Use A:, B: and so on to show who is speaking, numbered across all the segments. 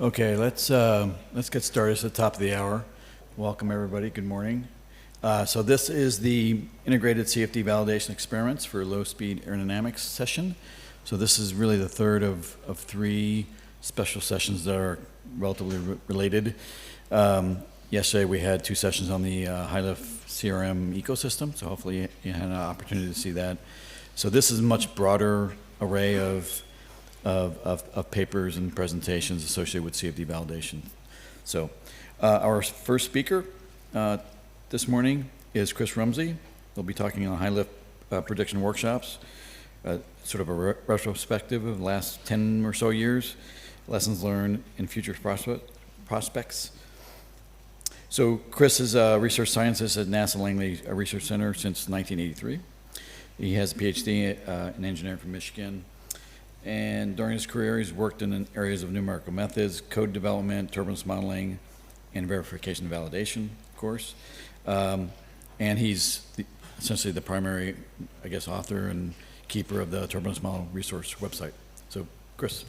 A: Okay, let's get started. It's the top of the hour. Welcome everybody. Good morning. So this is the integrated CFD validation experiments for low-speed aerodynamics session. So this is really the third of three special sessions that are relatively related. Yesterday we had two sessions on the high-lift CRM ecosystem, so hopefully you had an opportunity to see that. So this is a much broader array of papers and presentations associated with CFD validation. So our first speaker this morning is Chris Rumsey. He'll be talking on high-lift prediction workshops, sort of a retrospective of the last 10 or so years, lessons learned in future prospects. So Chris is a research scientist at NASA Langley Research Center since 1983. He has a PhD in engineering from Michigan. And during his career, he's worked in areas of numerical methods, code development, turbulence modeling, and verification and validation, of course. And he's essentially the primary, I guess, author and keeper of the turbulence model resource website. So, Chris.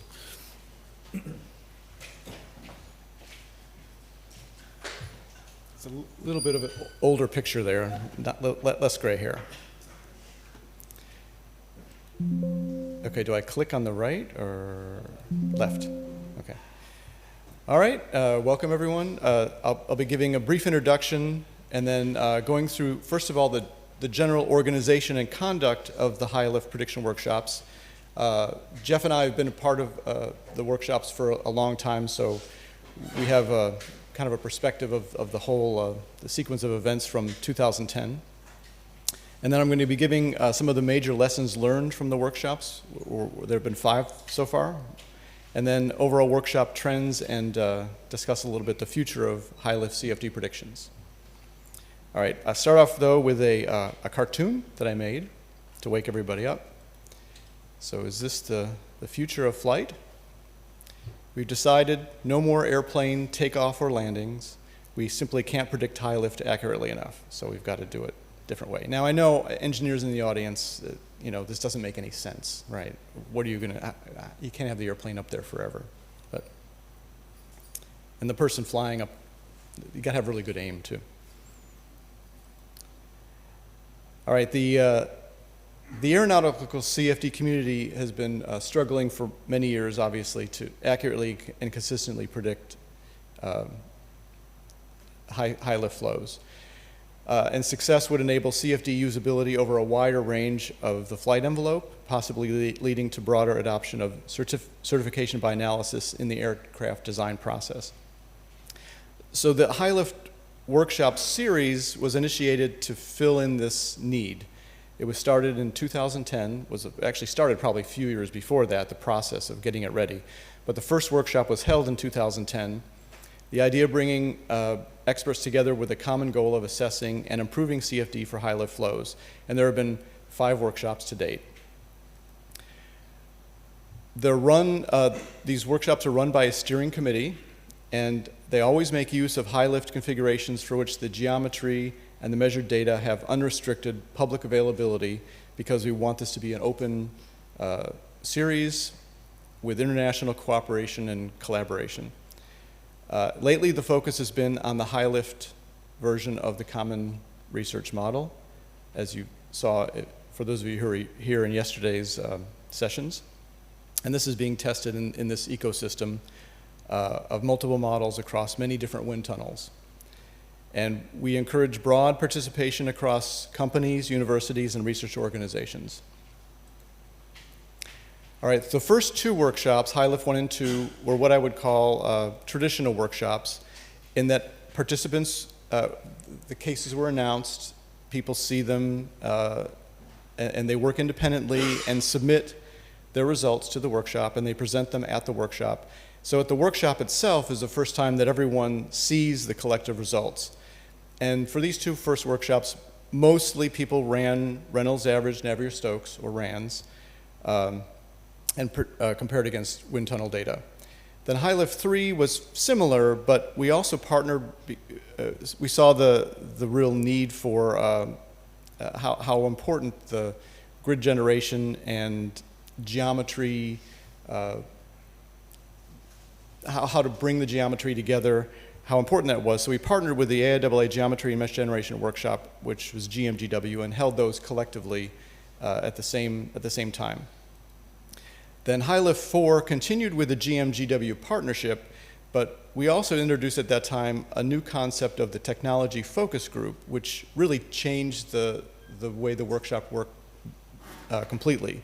B: It's a little bit of an older picture there, less gray hair. Okay, do I click on the right or left? Okay. All right, welcome everyone. I'll be giving a brief introduction and then going through, first of all, the general organization and conduct of the high-lift prediction workshops. Jeff and I have been a part of the workshops for a long time, so we have kind of a perspective of the whole the sequence of events from 2010. And then I'm going to be giving some of the major lessons learned from the workshops. There have been 5 so far. And then overall workshop trends and discuss a little bit the future of high-lift CFD predictions. All right, I'll start off though with a cartoon that I made to wake everybody up. So is this the future of flight? We've decided no more airplane takeoff or landings. We simply can't predict high lift accurately enough, so we've got to do it different way. Now I know engineers in the audience, you know, this doesn't make any sense, right? What are you gonna, you can't have the airplane up there forever. And the person flying up, you gotta have really good aim too. All right, the aeronautical CFD community has been struggling for many years, obviously, to accurately and consistently predict high lift flows. And success would enable CFD usability over a wider range of the flight envelope, possibly leading to broader adoption of certification by analysis in the aircraft design process. So the high lift workshop series was initiated to fill in this need. It was started in 2010, was actually started probably a few years before that, the process of getting it ready. But the first workshop was held in 2010. The idea of bringing experts together with a common goal of assessing and improving CFD for high lift flows. And there have been 5 workshops to date. These workshops are run by a steering committee, and they always make use of high lift configurations for which the geometry and the measured data have unrestricted public availability, because we want this to be an open series with international cooperation and collaboration. Lately, the focus has been on the high-lift version of the common research model, as you saw for those of you who were here in yesterday's sessions. And this is being tested in this ecosystem of multiple models across many different wind tunnels. And we encourage broad participation across companies, universities, and research organizations. All right, the first 2 workshops, High Lift 1 and 2, were what I would call traditional workshops, in that participants, the cases were announced, people see them, and they work independently and submit their results to the workshop, and they present them at the workshop. So at the workshop itself is the first time that everyone sees the collective results. And for these 2 first workshops, mostly people ran Reynolds average, Navier-Stokes, or RANS, and compared against wind tunnel data. Then High Lift 3 was similar, but we also partnered, we saw the real need for how important the grid generation and geometry how to bring the geometry together, how important that was. So we partnered with the AIAA Geometry and Mesh Generation Workshop, which was GMGW, and held those collectively at the same time. Then HighLift 4 continued with the GMGW partnership, but we also introduced at that time a new concept of the technology focus group, which really changed the way the workshop worked completely.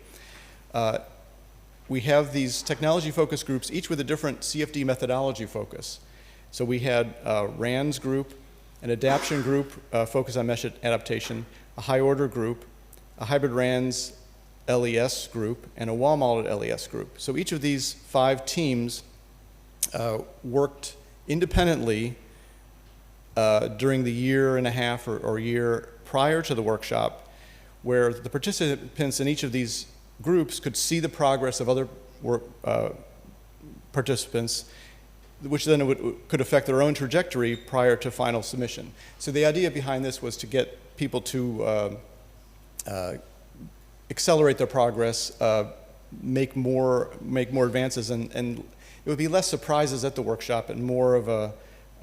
B: We have these technology focus groups, each with a different CFD methodology focus. So we had a RANS group, an adaptation group focused on mesh adaptation, a high order group, a hybrid RANS LES group, and a wall-mounted LES group. So each of these 5 teams worked independently during the year and a half or year prior to the workshop, where the participants in each of these groups could see the progress of other participants, which then could affect their own trajectory prior to final submission. So the idea behind this was to get people to accelerate their progress, make more advances, and it would be less surprises at the workshop and more of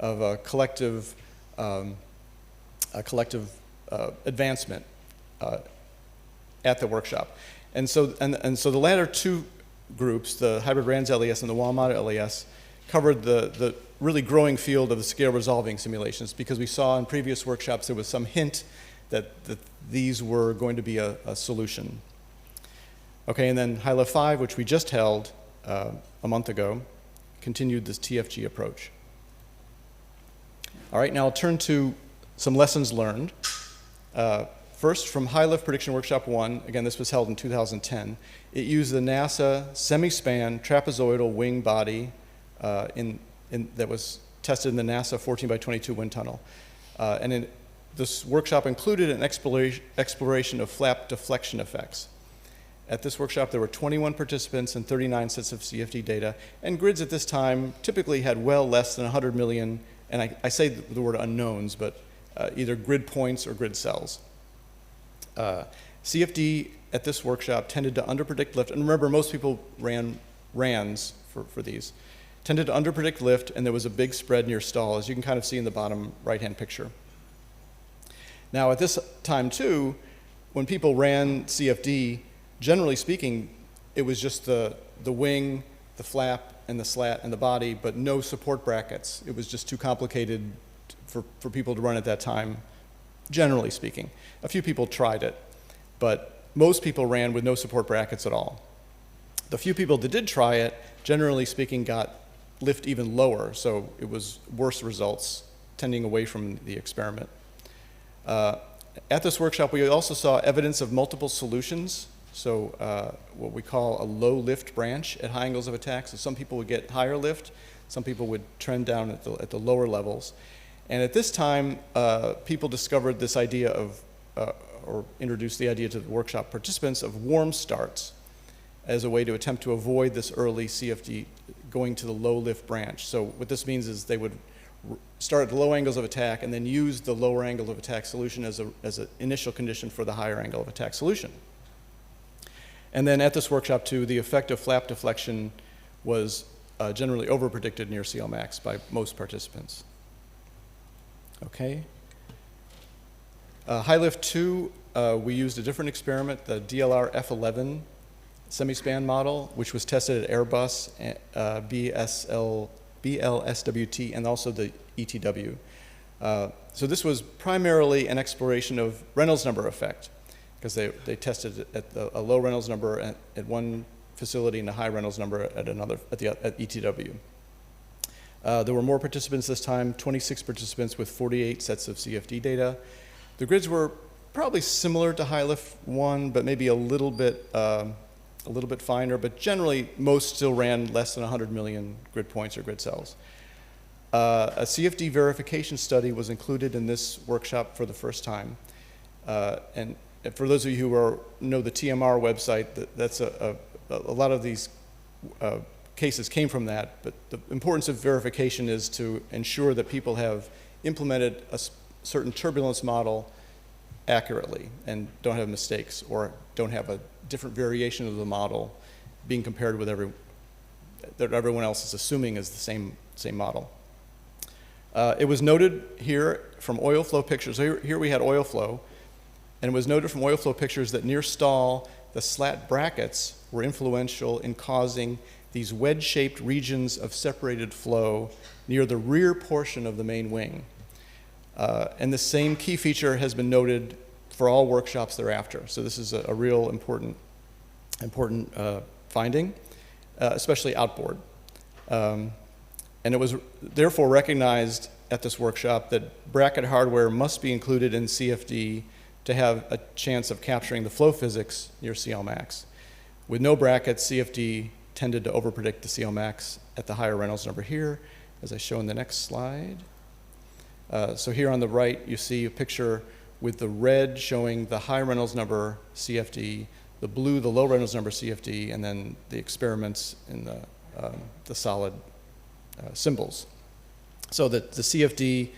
B: a collective advancement at the workshop. And so the latter 2 groups, the hybrid RANS LES and the wall-mounted LES, covered the really growing field of the scale resolving simulations, because we saw in previous workshops there was some hint that these were going to be a solution. Okay, and then HighLift 5, which we just held a month ago, continued this TFG approach. All right, now I'll turn to some lessons learned. First, from HighLift Prediction Workshop 1, again, this was held in 2010, it used the NASA semi-span trapezoidal wing body that was tested in the NASA 14x22 wind tunnel. This workshop included an exploration of flap deflection effects. At this workshop, there were 21 participants and 39 sets of CFD data, and grids at this time typically had well less than 100 million, and I say the word unknowns, but either grid points or grid cells. CFD at this workshop tended to underpredict lift, and remember, most people ran RANs for these, tended to underpredict lift, and there was a big spread near stall, as you can kind of see in the bottom right-hand picture. Now, at this time, too, when people ran CFD, generally speaking, it was just the wing, the flap, and the slat, and the body, but no support brackets. It was just too complicated for people to run at that time, generally speaking. A few people tried it, but most people ran with no support brackets at all. The few people that did try it, generally speaking, got lift even lower, so it was worse results, tending away from the experiment. At this workshop, we also saw evidence of multiple solutions, so what we call a low lift branch at high angles of attack. So some people would get higher lift, some people would trend down at the lower levels. And at this time, people discovered this idea of, or introduced the idea to the workshop participants of warm starts as a way to attempt to avoid this early CFD going to the low lift branch. So what this means is they would start at the low angles of attack and then use the lower angle of attack solution as an initial condition for the higher angle of attack solution. And then at this workshop too, the effect of flap deflection was generally overpredicted near CLmax by most participants. Okay. HighLift 2, we used a different experiment, the DLR F11 semi-span model, which was tested at Airbus, BLSWT, and also the ETW. So this was primarily an exploration of Reynolds number effect, because they tested it at a low Reynolds number at one facility and a high Reynolds number at another, at ETW. There were more participants this time, 26 participants with 48 sets of CFD data. The grids were probably similar to HighLift 1, but maybe a little bit finer, but generally most still ran less than 100 million grid points or grid cells. A CFD verification study was included in this workshop for the first time. And for those of you who know the TMR website, that's a lot of these cases came from that, but the importance of verification is to ensure that people have implemented a certain turbulence model accurately and don't have mistakes or don't have a different variation of the model being compared with that everyone else is assuming is the same model. It was noted here from oil flow pictures. So here we had oil flow, and it was noted from oil flow pictures that near stall, the slat brackets were influential in causing these wedge-shaped regions of separated flow near the rear portion of the main wing. And the same key feature has been noted for all workshops thereafter. So this is a real important finding, especially outboard. And it was therefore recognized at this workshop that bracket hardware must be included in CFD to have a chance of capturing the flow physics near CLmax. With no brackets, CFD tended to overpredict the CLmax at the higher Reynolds number here, as I show in the next slide. So here on the right, you see a picture with the red showing the high Reynolds number CFD, the blue, the low Reynolds number CFD, and then the experiments in the solid symbols. So that the CFD,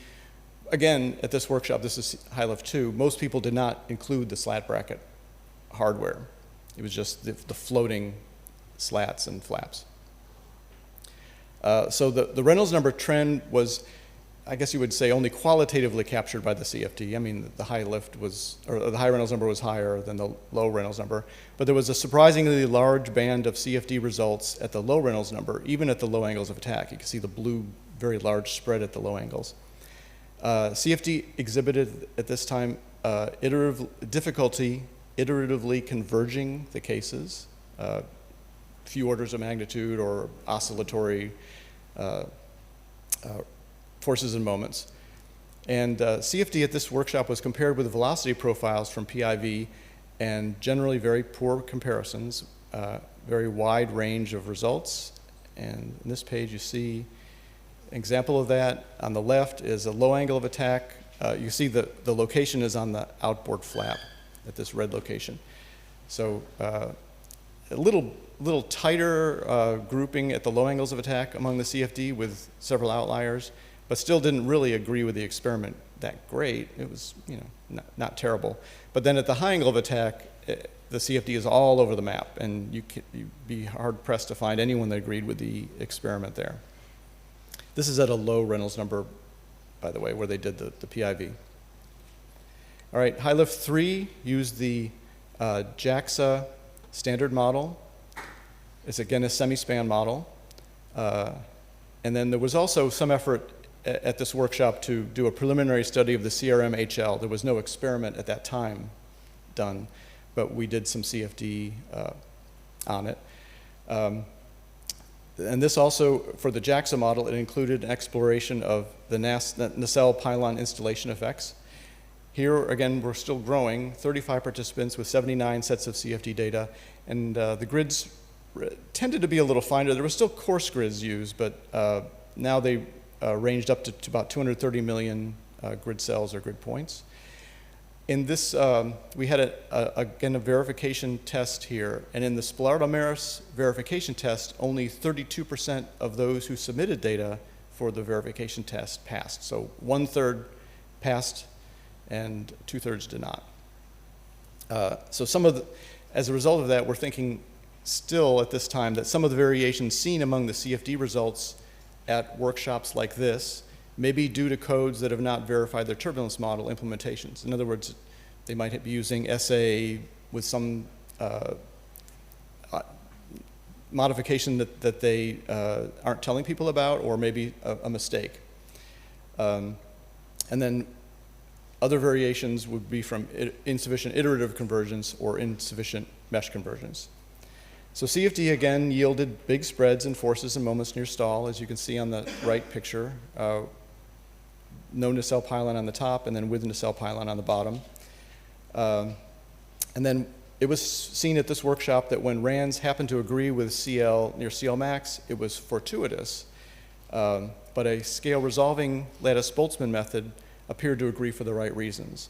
B: again, at this workshop, this is high lift 2, most people did not include the slat bracket hardware. It was just the floating slats and flaps. So the Reynolds number trend was, I guess you would say, only qualitatively captured by the CFD. I mean, the high lift was, or the high Reynolds number was higher than the low Reynolds number, but there was a surprisingly large band of CFD results at the low Reynolds number, even at the low angles of attack. You can see the blue, very large spread at the low angles. CFD exhibited at this time difficulty iteratively converging the cases, few orders of magnitude or oscillatory forces and moments. And CFD at this workshop was compared with velocity profiles from PIV, and generally very poor comparisons, very wide range of results. And in this page you see an example of that. On the left is a low angle of attack. You see the location is on the outboard flap at this red location. So a little tighter grouping at the low angles of attack among the CFD with several outliers, but still didn't really agree with the experiment that great. It was, not terrible. But then at the high angle of attack, the CFD is all over the map, and you'd be hard pressed to find anyone that agreed with the experiment there. This is at a low Reynolds number, by the way, where they did the PIV. All right, high lift 3 used the JAXA standard model. It's again a semi-span model. And then there was also some effort at this workshop to do a preliminary study of the CRM-HL. There was no experiment at that time done, but we did some CFD on it. And this also, for the JAXA model, it included an exploration of the nacelle pylon installation effects. Here, again, we're still growing, 35 participants with 79 sets of CFD data, and the grids tended to be a little finer. There were still coarse grids used, but now they ranged up to about 230 million grid cells or grid points. In this, we had, again, a verification test here, and in the Spilardo-Maris verification test, only 32% of those who submitted data for the verification test passed. So 1/3 passed, and 2/3 did not. So as a result of that, we're thinking still at this time that some of the variations seen among the CFD results at workshops like this may be due to codes that have not verified their turbulence model implementations. In other words, they might be using SA with some modification that they aren't telling people about, or maybe a mistake. And then other variations would be from insufficient iterative convergence or insufficient mesh convergence. So CFD again yielded big spreads in forces and moments near stall, as you can see on the right picture. No nacelle pylon on the top, and then with nacelle pylon on the bottom. And then it was seen at this workshop that when RANs happened to agree with CL near CLmax, it was fortuitous. But a scale resolving lattice Boltzmann method appeared to agree for the right reasons.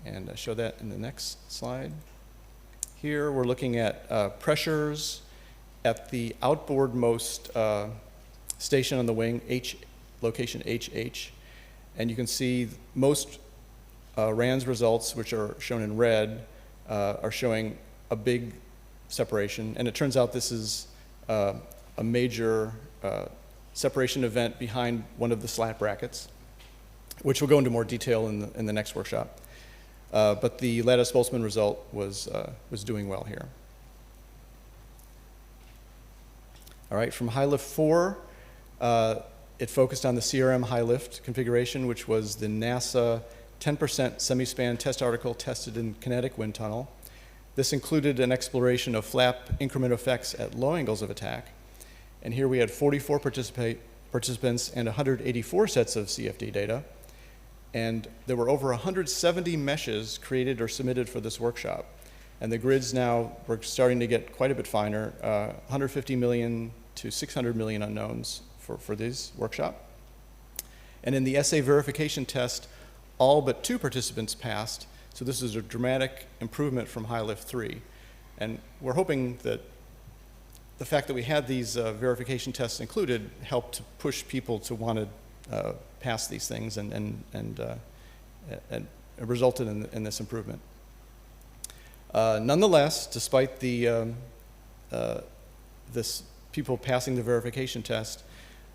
B: And I show that in the next slide. Here we're looking at pressures at the outboardmost station on the wing, location HH. And you can see most RANS results, which are shown in red, are showing a big separation. And it turns out this is a a major separation event behind one of the slat brackets, which we'll go into more detail in the next workshop. But the lattice-Boltzmann result was doing well here. All right, from high lift 4, it focused on the CRM high lift configuration, which was the NASA 10% semi-span test article tested in kinetic wind tunnel. This included an exploration of flap increment effects at low angles of attack. And here we had 44 participants and 184 sets of CFD data. And there were over 170 meshes created or submitted for this workshop. And the grids now were starting to get quite a bit finer, 150 million to 600 million unknowns for this workshop. And in the essay verification test, all but 2 participants passed. So this is a dramatic improvement from high lift 3. And we're hoping that the fact that we had these verification tests included helped to push people to want to pass these things and resulted in this improvement. Nonetheless, despite this people passing the verification test,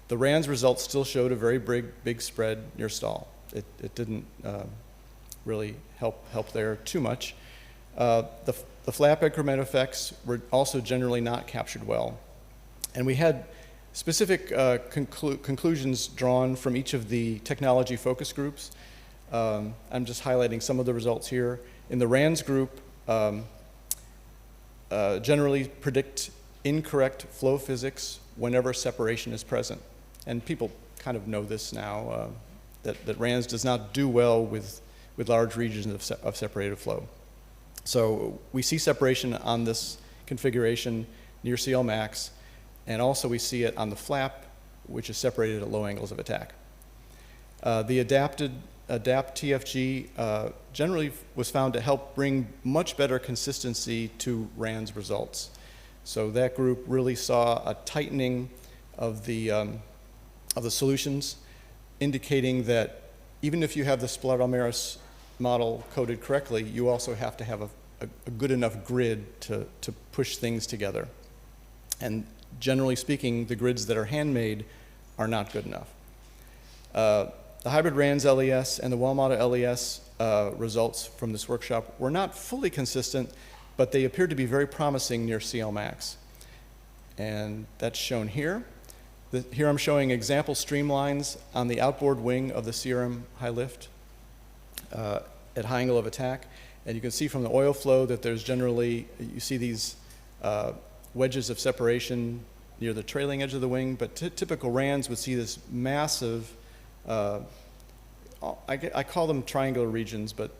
B: the RANS results still showed a very big spread near stall. It didn't really help there too much. The flap increment effects were also generally not captured well. And we had specific conclusions drawn from each of the technology focus groups. I'm just highlighting some of the results here. In the RANS group, generally predict incorrect flow physics whenever separation is present. And people kind of know this now, that RANS does not do well with large regions of separated flow. So we see separation on this configuration near CL max, and also we see it on the flap, which is separated at low angles of attack. The adapt TFG generally was found to help bring much better consistency to RANS results. So that group really saw a tightening of the solutions, indicating that even if you have the Splat-Almaris model coded correctly, you also have to have a good enough grid to push things together. And generally speaking, the grids that are handmade are not good enough. The hybrid RANS LES and the Wall-Model LES results from this workshop were not fully consistent, but they appeared to be very promising near CL max. And that's shown here. Here I'm showing example streamlines on the outboard wing of the CRM high lift at high angle of attack. And you can see from the oil flow that there's generally, you see these wedges of separation near the trailing edge of the wing, but typical RANS would see this massive, I call them triangular regions, but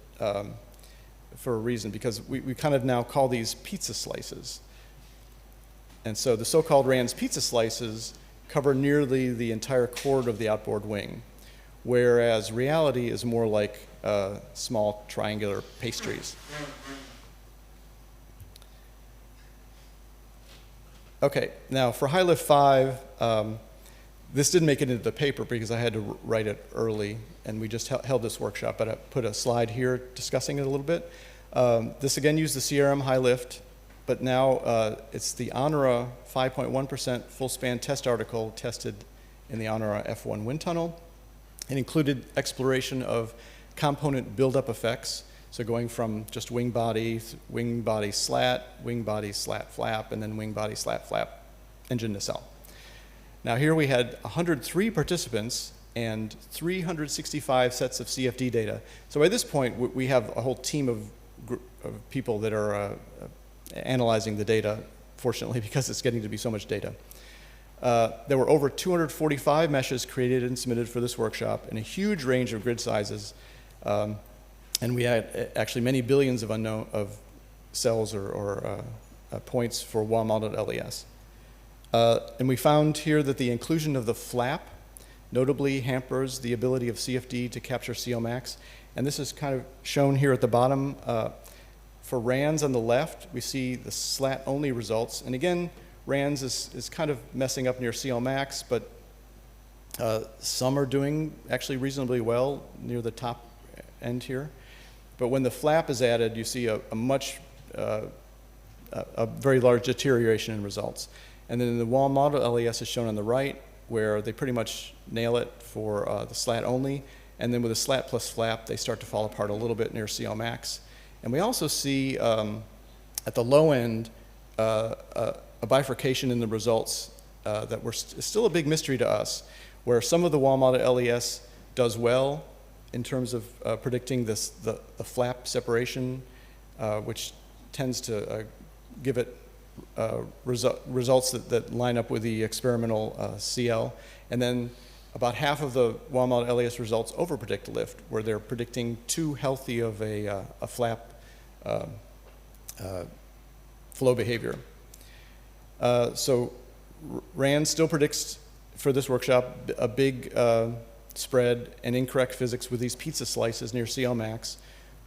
B: for a reason, because we kind of now call these pizza slices. And so the so-called RANS pizza slices cover nearly the entire chord of the outboard wing, whereas reality is more like small triangular pastries. Okay, now for high lift 5, this didn't make it into the paper because I had to write it early, and we just held this workshop, but I put a slide here discussing it a little bit. This again used the CRM high lift, but now it's the Honora 5.1% full span test article tested in the Honora F1 wind tunnel. It included exploration of component buildup effects, so going from just wing body slat, wing body slat flap, and then wing body slat flap engine nacelle. Now here we had 103 participants and 365 sets of CFD data. So by this point, we have a whole team of people that are analyzing the data, fortunately, because it's getting to be so much data. There were over 245 meshes created and submitted for this workshop in a huge range of grid sizes. And we had actually many billions of cells or points for wall-mounted LES. And we found here that the inclusion of the flap notably hampers the ability of CFD to capture CL max. And this is kind of shown here at the bottom. For RANS on the left, we see the slat-only results. And again, RANS is kind of messing up near CL max, but some are doing actually reasonably well near the top end here. But when the flap is added, you see a very large deterioration in results. And then the wall model LES is shown on the right, where they pretty much nail it for the slat only. And then with a slat plus flap, they start to fall apart a little bit near CL max. And we also see at the low end a bifurcation in the results that is still a big mystery to us, where some of the wall model LES does well in terms of predicting the flap separation, which tends to give it results that line up with the experimental CL. And then about half of the wall model LES results overpredict lift, where they're predicting too healthy of a flap flow behavior. So RAND still predicts for this workshop a big spread and incorrect physics with these pizza slices near CL max,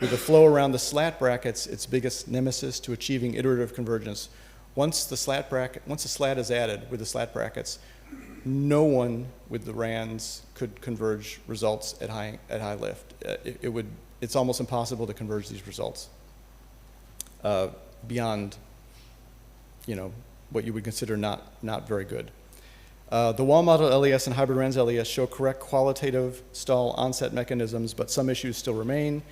B: with the flow around the slat brackets its biggest nemesis to achieving iterative convergence. Once the slat is added with the slat brackets, no one with the RANDs could converge results at high lift. It's almost impossible to converge these results beyond, what you would consider not very good. The wall model LES and hybrid RANDs LES show correct qualitative stall onset mechanisms, but some issues still remain,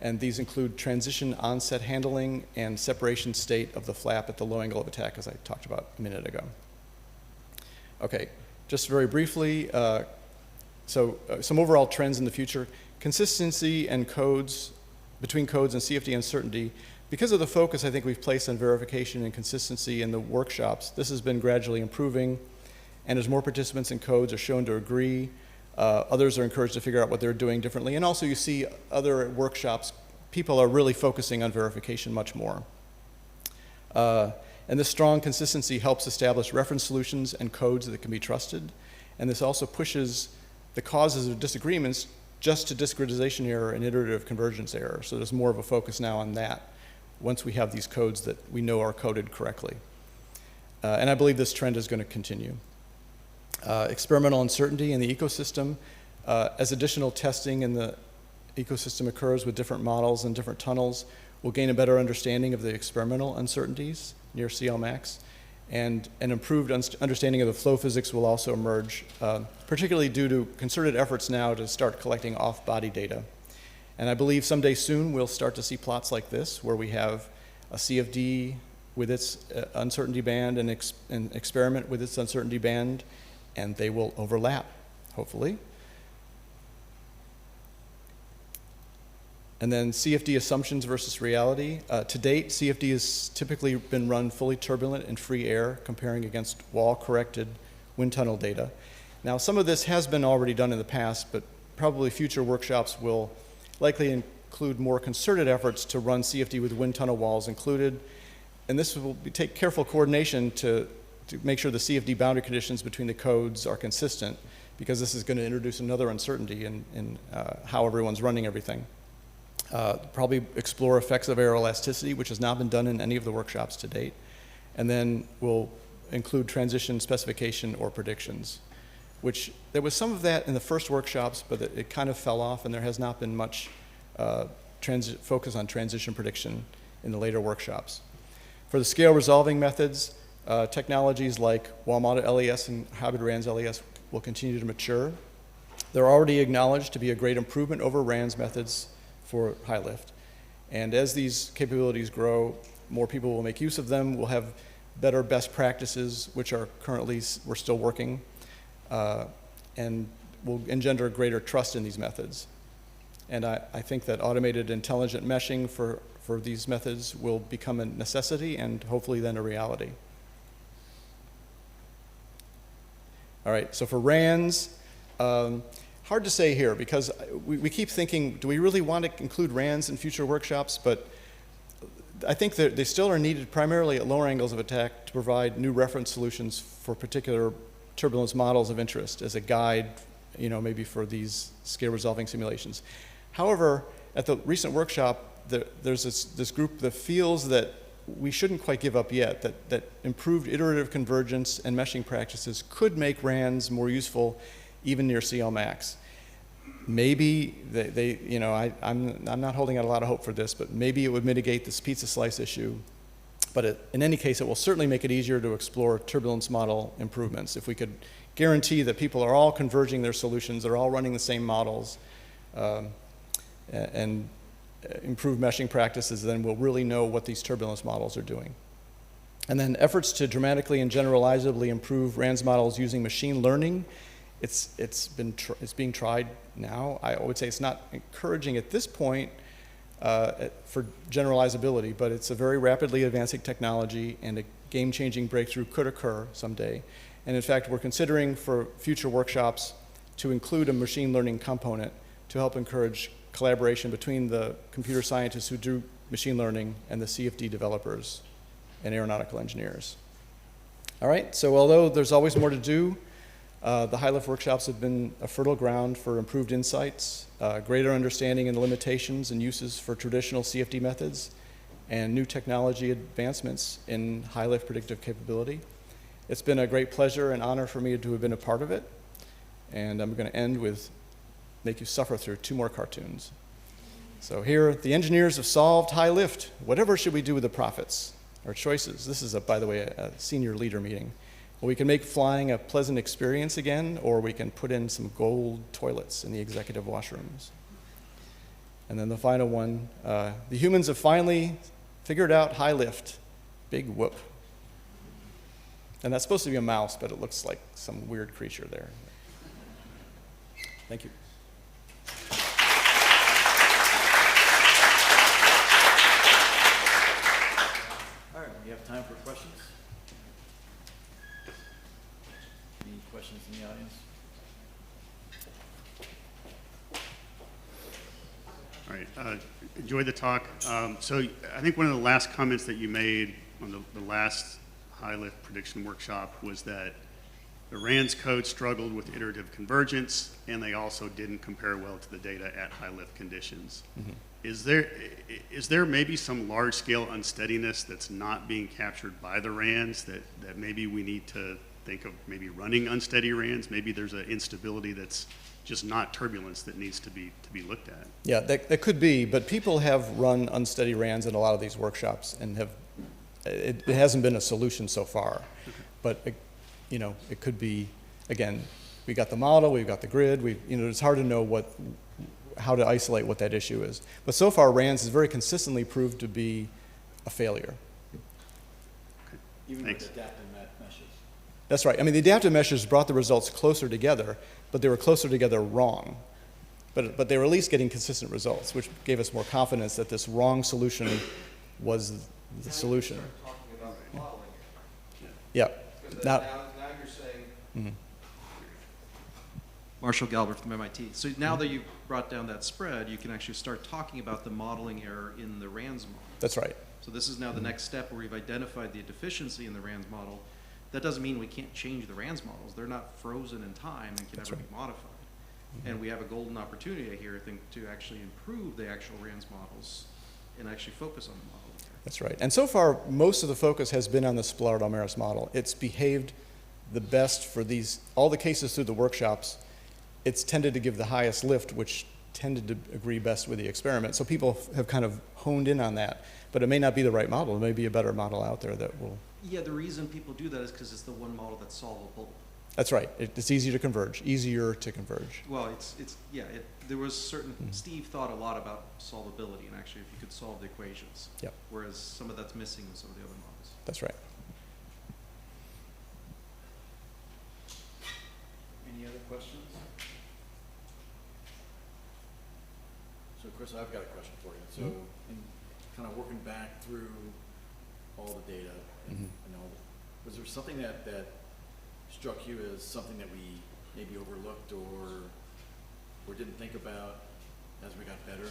B: and these include transition onset handling and separation state of the flap at the low angle of attack, as I talked about a minute ago. Okay, just very briefly, some overall trends in the future. Consistency and codes, between codes and CFD uncertainty. Because of the focus I think we've placed on verification and consistency in the workshops, this has been gradually improving. And as more participants in codes are shown to agree, others are encouraged to figure out what they're doing differently. And also you see other workshops, people are really focusing on verification much more. And this strong consistency helps establish reference solutions and codes that can be trusted. And this also pushes the causes of disagreements just to discretization error and iterative convergence error. So there's more of a focus now on that once we have these codes that we know are coded correctly. And I believe this trend is going to continue. Experimental uncertainty in the ecosystem. As additional testing in the ecosystem occurs with different models and different tunnels, we'll gain a better understanding of the experimental uncertainties near CL max, and an improved understanding of the flow physics will also emerge, particularly due to concerted efforts now to start collecting off-body data. And I believe someday soon we'll start to see plots like this, where we have a CFD with its uncertainty band and an experiment with its uncertainty band, and they will overlap, hopefully. And then CFD assumptions versus reality. To date, CFD has typically been run fully turbulent in free air, comparing against wall-corrected wind tunnel data. Now, some of this has been already done in the past, but probably future workshops will likely include more concerted efforts to run CFD with wind tunnel walls included. And this will take careful coordination to make sure the CFD boundary conditions between the codes are consistent, because this is going to introduce another uncertainty in how everyone's running everything. Probably explore effects of aeroelasticity, which has not been done in any of the workshops to date. And then we'll include transition specification or predictions, which there was some of that in the first workshops, but it kind of fell off, and there has not been much focus on transition prediction in the later workshops. For the scale resolving methods, technologies like wall model LES and hybrid RANDs LES will continue to mature. They're already acknowledged to be a great improvement over RANDs methods for high lift. And as these capabilities grow, more people will make use of them. We'll have better best practices, which are currently, we're still working, and will engender greater trust in these methods. And I think that automated intelligent meshing for these methods will become a necessity and hopefully then a reality. All right, so for RANDs, hard to say here, because we keep thinking, do we really want to include RANDs in future workshops? But I think that they still are needed primarily at lower angles of attack to provide new reference solutions for particular turbulence models of interest as a guide, maybe for these scale resolving simulations. However, at the recent workshop, there's this group that feels that we shouldn't quite give up yet, that improved iterative convergence and meshing practices could make RANDs more useful even near CL max. Maybe I'm not holding out a lot of hope for this, but maybe it would mitigate this pizza slice issue. but in any case, it will certainly make it easier to explore turbulence model improvements. If we could guarantee that people are all converging their solutions, they're all running the same models, and improve meshing practices, then we'll really know what these turbulence models are doing. And then efforts to dramatically and generalizably improve RANS models using machine learning, it's being tried now. I would say it's not encouraging at this point for generalizability, but it's a very rapidly advancing technology, and a game-changing breakthrough could occur someday. And in fact, we're considering for future workshops to include a machine learning component to help encourage collaboration between the computer scientists who do machine learning and the CFD developers and aeronautical engineers. All right, so although there's always more to do, the high-lift workshops have been a fertile ground for improved insights, greater understanding and the limitations and uses for traditional CFD methods, and new technology advancements in high-lift predictive capability. It's been a great pleasure and honor for me to have been a part of it, and I'm going to end with make you suffer through 2 more cartoons. So here, the engineers have solved high lift. Whatever should we do with the profits? Our choices. This is, by the way, a senior leader meeting. Well, we can make flying a pleasant experience again, or we can put in some gold toilets in the executive washrooms. And then the final one, the humans have finally figured out high lift. Big whoop. And that's supposed to be a mouse, but it looks like some weird creature there. Thank you.
A: All right, we have time for questions. Any questions in the audience?
C: All right, enjoyed the talk. So I think one of the last comments that you made on the last high-lift prediction workshop was that the RANS code struggled with iterative convergence, and they also didn't compare well to the data at high-lift conditions. Mm-hmm. Is there maybe some large-scale unsteadiness that's not being captured by the RANS that maybe we need to think of maybe running unsteady RANS? Maybe there's an instability that's just not turbulence that needs to be looked at.
B: Yeah, that could be, but people have run unsteady RANs in a lot of these workshops and have, it hasn't been a solution so far. Okay. But you know, it could be, again, we got the model, we've got the grid, it's hard to know how to isolate what that issue is. But so far, RANS has very consistently proved to be a failure.
C: Okay.
A: Even
C: Thanks.
A: with adaptive meshes.
B: That's right. I mean, the adaptive meshes brought the results closer together, but they were closer together wrong. But they were at least getting consistent results, which gave us more confidence that this wrong solution was the solution.
D: Talking about modeling.
B: Yeah.
D: Now you're saying.
B: Mm-hmm.
E: Marshall Galbraith from MIT. So now that you've brought down that spread, you can actually start talking about the modeling error in the RANS model.
B: That's right.
E: So this is now the next step where we've identified the deficiency in the RANS model. That doesn't mean we can't change the RANS models. They're not frozen in time and can
B: That's
E: never
B: right.
E: be modified. Mm-hmm. And we have a golden opportunity here, I think, to actually improve the actual RANS models and actually focus on the modeling error.
B: That's right. And so far, most of the focus has been on the Spillard-Almaris model. It's behaved the best for all the cases through the workshops. It's tended to give the highest lift, which tended to agree best with the experiment. So people have kind of honed in on that. But it may not be the right model. It may be a better model out there that will.
E: Yeah, the reason people do that is because it's the one model that's solvable.
B: That's right. It's easier to converge.
E: Well, there was certain,
B: Mm-hmm.
E: Steve thought a lot about solvability, and actually if you could solve the equations.
B: Yep.
E: Whereas some of that's missing in some of the other models.
B: That's right.
A: Any other questions? So, Chris, I've got a question for you. So, in kind of working back through all the data, and was there something that struck you as something that we maybe overlooked or didn't think about as we got better?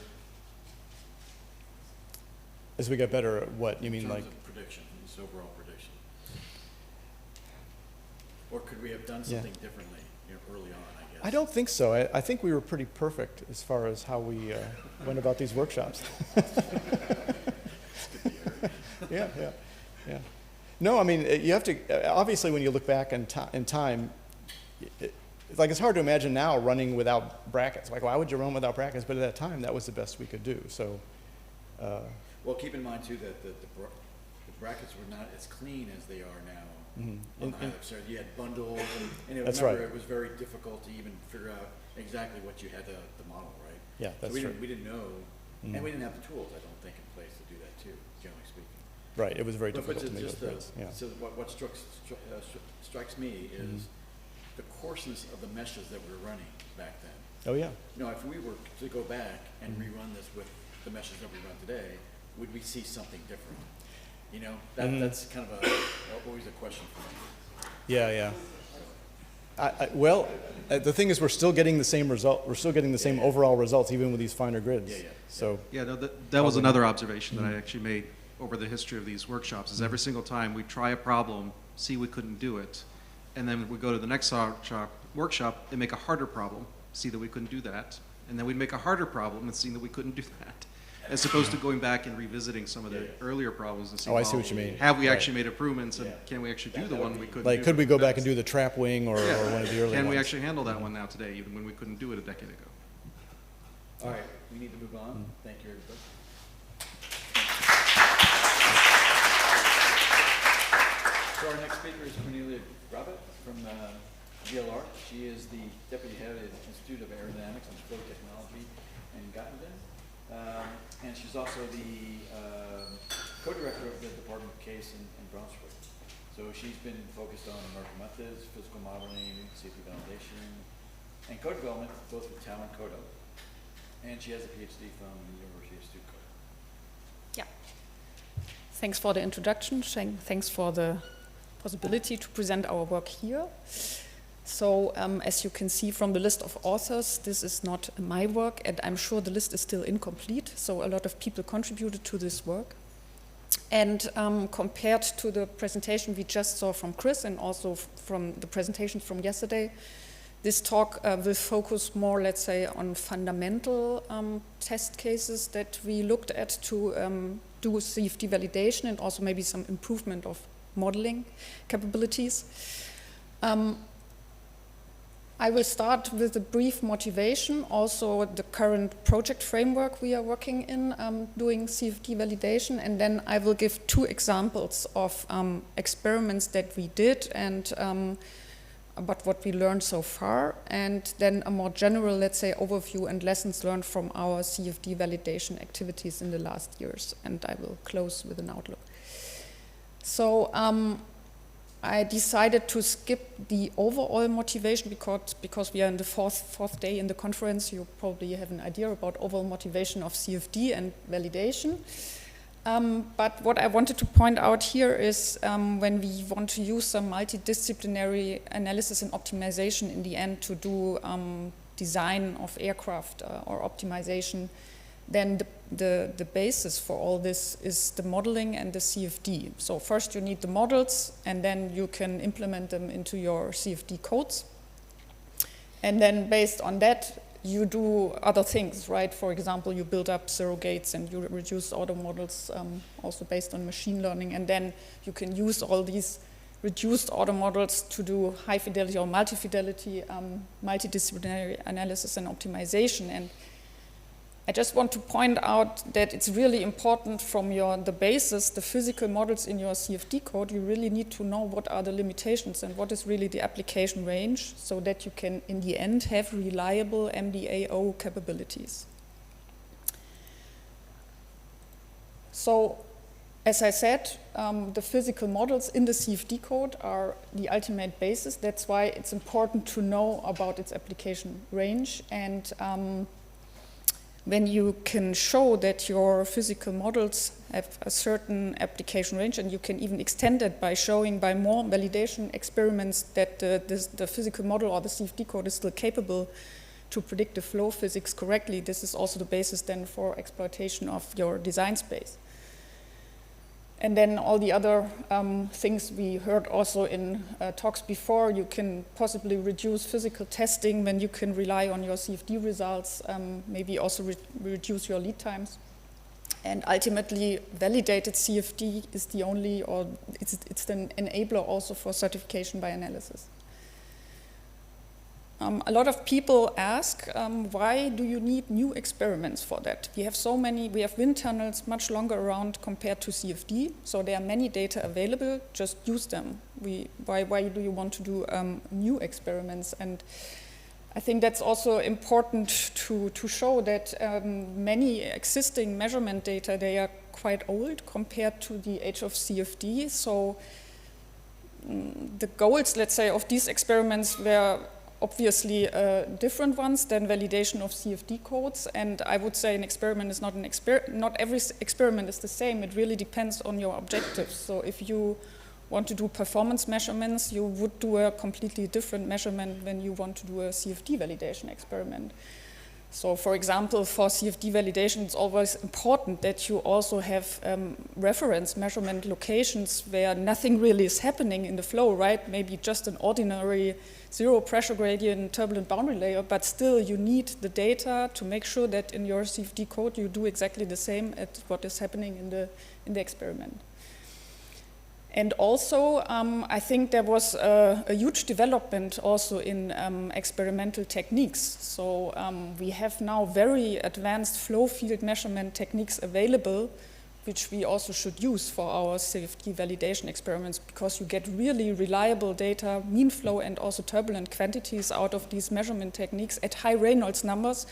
B: As we get better at what? You mean
A: in terms
B: like?
A: of prediction, just overall prediction. Or could we have done something differently early on, I guess?
B: I don't think so. I think we were pretty perfect as far as how we went about these workshops. Yeah. No, I mean, you have to, obviously when you look back in time, it's hard to imagine now running without brackets. Like, why would you run without brackets? But at that time, that was the best we could do. So,
A: well, keep in mind too that the brackets were not as clean as they are now.
B: Mhm.
A: On the Hilux. So you had bundles, and
B: That's
A: remember,
B: right.
A: it was very difficult to even figure out exactly what you had to model, right?
B: Yeah,
A: So
B: that's
A: we
B: true.
A: didn't, we didn't know,
B: Mhm.
A: and we didn't have the tools, I don't think, in place to do that too, generally speaking.
B: Right, it was very
A: But
B: difficult to make
A: just
B: those grids, yeah.
A: So what strikes me is the coarseness of the meshes that we were running back then.
B: Oh, yeah.
A: You know, if we were to go back and
B: Mhm.
A: rerun this with the meshes that we run today, would we see something different? You know,
B: Mhm.
A: that's kind of always a question for me.
B: Yeah, yeah. Well, the thing is, we're still getting the same result. We're still getting the same overall results, even with these finer grids.
A: Yeah, yeah.
B: So,
E: Yeah, no, that was another observation that I
B: Mhm.
E: actually made over the history of these workshops, is every single time we try a problem, see we couldn't do it, and then we go to the next workshop and make a harder problem, see that we couldn't do that, and then we'd make a harder problem and see that we couldn't do that, as opposed to going back and revisiting some of the earlier problems and see,
B: Oh, I see
E: well,
B: what you mean.
E: have we
B: Right.
E: actually made improvements, and
A: Yeah.
E: can we actually do the one we couldn't do?
B: like, could we go back and do the trap wing or
E: Yeah.
B: one of the early
E: Can we
B: ones?
E: actually handle that one now today, even when we couldn't do it a decade ago?
A: All right, we need to move on. Thank you, everybody. So our next speaker is Cornelia Grabe from VLR. She is the Deputy Head of the Institute of Aerodynamics and Flow Technology in Göttingen. And she's also the co-director of the Department of Case in Brunswick. So she's been focused on numerical methods, physical modeling, safety validation, and code development, both with TAL and CODO. And she has a PhD from the University of Stuttgart.
F: Yeah. Thanks for the introduction. Thanks for the possibility to present our work here. So as you can see from the list of authors, this is not my work, and I'm sure the list is still incomplete. So a lot of people contributed to this work. And compared to the presentation we just saw from Chris and also from the presentations from yesterday, this talk will focus more, let's say, on fundamental test cases that we looked at to do CFD validation and also maybe some improvement of modeling capabilities. I will start with a brief motivation, also the current project framework we are working in doing CFD validation, and then I will give two examples of experiments that we did and about what we learned so far, and then a more general, let's say, overview and lessons learned from our CFD validation activities in the last years, and I will close with an outlook. So I decided to skip the overall motivation because we are in the fourth day in the conference. You probably have an idea about overall motivation of CFD and validation. But what I wanted to point out here is when we want to use some multidisciplinary analysis and optimization in the end to do design of aircraft or optimization, then the basis for all this is the modeling and the CFD. So first you need the models, and then you can implement them into your CFD codes. And then based on that, you do other things, right? For example, you build up surrogates and you reduce auto models also based on machine learning. And then you can use all these reduced auto models to do high fidelity or multi-fidelity, multidisciplinary analysis and optimization. And I just want to point out that it's really important from the basis, the physical models in your CFD code, you really need to know what are the limitations and what is really the application range so that you can, in the end, have reliable MDAO capabilities. So, as I said, the physical models in the CFD code are the ultimate basis. That's why it's important to know about its application range. And when you can show that your physical models have a certain application range, and you can even extend it by showing by more validation experiments that the physical model or the CFD code is still capable to predict the flow physics correctly, this is also the basis then for exploitation of your design space. And then all the other things we heard also in talks before, you can possibly reduce physical testing when you can rely on your CFD results, maybe also reduce your lead times. And ultimately, validated CFD is the only, or it's an enabler also for certification by analysis. A lot of people ask, why do you need new experiments for that? We have so many, we have wind tunnels much longer around compared to CFD, so there are many data available, just use them. Why do you want to do new experiments? And I think that's also important to show that many existing measurement data, they are quite old compared to the age of CFD. So the goals, let's say, of these experiments were obviously different ones than validation of CFD codes. And I would say an experiment is not not every experiment is the same. It really depends on your objectives. So if you want to do performance measurements, you would do a completely different measurement when you want to do a CFD validation experiment. So for example, for CFD validation, it's always important that you also have reference measurement locations where nothing really is happening in the flow, right? Maybe just an ordinary zero pressure gradient turbulent boundary layer, but still you need the data to make sure that in your CFD code you do exactly the same as what is happening in the experiment. And also, I think there was a huge development also in experimental techniques. So we have now very advanced flow field measurement techniques available, which we also should use for our CFD validation experiments, because you get really reliable data, mean flow and also turbulent quantities out of these measurement techniques at high Reynolds numbers,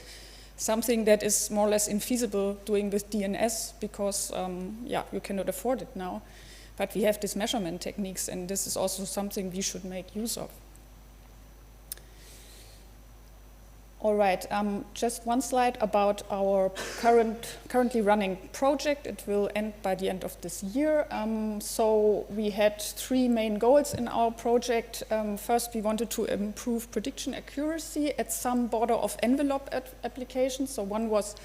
F: something that is more or less infeasible doing with DNS because, you cannot afford it now. But we have these measurement techniques, and this is also something we should make use of. All right, just one slide about our currently running project. It will end by the end of this year. So we had 3 main goals in our project. First, we wanted to improve prediction accuracy at some border of envelope applications. So one was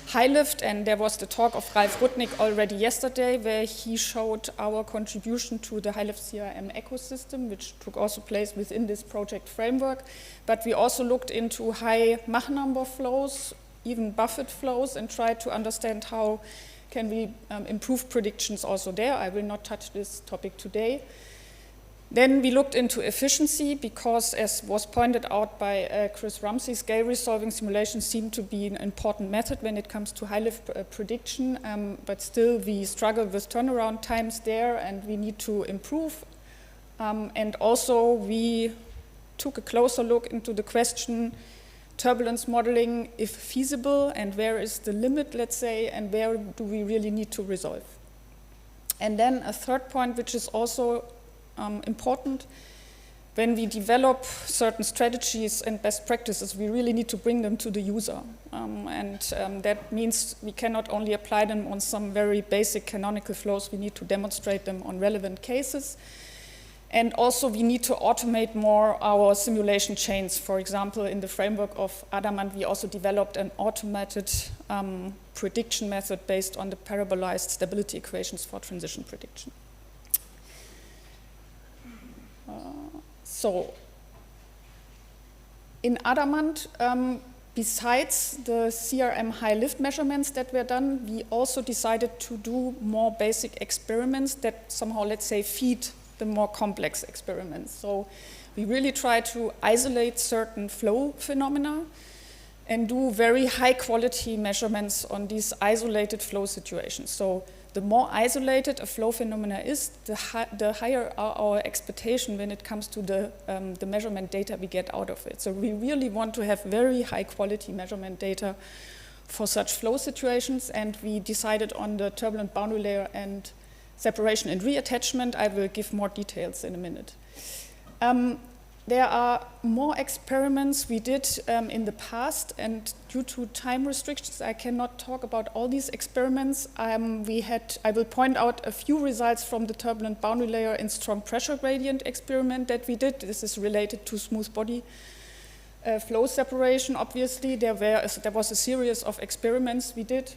F: high lift, and there was the talk of Ralf Rudnick already yesterday, where he showed our contribution to the high lift CRM ecosystem, which took also place within this project framework. But we also looked into high Mach number flows, even Buffet flows, and tried to understand how can we improve predictions also there. I will not touch this topic today. Then we looked into efficiency because, as was pointed out by Chris Rumsey, scale resolving simulations seem to be an important method when it comes to high-lift prediction, but still we struggle with turnaround times there and we need to improve. And also we took a closer look into the question, turbulence modeling, if feasible, and where is the limit, let's say, and where do we really need to resolve. And then a third point, which is also important, when we develop certain strategies and best practices, we really need to bring them to the user. That means we cannot only apply them on some very basic canonical flows, we need to demonstrate them on relevant cases. And also we need to automate more our simulation chains. For example, in the framework of Adamant, we also developed an automated prediction method based on the parabolized stability equations for transition prediction. So, in Adamant, besides the CRM high lift measurements that were done, we also decided to do more basic experiments that somehow, let's say, feed the more complex experiments. So we really try to isolate certain flow phenomena and do very high quality measurements on these isolated flow situations. So the more isolated a flow phenomena is, the higher are our expectation when it comes to the measurement data we get out of it. So we really want to have very high quality measurement data for such flow situations, and we decided on the turbulent boundary layer and separation and reattachment. I will give more details in a minute. There are more experiments we did in the past, and due to time restrictions, I cannot talk about all these experiments. I will point out a few results from the turbulent boundary layer and strong pressure gradient experiment that we did. This is related to smooth body flow separation, obviously. There was a series of experiments we did.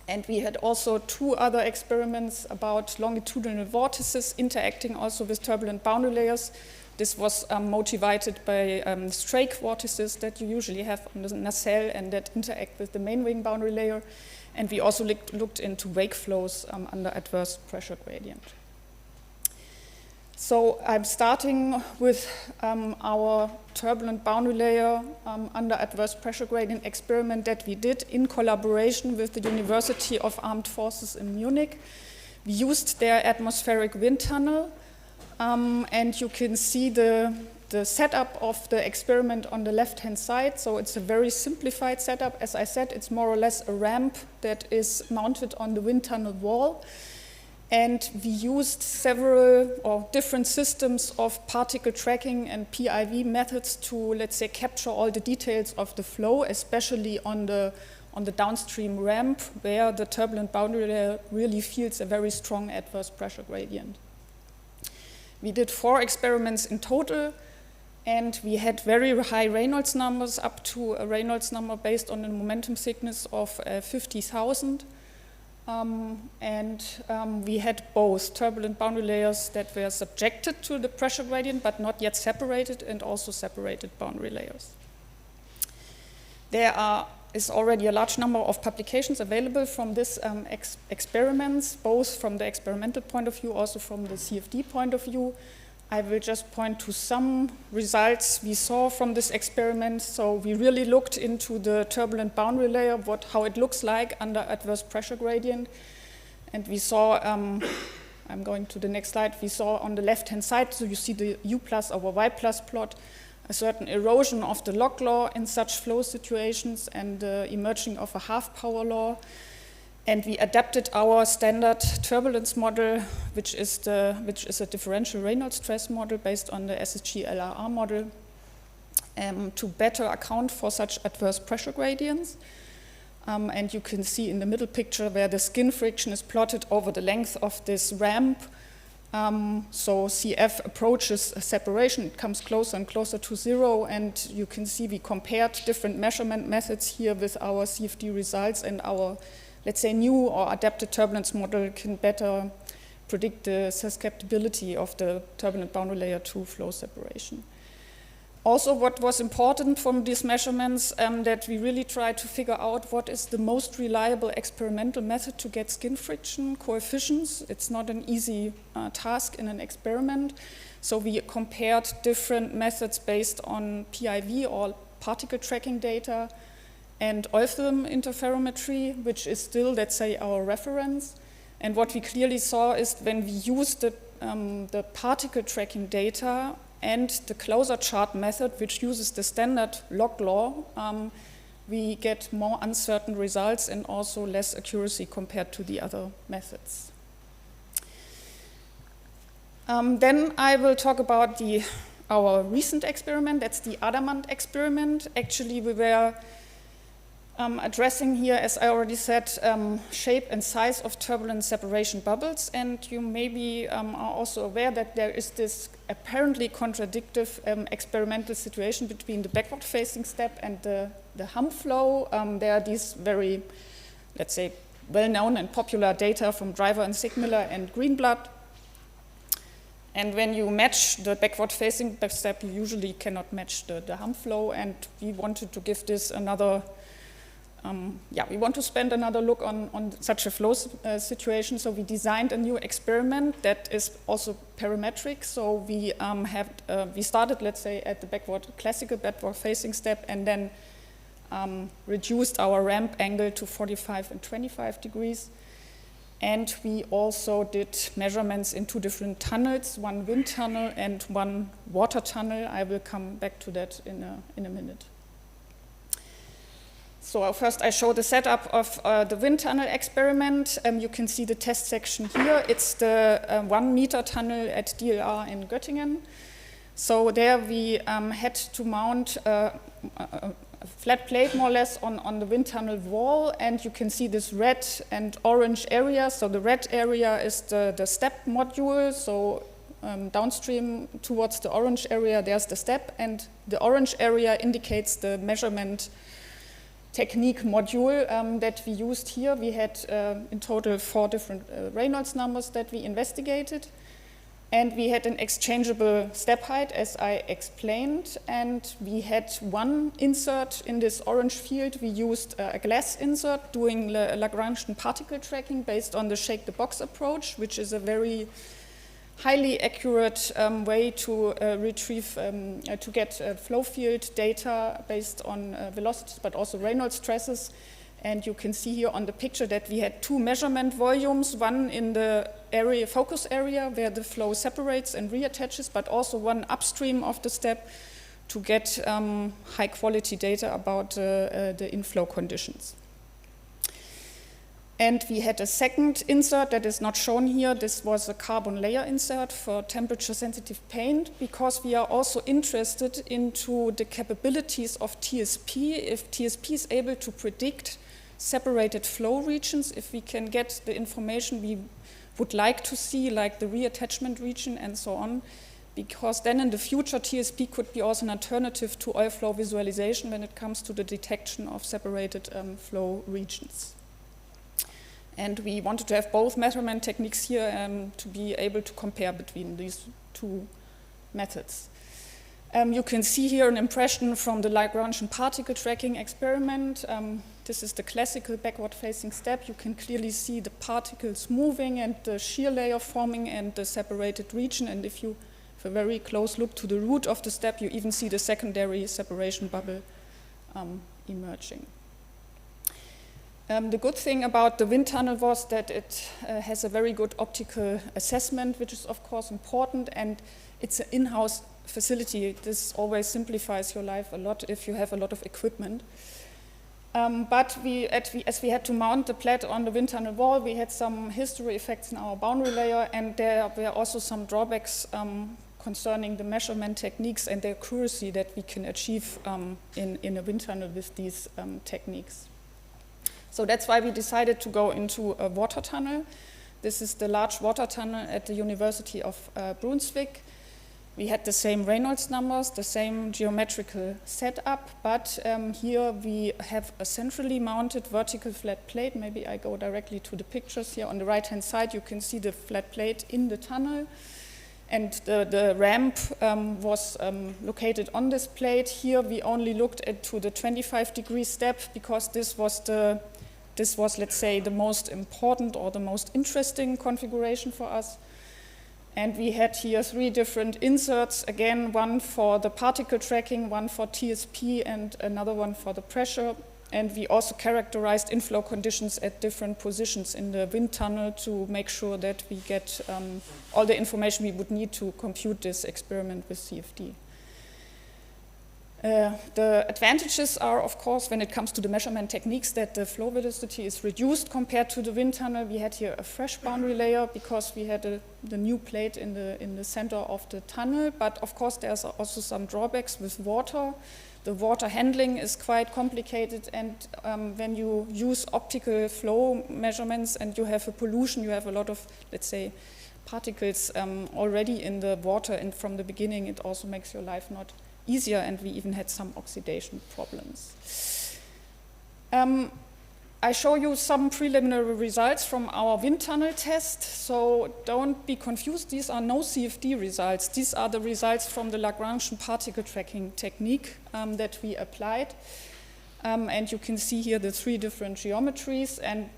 F: And we had also 2 other experiments about longitudinal vortices interacting also with turbulent boundary layers. This was motivated by strake vortices that you usually have on the nacelle and that interact with the main wing boundary layer. And we also looked into wake flows under adverse pressure gradient. So I'm starting with our turbulent boundary layer under adverse pressure gradient experiment that we did in collaboration with the University of Armed Forces in Munich. We used their atmospheric wind tunnel, and you can see the setup of the experiment on the left-hand side. So it's a very simplified setup. As I said, it's more or less a ramp that is mounted on the wind tunnel wall. And we used several or different systems of particle tracking and PIV methods to, let's say, capture all the details of the flow, especially on the downstream ramp, where the turbulent boundary layer really feels a very strong adverse pressure gradient. We did 4 experiments in total, and we had very high Reynolds numbers, up to a Reynolds number based on a momentum thickness of 50,000. We had both turbulent boundary layers that were subjected to the pressure gradient but not yet separated, and also separated boundary layers. There is already a large number of publications available from these experiments, both from the experimental point of view, also from the CFD point of view. I will just point to some results we saw from this experiment. So we really looked into the turbulent boundary layer, how it looks like under adverse pressure gradient. And we saw, I'm going to the next slide, we saw on the left-hand side, so you see the U plus over Y plus plot, a certain erosion of the log law in such flow situations and the emerging of a half power law. And we adapted our standard turbulence model, which is a differential Reynolds stress model based on the SSG LRR model, to better account for such adverse pressure gradients. And you can see in the middle picture where the skin friction is plotted over the length of this ramp. So CF approaches a separation, it comes closer and closer to 0, and you can see we compared different measurement methods here with our CFD results, and our, let's say, new or adapted turbulence model can better predict the susceptibility of the turbulent boundary layer to flow separation. Also, what was important from these measurements, that we really tried to figure out what is the most reliable experimental method to get skin friction coefficients. It's not an easy task in an experiment. So we compared different methods based on PIV or particle tracking data and oil-film interferometry, which is still, let's say, our reference. And what we clearly saw is when we used the particle tracking data and the closer chart method, which uses the standard log law, we get more uncertain results and also less accuracy compared to the other methods. Then I will talk about our recent experiment. That's the Adamant experiment. Actually, we were addressing here, as I already said, shape and size of turbulent separation bubbles. And you maybe are also aware that there is this apparently contradictory experimental situation between the backward-facing step and the hum flow. There are these very, let's say, well-known and popular data from Driver and Sigmiller and Greenblatt. And when you match the backward-facing step, you usually cannot match the hum flow. And we wanted to give this another we want to spend another look on such a flow situation. So we designed a new experiment that is also parametric. So we we started, let's say, at the classical backward facing step, and then reduced our ramp angle to 45 and 25 degrees. And we also did measurements in 2 different tunnels, one wind tunnel and one water tunnel. I will come back to that in a minute. So first I show the setup of the wind tunnel experiment. You can see the test section here. It's the 1 meter tunnel at DLR in Göttingen. So there we had to mount a flat plate more or less on the wind tunnel wall, and you can see this red and orange area. So the red area is the step module. So downstream towards the orange area, there's the step, and the orange area indicates the measurement technique module that we used here. We had in total 4 different Reynolds numbers that we investigated. And we had an exchangeable step height, as I explained. And we had one insert in this orange field. We used a glass insert doing Lagrangian particle tracking based on the shake the box approach, which is a very highly accurate way to retrieve, to get flow field data based on velocities, but also Reynolds stresses. And you can see here on the picture that we had 2 measurement volumes, one in the area, focus area where the flow separates and reattaches, but also one upstream of the step to get high quality data about the inflow conditions. And we had a second insert that is not shown here. This was a carbon layer insert for temperature sensitive paint, because we are also interested into the capabilities of TSP. If TSP is able to predict separated flow regions, if we can get the information we would like to see, like the reattachment region and so on, because then in the future TSP could be also an alternative to oil flow visualization when it comes to the detection of separated flow regions. And we wanted to have both measurement techniques here to be able to compare between these 2 methods. You can see here an impression from the Lagrangian particle tracking experiment. This is the classical backward-facing step. You can clearly see the particles moving and the shear layer forming and the separated region. And if you have a very close look to the root of the step, you even see the secondary separation bubble emerging. The good thing about the wind tunnel was that it has a very good optical assessment, which is of course important, and it's an in-house facility. This always simplifies your life a lot if you have a lot of equipment. But as we had to mount the plate on the wind tunnel wall, we had some history effects in our boundary layer, and there were also some drawbacks concerning the measurement techniques and the accuracy that we can achieve in a wind tunnel with these techniques. So that's why we decided to go into a water tunnel. This is the large water tunnel at the University of Brunswick. We had the same Reynolds numbers, the same geometrical setup, but here we have a centrally mounted vertical flat plate. Maybe I go directly to the pictures here. On the right-hand side, you can see the flat plate in the tunnel. And the ramp was located on this plate. Here we only looked into the 25-degree step because this was, let's say, the most important or the most interesting configuration for us. And we had here 3 different inserts, again, one for the particle tracking, one for TSP, and another one for the pressure. And we also characterized inflow conditions at different positions in the wind tunnel to make sure that we get all the information we would need to compute this experiment with CFD. The advantages are, of course, when it comes to the measurement techniques, that the flow velocity is reduced compared to the wind tunnel. We had here a fresh boundary layer because we had the new plate in the center of the tunnel. But of course, there's also some drawbacks with water. The water handling is quite complicated, and when you use optical flow measurements and you have a pollution, you have a lot of, let's say, particles already in the water, and from the beginning it also makes your life not easier, and we even had some oxidation problems. I show you some preliminary results from our wind tunnel test, so don't be confused. These are no CFD results. These are the results from the Lagrangian particle tracking technique that we applied. And you can see here the 3 different geometries, and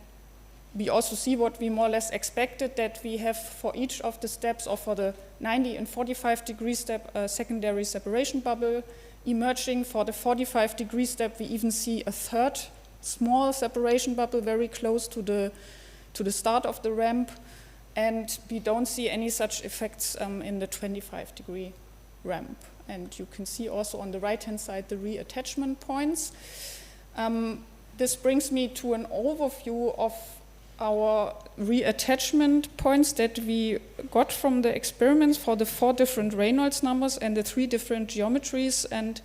F: we also see what we more or less expected, that we have for each of the steps, or for the 90 and 45-degree step, a secondary separation bubble emerging. For the 45-degree step, we even see a 3rd small separation bubble very close to the start of the ramp, and we don't see any such effects in the 25-degree ramp. And you can see also on the right-hand side the reattachment points. This brings me to an overview of our reattachment points that we got from the experiments for the 4 different Reynolds numbers and the 3 different geometries. And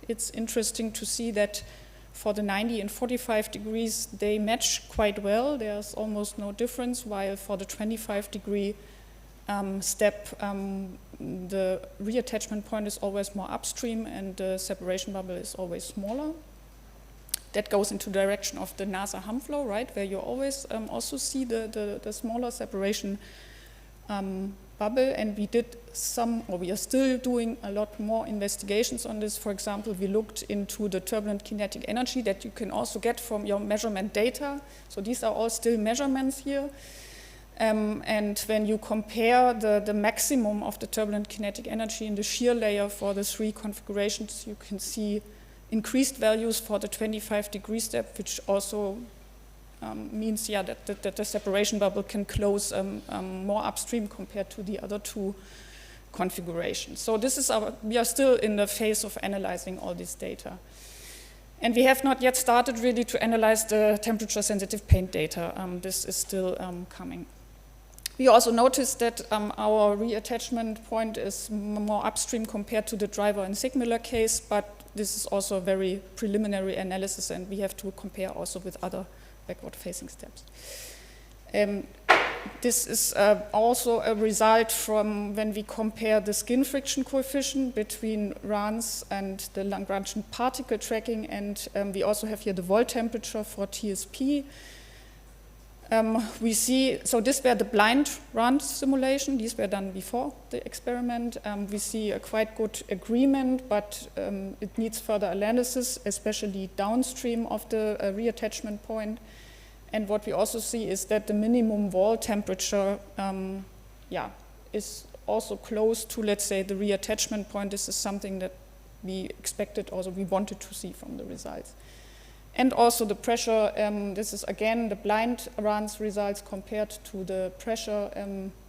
F: it's interesting to see that for the 90 and 45 degrees, they match quite well. There's almost no difference, while for the 25-degree step, the reattachment point is always more upstream and the separation bubble is always smaller. That goes into the direction of the NASA hum flow, right, where you always also see the smaller separation bubble. And we did we are still doing a lot more investigations on this. For example, we looked into the turbulent kinetic energy that you can also get from your measurement data. So these are all still measurements here. And when you compare the maximum of the turbulent kinetic energy in the shear layer for the 3 configurations, you can see increased values for the 25-degree step, which also means that the separation bubble can close more upstream compared to the other 2 configurations. So this is we are still in the phase of analyzing all this data. And we have not yet started really to analyze the temperature-sensitive paint data. This is still coming. We also noticed that our reattachment point is more upstream compared to the driver and signaler case, but this is also a very preliminary analysis, and we have to compare also with other backward-facing steps. This is also a result from when we compare the skin friction coefficient between RANS and the Lagrangian particle tracking, and we also have here the Volt temperature for TSP. We see, so these were the blind RANS simulation, these were done before the experiment. We see a quite good agreement, but it needs further analysis, especially downstream of the reattachment point. And what we also see is that the minimum wall temperature is also close to, let's say, the reattachment point. This is something that we expected, also we wanted to see from the results. And also the pressure, this is again the blind RANS results compared to the pressure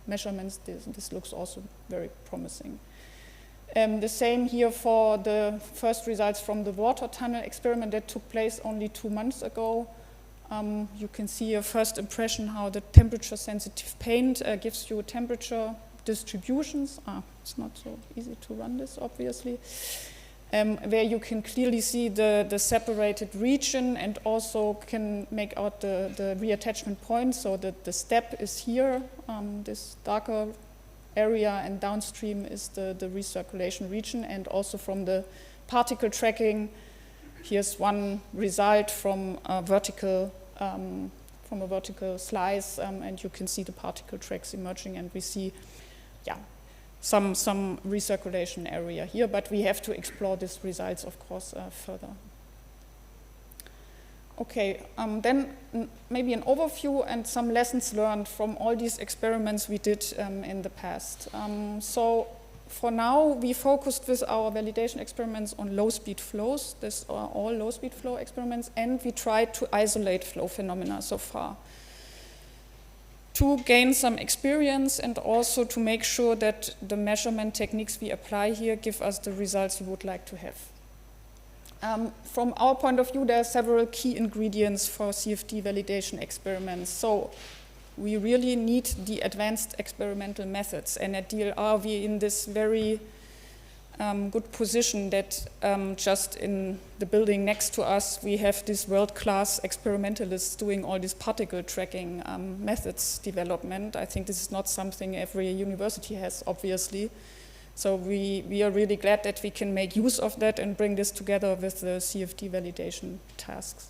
F: measurements. This looks also very promising. The same here for the first results from the water tunnel experiment that took place only 2 months ago. You can see a first impression how the temperature-sensitive paint gives you temperature distributions. It's not so easy to run this, obviously. Where you can clearly see the separated region and also can make out the reattachment point. So that the step is here, this darker area, and downstream is the recirculation region. And also from the particle tracking, here's one result from a vertical slice, and you can see the particle tracks emerging, and we see, some recirculation area here, but we have to explore these results, of course, further. Okay, then maybe an overview and some lessons learned from all these experiments we did in the past. So for now, we focused with our validation experiments on low-speed flows. These are all low-speed flow experiments, and we tried to isolate flow phenomena so far to gain some experience and also to make sure that the measurement techniques we apply here give us the results we would like to have. From our point of view, there are several key ingredients for CFD validation experiments. So we really need the advanced experimental methods, and at DLR we're in this very good position that just in the building next to us we have these world-class experimentalists doing all this particle tracking methods development. I think this is not something every university has, obviously. So we are really glad that we can make use of that and bring this together with the CFD validation tasks.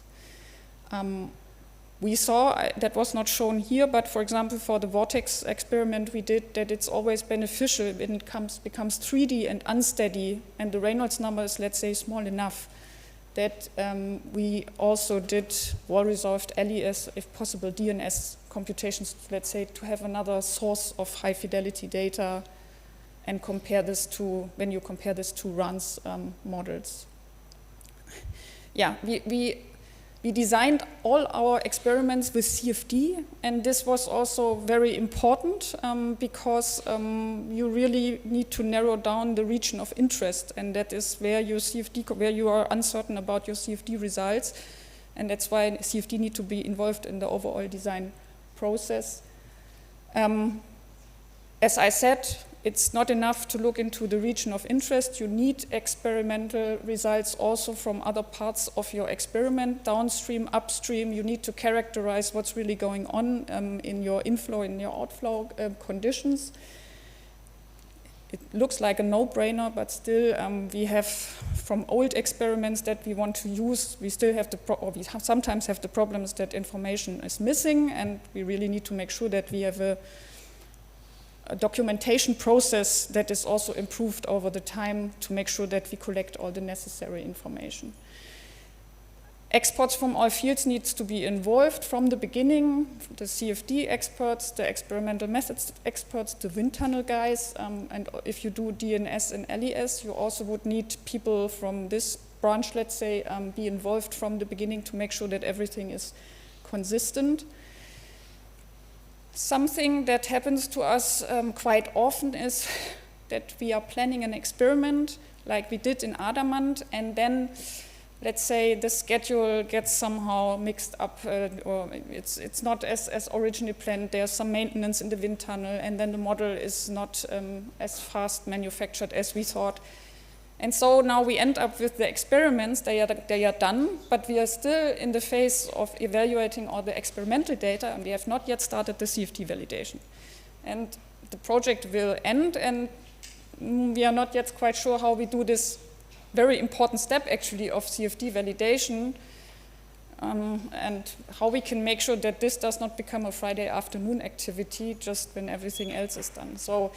F: We saw, that was not shown here, but for example, for the vortex experiment we did, that it's always beneficial when it becomes 3D and unsteady, and the Reynolds number is, let's say, small enough, that we also did wall-resolved LES, if possible, DNS computations, let's say, to have another source of high-fidelity data and compare this to, when you compare this to RANS models. Yeah, we designed all our experiments with CFD, and this was also very important because you really need to narrow down the region of interest, and that is where your CFD, where you are uncertain about your CFD results, and that's why CFD need to be involved in the overall design process. As I said, it's not enough to look into the region of interest. You need experimental results also from other parts of your experiment, downstream, upstream. You need to characterize what's really going on in your inflow and your outflow conditions. It looks like a no-brainer, but still we have from old experiments that we want to use, we still have sometimes have the problems that information is missing, and we really need to make sure that we have a documentation process that is also improved over the time to make sure that we collect all the necessary information. Experts from all fields needs to be involved from the beginning, the CFD experts, the experimental methods experts, the wind tunnel guys, and if you do DNS and LES, you also would need people from this branch, let's say, be involved from the beginning to make sure that everything is consistent. Something that happens to us quite often is that we are planning an experiment like we did in Adamant, and then let's say the schedule gets somehow mixed up, or it's not as originally planned. There's some maintenance in the wind tunnel, and then the model is not as fast manufactured as we thought. And so now we end up with the experiments, they are done, but we are still in the phase of evaluating all the experimental data, and we have not yet started the CFD validation. And the project will end, and we are not yet quite sure how we do this very important step actually of CFD validation, and how we can make sure that this does not become a Friday afternoon activity just when everything else is done. So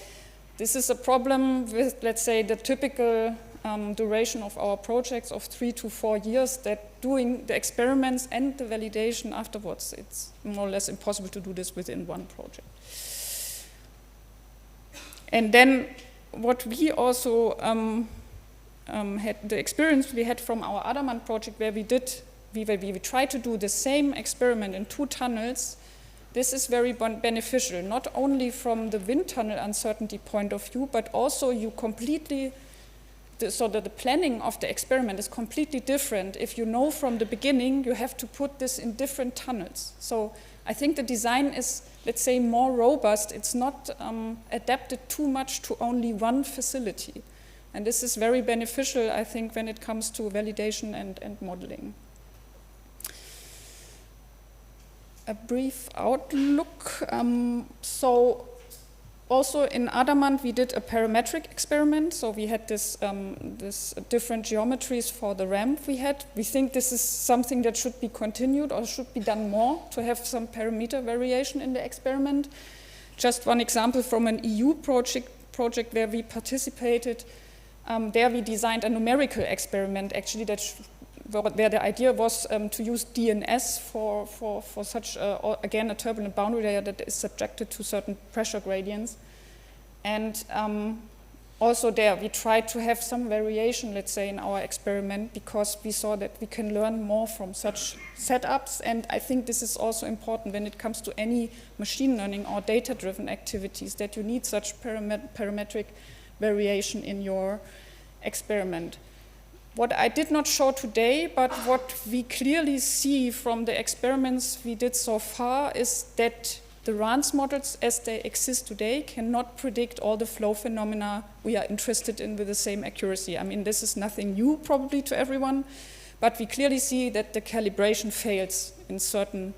F: this is a problem with, let's say, the typical duration of our projects of 3 to 4 years, that doing the experiments and the validation afterwards, it's more or less impossible to do this within one project. And then what we also had the experience we had from our Adamant project, where we tried to do the same experiment in 2 tunnels. This is very beneficial, not only from the wind tunnel uncertainty point of view, but also you completely, so that the planning of the experiment is completely different. If you know from the beginning, you have to put this in different tunnels. So I think the design is, let's say, more robust. It's not adapted too much to only one facility. And this is very beneficial, I think, when it comes to validation and modeling. A brief outlook. So also in Adamant, we did a parametric experiment. So we had this different geometries for the ramp we had. We think this is something that should be continued or should be done more to have some parameter variation in the experiment. Just one example from an EU project where we participated. There we designed a numerical experiment actually where the idea was to use DNS for such, again, a turbulent boundary layer that is subjected to certain pressure gradients. And also there we tried to have some variation, let's say, in our experiment, because we saw that we can learn more from such setups. And I think this is also important when it comes to any machine learning or data-driven activities, that you need such parametric variation in your experiment. What I did not show today, but what we clearly see from the experiments we did so far, is that the RANS models as they exist today cannot predict all the flow phenomena we are interested in with the same accuracy. I mean, this is nothing new probably to everyone, but we clearly see that the calibration fails in certain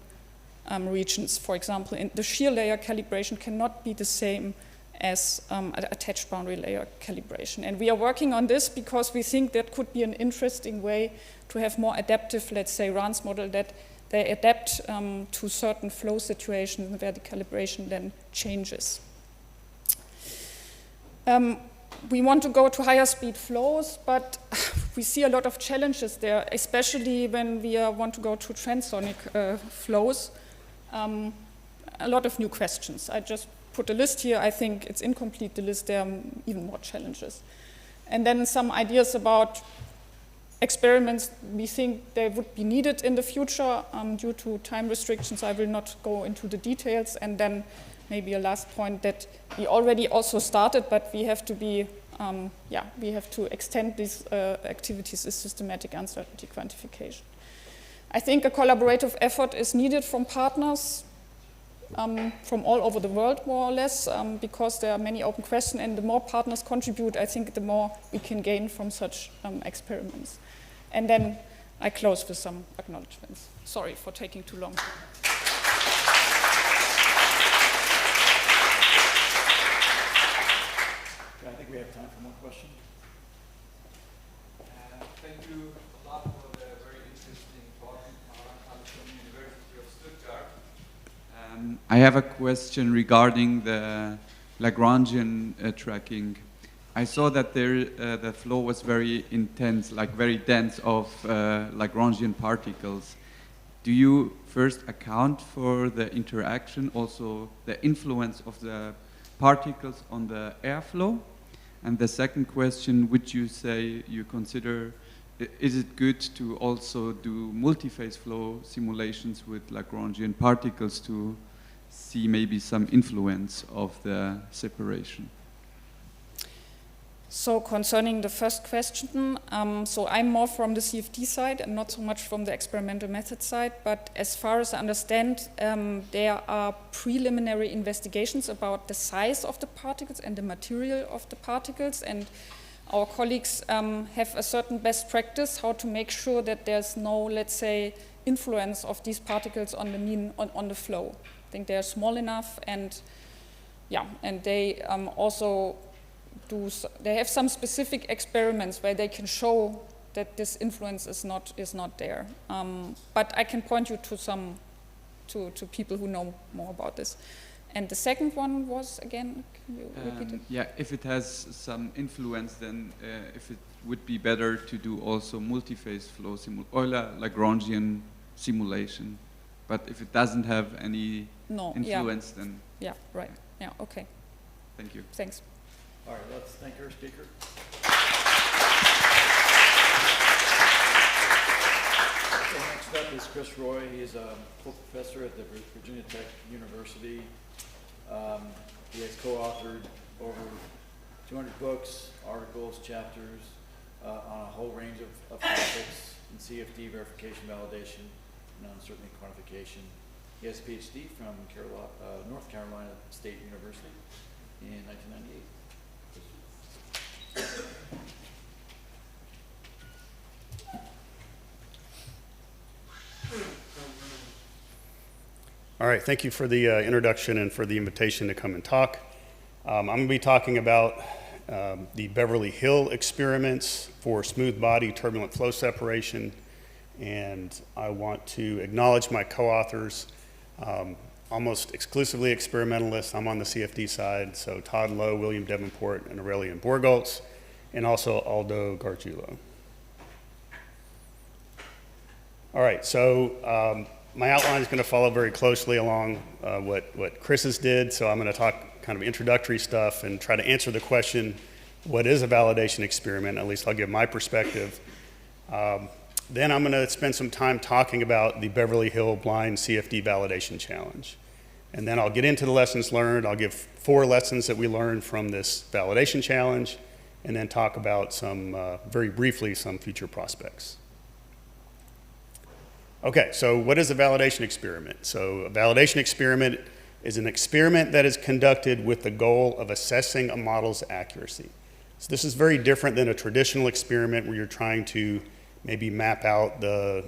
F: regions. For example, the shear layer calibration cannot be the same as attached boundary layer calibration. And we are working on this because we think that could be an interesting way to have more adaptive, let's say, RANS model that they adapt to certain flow situations where the calibration then changes. We want to go to higher speed flows, but we see a lot of challenges there, especially when we want to go to transonic flows. A lot of new questions. I just put a list here. I think it's incomplete, the list. There are even more challenges. And then some ideas about experiments we think they would be needed in the future due to time restrictions. I will not go into the details. And then maybe a last point that we already also started, but we have to be, we have to extend these activities is systematic uncertainty quantification. I think a collaborative effort is needed from partners from all over the world, more or less, because there are many open questions, and the more partners contribute, I think the more we can gain from such experiments. And then I close with some acknowledgements. Sorry for taking too long.
A: I think we have time for more questions.
D: Thank you a lot for the very interesting talk from the University of Stuttgart. I have a question regarding the Lagrangian tracking.
G: I saw that the flow was very intense, like very dense of Lagrangian particles. Do you first account for the interaction, also the influence of the particles on the airflow? And the second question, would you say you consider, is it good to also do multi-phase flow simulations with Lagrangian particles to see maybe some influence of the separation?
F: So concerning the first question, so I'm more from the CFD side and not so much from the experimental method side, but as far as I understand, there are preliminary investigations about the size of the particles and the material of the particles, and our colleagues have a certain best practice how to make sure that there's no, let's say, influence of these particles on the mean, on the flow. I think they're small enough, and yeah, and they also they have some specific experiments where they can show that this influence is not there. But I can point you to people who know more about this. And the second one was, again, can you repeat it?
G: Yeah, if it has some influence, then if it would be better to do also multi-phase flow or Lagrangian simulation. But if it doesn't have any influence, then...
F: Yeah, right. Yeah, okay.
G: Thank you.
F: Thanks.
A: All right, let's thank our speaker. So next up is Chris Roy. He's a full professor at the Virginia Tech University. He has co-authored over 200 books, articles, chapters on a whole range of topics in CFD, verification, validation, and uncertainty quantification. He has a PhD from North Carolina State University in 1998.
H: All right, thank you for the introduction and for the invitation to come and talk. I'm going to be talking about the Beverly Hill experiments for smooth body turbulent flow separation, and I want to acknowledge my co-authors, almost exclusively experimentalists. I'm on the CFD side, so Todd Lowe, William Davenport, and Aurelian Borgholtz, and also Aldo Gargiulo. All right, so my outline is going to follow very closely along what Chris's did, so I'm going to talk kind of introductory stuff and try to answer the question, what is a validation experiment? At least I'll give my perspective. Then I'm going to spend some time talking about the Beverly Hill Blind CFD Validation Challenge. And then I'll get into the lessons learned. I'll give 4 lessons that we learned from this validation challenge, and then talk about very briefly, some future prospects. Okay, so what is a validation experiment? So a validation experiment is an experiment that is conducted with the goal of assessing a model's accuracy. So this is very different than a traditional experiment where you're trying to maybe map out the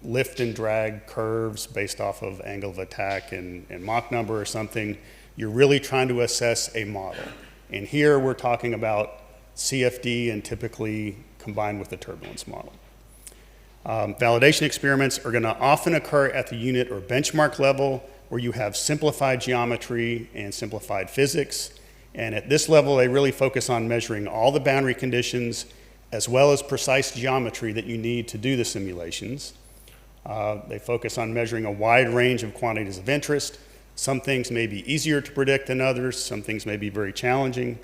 H: lift and drag curves based off of angle of attack and Mach number or something. You're really trying to assess a model. And here we're talking about CFD and typically combined with the turbulence model. Validation experiments are going to often occur at the unit or benchmark level where you have simplified geometry and simplified physics. And at this level, they really focus on measuring all the boundary conditions as well as precise geometry that you need to do the simulations. They focus on measuring a wide range of quantities of interest. Some things may be easier to predict than others. Some things may be very challenging.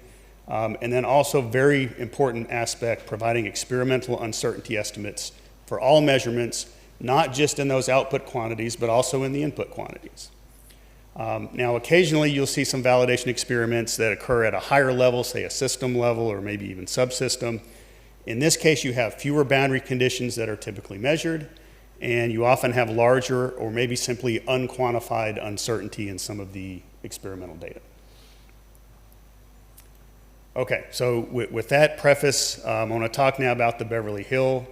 H: And then also, very important aspect, providing experimental uncertainty estimates for all measurements, not just in those output quantities, but also in the input quantities. Now, occasionally you'll see some validation experiments that occur at a higher level, say a system level or maybe even subsystem. In this case, you have fewer boundary conditions that are typically measured, and you often have larger or maybe simply unquantified uncertainty in some of the experimental data. Okay, so with that preface, I want to talk now about the Beverly Hill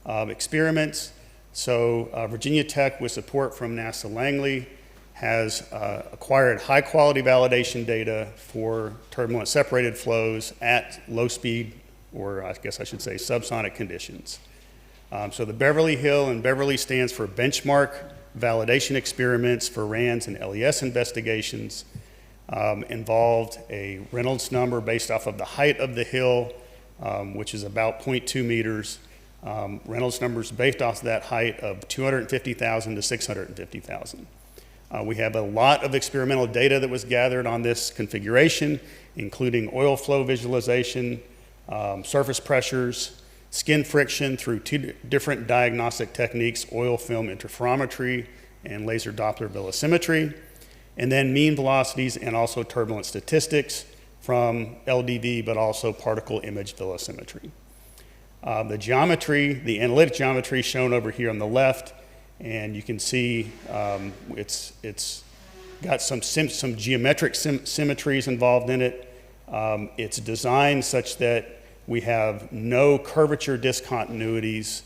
H: experiments. So Virginia Tech, with support from NASA Langley, has acquired high quality validation data for turbulent separated flows at low speed, or I guess I should say subsonic conditions. So the Beverly Hill, and Beverly stands for Benchmark Validation Experiments for RANS and LES Investigations. involved a Reynolds number based off of the height of the hill, which is about 0.2 meters. Reynolds numbers based off of that height of 250,000 to 650,000. We have a lot of experimental data that was gathered on this configuration, including oil flow visualization, surface pressures, skin friction through two different diagnostic techniques, oil film interferometry and laser Doppler velocimetry, and then mean velocities and also turbulent statistics from LDV, but also particle image velocimetry. The geometry, the analytic geometry shown over here on the left, and you can see it's got some geometric symmetries involved in it. It's designed such that we have no curvature discontinuities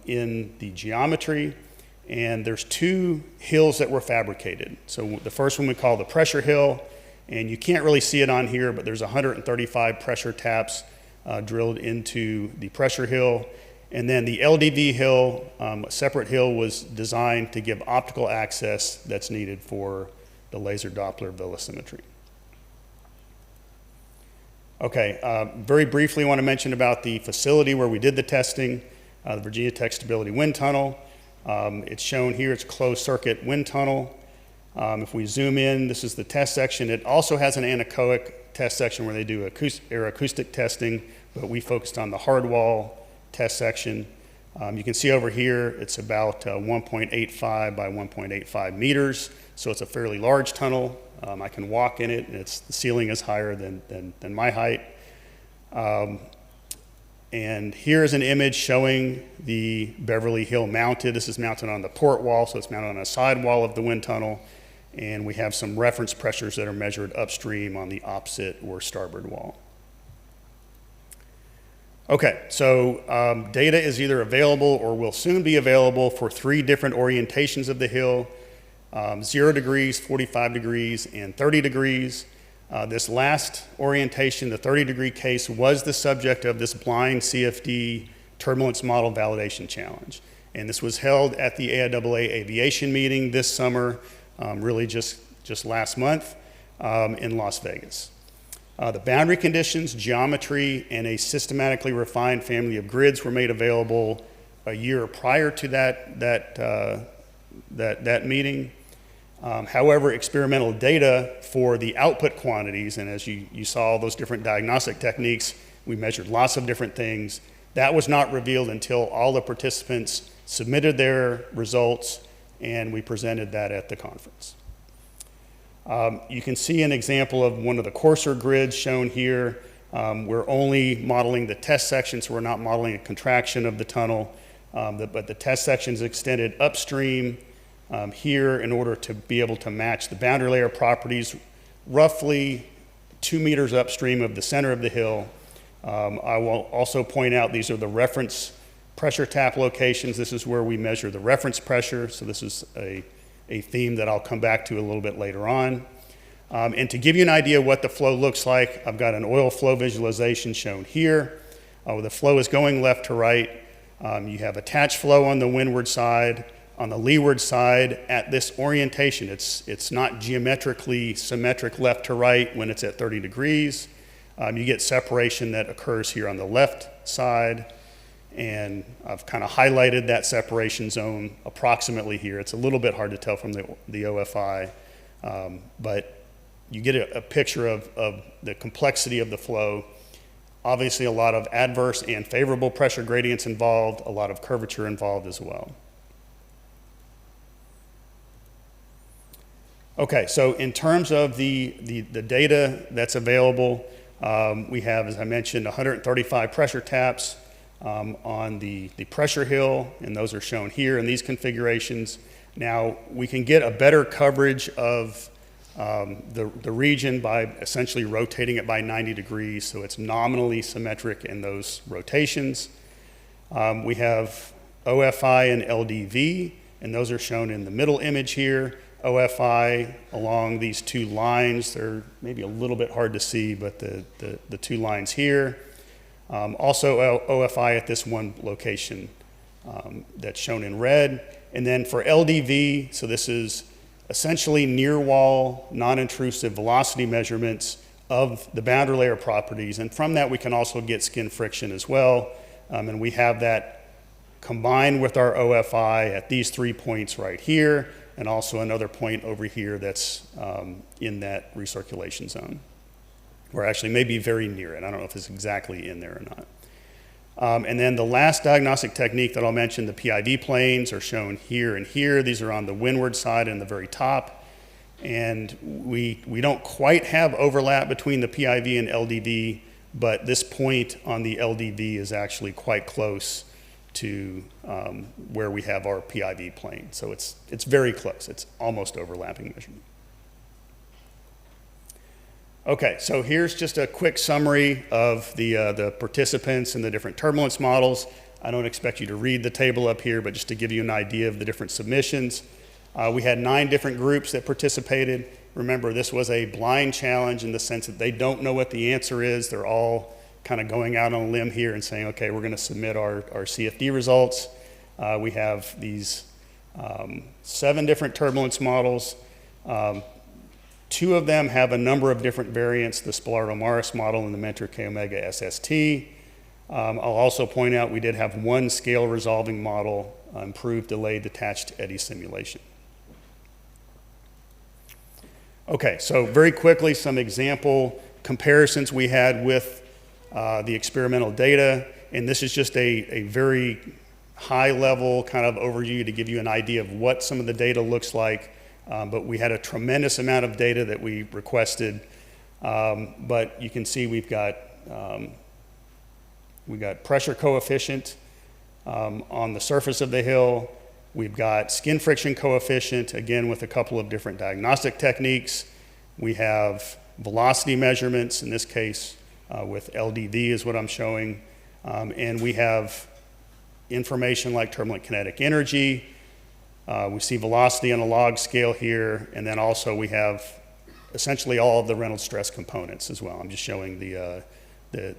H: in the geometry, and there's two hills that were fabricated. So the first one we call the pressure hill, and you can't really see it on here, but there's 135 pressure taps drilled into the pressure hill. And then the LDV hill, a separate hill, was designed to give optical access that's needed for the laser Doppler velocimetry. Okay, very briefly I want to mention about the facility where we did the testing, the Virginia Tech Stability Wind Tunnel. It's shown here, it's a closed circuit wind tunnel. If we zoom in, this is the test section. It also has an anechoic test section where they do air acoustic testing, but we focused on the hard wall test section. You can see over here, it's about 1.85 by 1.85 meters, so it's a fairly large tunnel. I can walk in it, and the ceiling is higher than my height. And here's an image showing the Beverly Hill mounted. This is mounted on the port wall, so it's mounted on a side wall of the wind tunnel. And we have some reference pressures that are measured upstream on the opposite or starboard wall. Okay, so data is either available or will soon be available for 3 different orientations of the hill, 0 degrees, 45 degrees, and 30 degrees. This last orientation, the 30-degree case, was the subject of this blind CFD turbulence model validation challenge. And this was held at the AIAA aviation meeting this summer, really just last month in Las Vegas. The boundary conditions, geometry, and a systematically refined family of grids were made available a year prior to that meeting. However, experimental data for the output quantities, and as you saw all those different diagnostic techniques, we measured lots of different things. That was not revealed until all the participants submitted their results, and we presented that at the conference. You can see an example of one of the coarser grids shown here. We're only modeling the test section, so we're not modeling a contraction of the tunnel, but the test section is extended upstream here in order to be able to match the boundary layer properties roughly 2 meters upstream of the center of the hill. I will also point out these are the reference pressure tap locations. This is where we measure the reference pressure, so this is a theme that I'll come back to a little bit later on. And to give you an idea what the flow looks like, I've got an oil flow visualization shown here. The flow is going left to right. You have attached flow on the windward side. On the leeward side, at this orientation, it's not geometrically symmetric left to right when it's at 30 degrees. You get separation that occurs here on the left side, and I've kind of highlighted that separation zone approximately here. It's a little bit hard to tell from the OFI, but you get a picture of the complexity of the flow. Obviously, a lot of adverse and favorable pressure gradients involved, a lot of curvature involved as well. Okay, so in terms of the data that's available, we have, as I mentioned, 135 pressure taps on the pressure hill, and those are shown here in these configurations. Now, we can get a better coverage of the region by essentially rotating it by 90 degrees, so it's nominally symmetric in those rotations. We have OFI and LDV, and those are shown in the middle image here. OFI along these 2 lines, they're maybe a little bit hard to see, but the 2 lines here. Also OFI at this one location that's shown in red. And then for LDV, so this is essentially near wall, non-intrusive velocity measurements of the boundary layer properties. And from that, we can also get skin friction as well. And we have that combined with our OFI at these 3 points right here, and also another point over here that's in that recirculation zone, or actually maybe very near it. I don't know if it's exactly in there or not. And then the last diagnostic technique that I'll mention, the PIV planes, are shown here and here. These are on the windward side and the very top. And we don't quite have overlap between the PIV and LDV, but this point on the LDV is actually quite close to where we have our PIV plane. So it's very close. It's almost overlapping measurement. Okay, so here's just a quick summary of the participants and the different turbulence models. I don't expect you to read the table up here, but just to give you an idea of the different submissions. We had 9 different groups that participated. Remember, this was a blind challenge in the sense that they don't know what the answer is. They're all kind of going out on a limb here and saying, okay, we're going to submit our CFD results. We have these 7 different turbulence models. 2 of them have a number of different variants, the Spilaro-Morris model and the Mentor K-Omega SST. I'll also point out we did have 1 scale resolving model, improved delayed detached eddy simulation. Okay, so very quickly, some example comparisons we had with the experimental data, and this is just a very high level kind of overview to give you an idea of what some of the data looks like. But we had a tremendous amount of data that we requested. But you can see we got pressure coefficient on the surface of the hill. We've got skin friction coefficient, again with a couple of different diagnostic techniques. We have velocity measurements, in this case with LDV is what I'm showing. And we have information like turbulent kinetic energy. We see velocity on a log scale here, and then also we have essentially all of the Reynolds stress components as well. I'm just showing the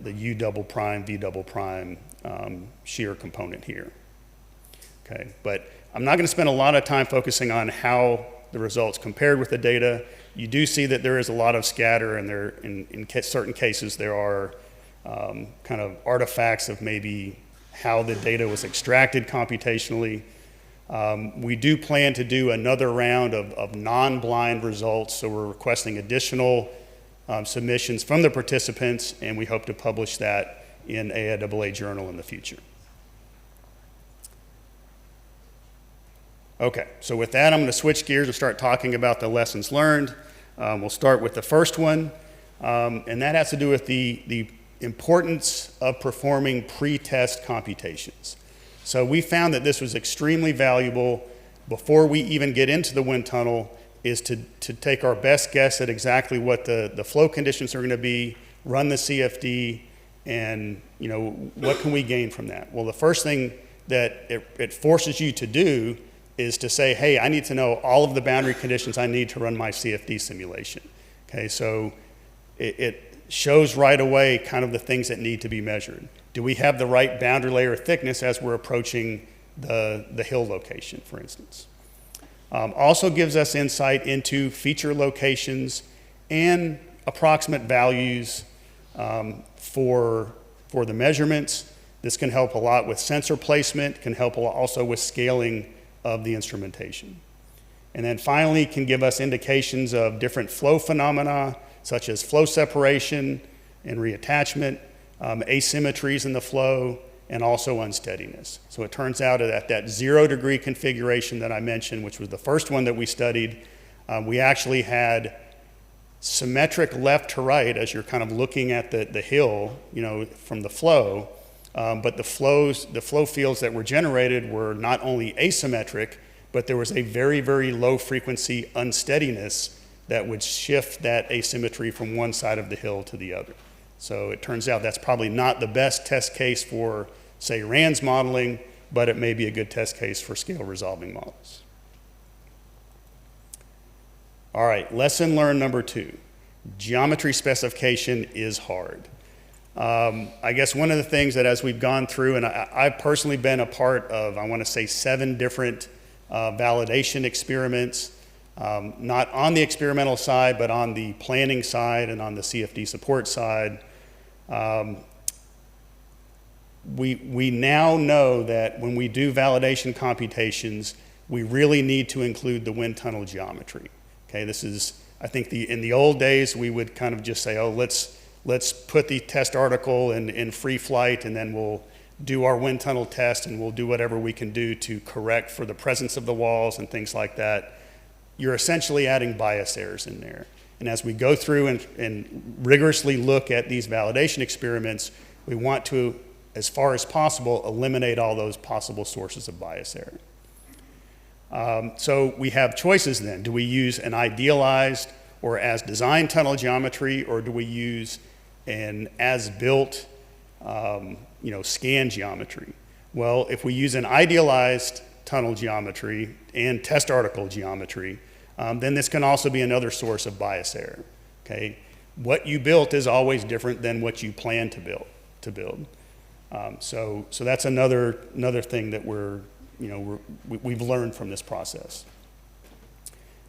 H: U double prime, V double prime shear component here. Okay, but I'm not going to spend a lot of time focusing on how the results compared with the data. You do see that there is a lot of scatter, and there, in certain cases, there are kind of artifacts of maybe how the data was extracted computationally. We do plan to do another round of non-blind results, so we're requesting additional submissions from the participants, and we hope to publish that in AIAA Journal in the future. Okay, so with that, I'm going to switch gears and start talking about the lessons learned. We'll start with the first one, and that has to do with the importance of performing pre-test computations. So we found that this was extremely valuable before we even get into the wind tunnel, is to take our best guess at exactly what the flow conditions are going to be, run the CFD, and what can we gain from that? Well, the first thing that it forces you to do is to say, hey, I need to know all of the boundary conditions I need to run my CFD simulation. Okay, so it shows right away kind of the things that need to be measured. Do we have the right boundary layer thickness as we're approaching the hill location, for instance? Also gives us insight into feature locations and approximate values for the measurements. This can help a lot with sensor placement, can help also with scaling of the instrumentation. And then finally can give us indications of different flow phenomena, such as flow separation and reattachment, asymmetries in the flow, and also unsteadiness. So it turns out that at that 0-degree configuration that I mentioned, which was the first one that we studied, we actually had symmetric left to right as you're kind of looking at the hill, from the flow, but the flow fields that were generated were not only asymmetric, but there was a very, very low frequency unsteadiness that would shift that asymmetry from one side of the hill to the other. So it turns out that's probably not the best test case for, say, RANS modeling, but it may be a good test case for scale resolving models. All right, lesson learned number 2. Geometry specification is hard. I guess one of the things that as we've gone through, and I've personally been a part of, I want to say 7 different validation experiments. not on the experimental side, but on the planning side and on the CFD support side. We now know that when we do validation computations, we really need to include the wind tunnel geometry. Okay, this is, I think in the old days, we would kind of just say, oh, let's put the test article in free flight, and then we'll do our wind tunnel test, and we'll do whatever we can do to correct for the presence of the walls and things like that. You're essentially adding bias errors in there. And as we go through and rigorously look at these validation experiments, we want to, as far as possible, eliminate all those possible sources of bias error. So we have choices then. Do we use an idealized or as designed tunnel geometry, or do we use an as-built scan geometry? Well, if we use an idealized tunnel geometry and test article geometry, then this can also be another source of bias error. Okay, what you built is always different than what you plan to build. So that's another thing that we've learned from this process.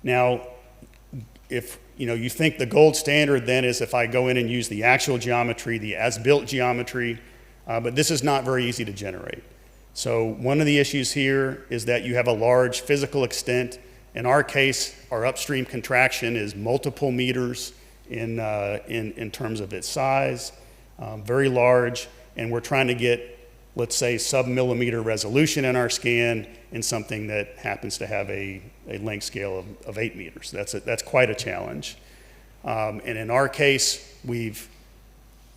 H: Now, if you think the gold standard then is if I go in and use the actual geometry, the as-built geometry, but this is not very easy to generate. So one of the issues here is that you have a large physical extent. In our case, our upstream contraction is multiple meters in terms of its size, very large, and we're trying to get, let's say, sub-millimeter resolution in our scan in something that happens to have a length scale of 8 meters. That's quite a challenge. And in our case, we've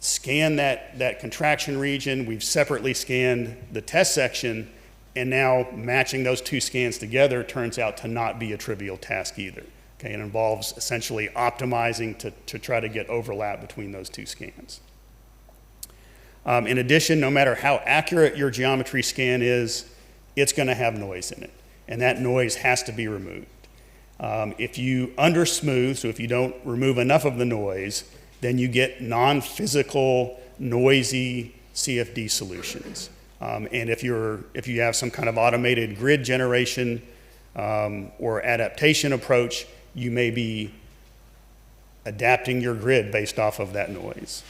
H: scanned that contraction region, we've separately scanned the test section, and now matching those two scans together turns out to not be a trivial task either. Okay, it involves essentially optimizing to try to get overlap between those two scans. In addition, no matter how accurate your geometry scan is, it's going to have noise in it, and that noise has to be removed. If you undersmooth, so if you don't remove enough of the noise, then you get non-physical, noisy CFD solutions. And if you have some kind of automated grid generation or adaptation approach, you may be adapting your grid based off of that noise.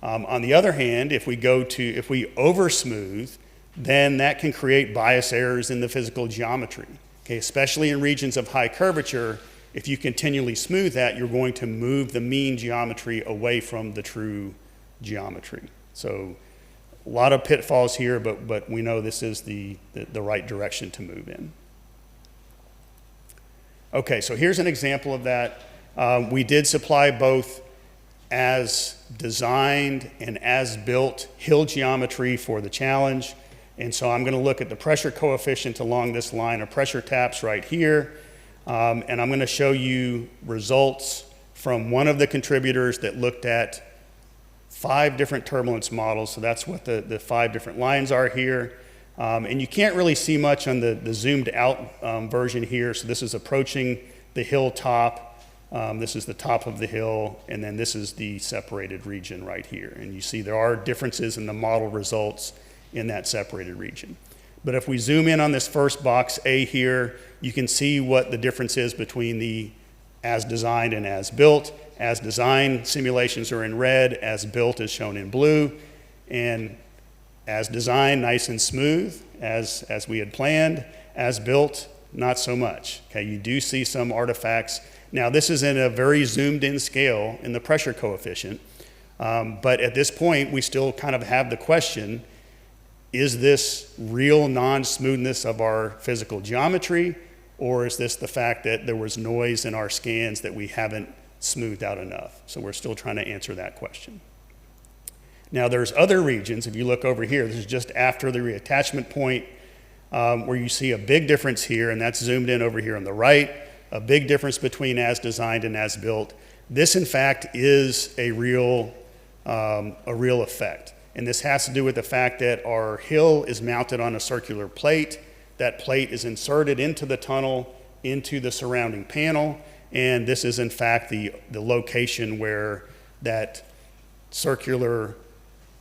H: On the other hand, if we oversmooth, then that can create bias errors in the physical geometry. Okay, especially in regions of high curvature, if you continually smooth that, you're going to move the mean geometry away from the true geometry. So a lot of pitfalls here, but we know this is the right direction to move in. Okay, so here's an example of that. We did supply both as designed and as built hill geometry for the challenge. And so I'm going to look at the pressure coefficient along this line of pressure taps right here. And I'm going to show you results from one of the contributors that looked at 5 different turbulence models. So that's what the 5 different lines are here. And you can't really see much on the zoomed out version here. So this is approaching the hill top. This is the top of the hill, and then this is the separated region right here. And you see there are differences in the model results in that separated region. But if we zoom in on this first box A here, you can see what the difference is between the as designed and as built. As designed simulations are in red, as built is shown in blue, and as designed, nice and smooth, as we had planned. As built, not so much. Okay, you do see some artifacts. Now, this is in a very zoomed in scale in the pressure coefficient, but at this point, we still kind of have the question, is this real non-smoothness of our physical geometry, or is this the fact that there was noise in our scans that we haven't smoothed out enough? So we're still trying to answer that question. Now, there's other regions. If you look over here, this is just after the reattachment point, where you see a big difference here, and that's zoomed in over here on the right, a big difference between as designed and as built. This, in fact, is a real effect. And this has to do with the fact that our hill is mounted on a circular plate. That plate is inserted into the tunnel, into the surrounding panel, and this is, in fact, the location where that circular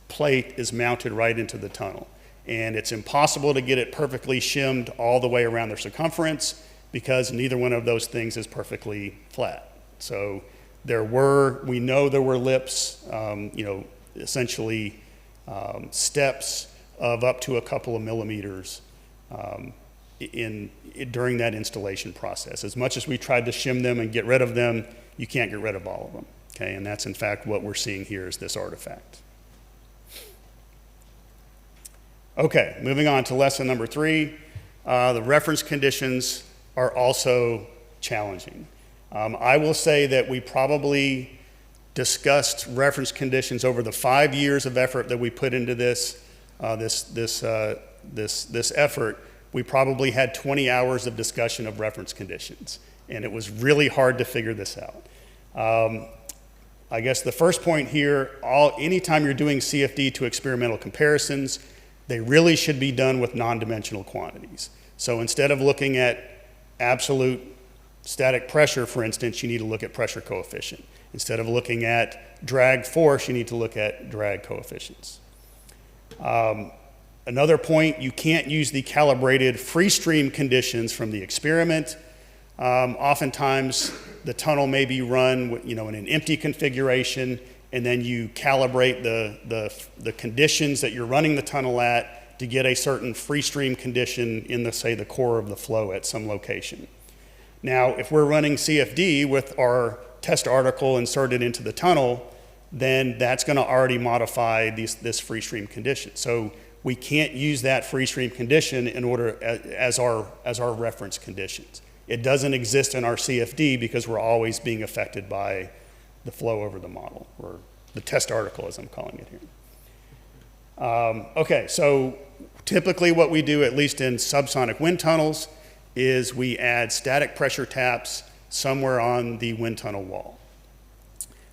H: plate is mounted right into the tunnel. And it's impossible to get it perfectly shimmed all the way around the circumference. because neither one of those things is perfectly flat. So we know there were lips, essentially steps of up to a couple of millimeters during that installation process. As much as we tried to shim them and get rid of them, you can't get rid of all of them, okay? And that's in fact what we're seeing here is this artifact. Okay, moving on to lesson number 3. The reference conditions are also challenging. I will say that we probably discussed reference conditions over the 5 years of effort that we put into this effort. We probably had 20 hours of discussion of reference conditions, and it was really hard to figure this out. I guess the first point here, anytime you're doing CFD to experimental comparisons, they really should be done with non-dimensional quantities. So instead of looking at absolute static pressure, for instance, you need to look at pressure coefficient. Instead of looking at drag force, you need to look at drag coefficients. Another point, you can't use the calibrated free stream conditions from the experiment. Oftentimes, the tunnel may be run in an empty configuration, and then you calibrate the conditions that you're running the tunnel at to get a certain free stream condition in the core of the flow at some location. Now, if we're running CFD with our test article inserted into the tunnel, then that's going to already modify this free stream condition. So we can't use that free stream condition in order as our reference conditions. It doesn't exist in our CFD because we're always being affected by the flow over the model, or the test article as I'm calling it here. Okay, so typically what we do, at least in subsonic wind tunnels, is we add static pressure taps somewhere on the wind tunnel wall.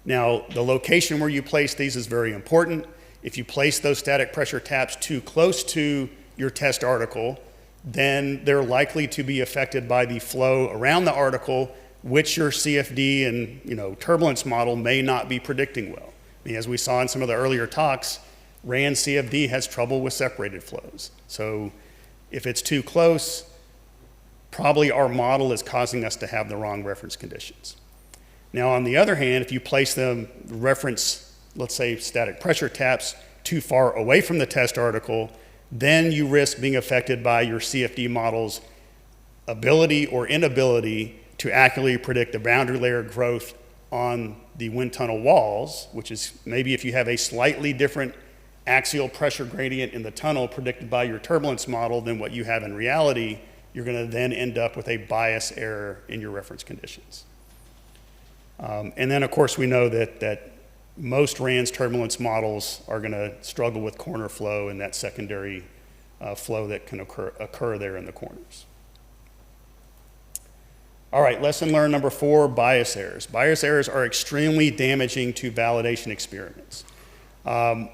H: Now, the location where you place these is very important. If you place those static pressure taps too close to your test article, then they're likely to be affected by the flow around the article, which your CFD and turbulence model may not be predicting well. I mean, as we saw in some of the earlier talks, RAN CFD has trouble with separated flows. So if it's too close, probably our model is causing us to have the wrong reference conditions. Now, on the other hand, if you place the reference, let's say static pressure taps, too far away from the test article, then you risk being affected by your CFD model's ability or inability to accurately predict the boundary layer growth on the wind tunnel walls, which is maybe if you have a slightly different axial pressure gradient in the tunnel predicted by your turbulence model than what you have in reality, you're going to then end up with a bias error in your reference conditions. And then, of course, we know that most RAN's turbulence models are going to struggle with corner flow and that secondary flow that can occur there in the corners. All right, lesson learned number 4, bias errors. Bias errors are extremely damaging to validation experiments.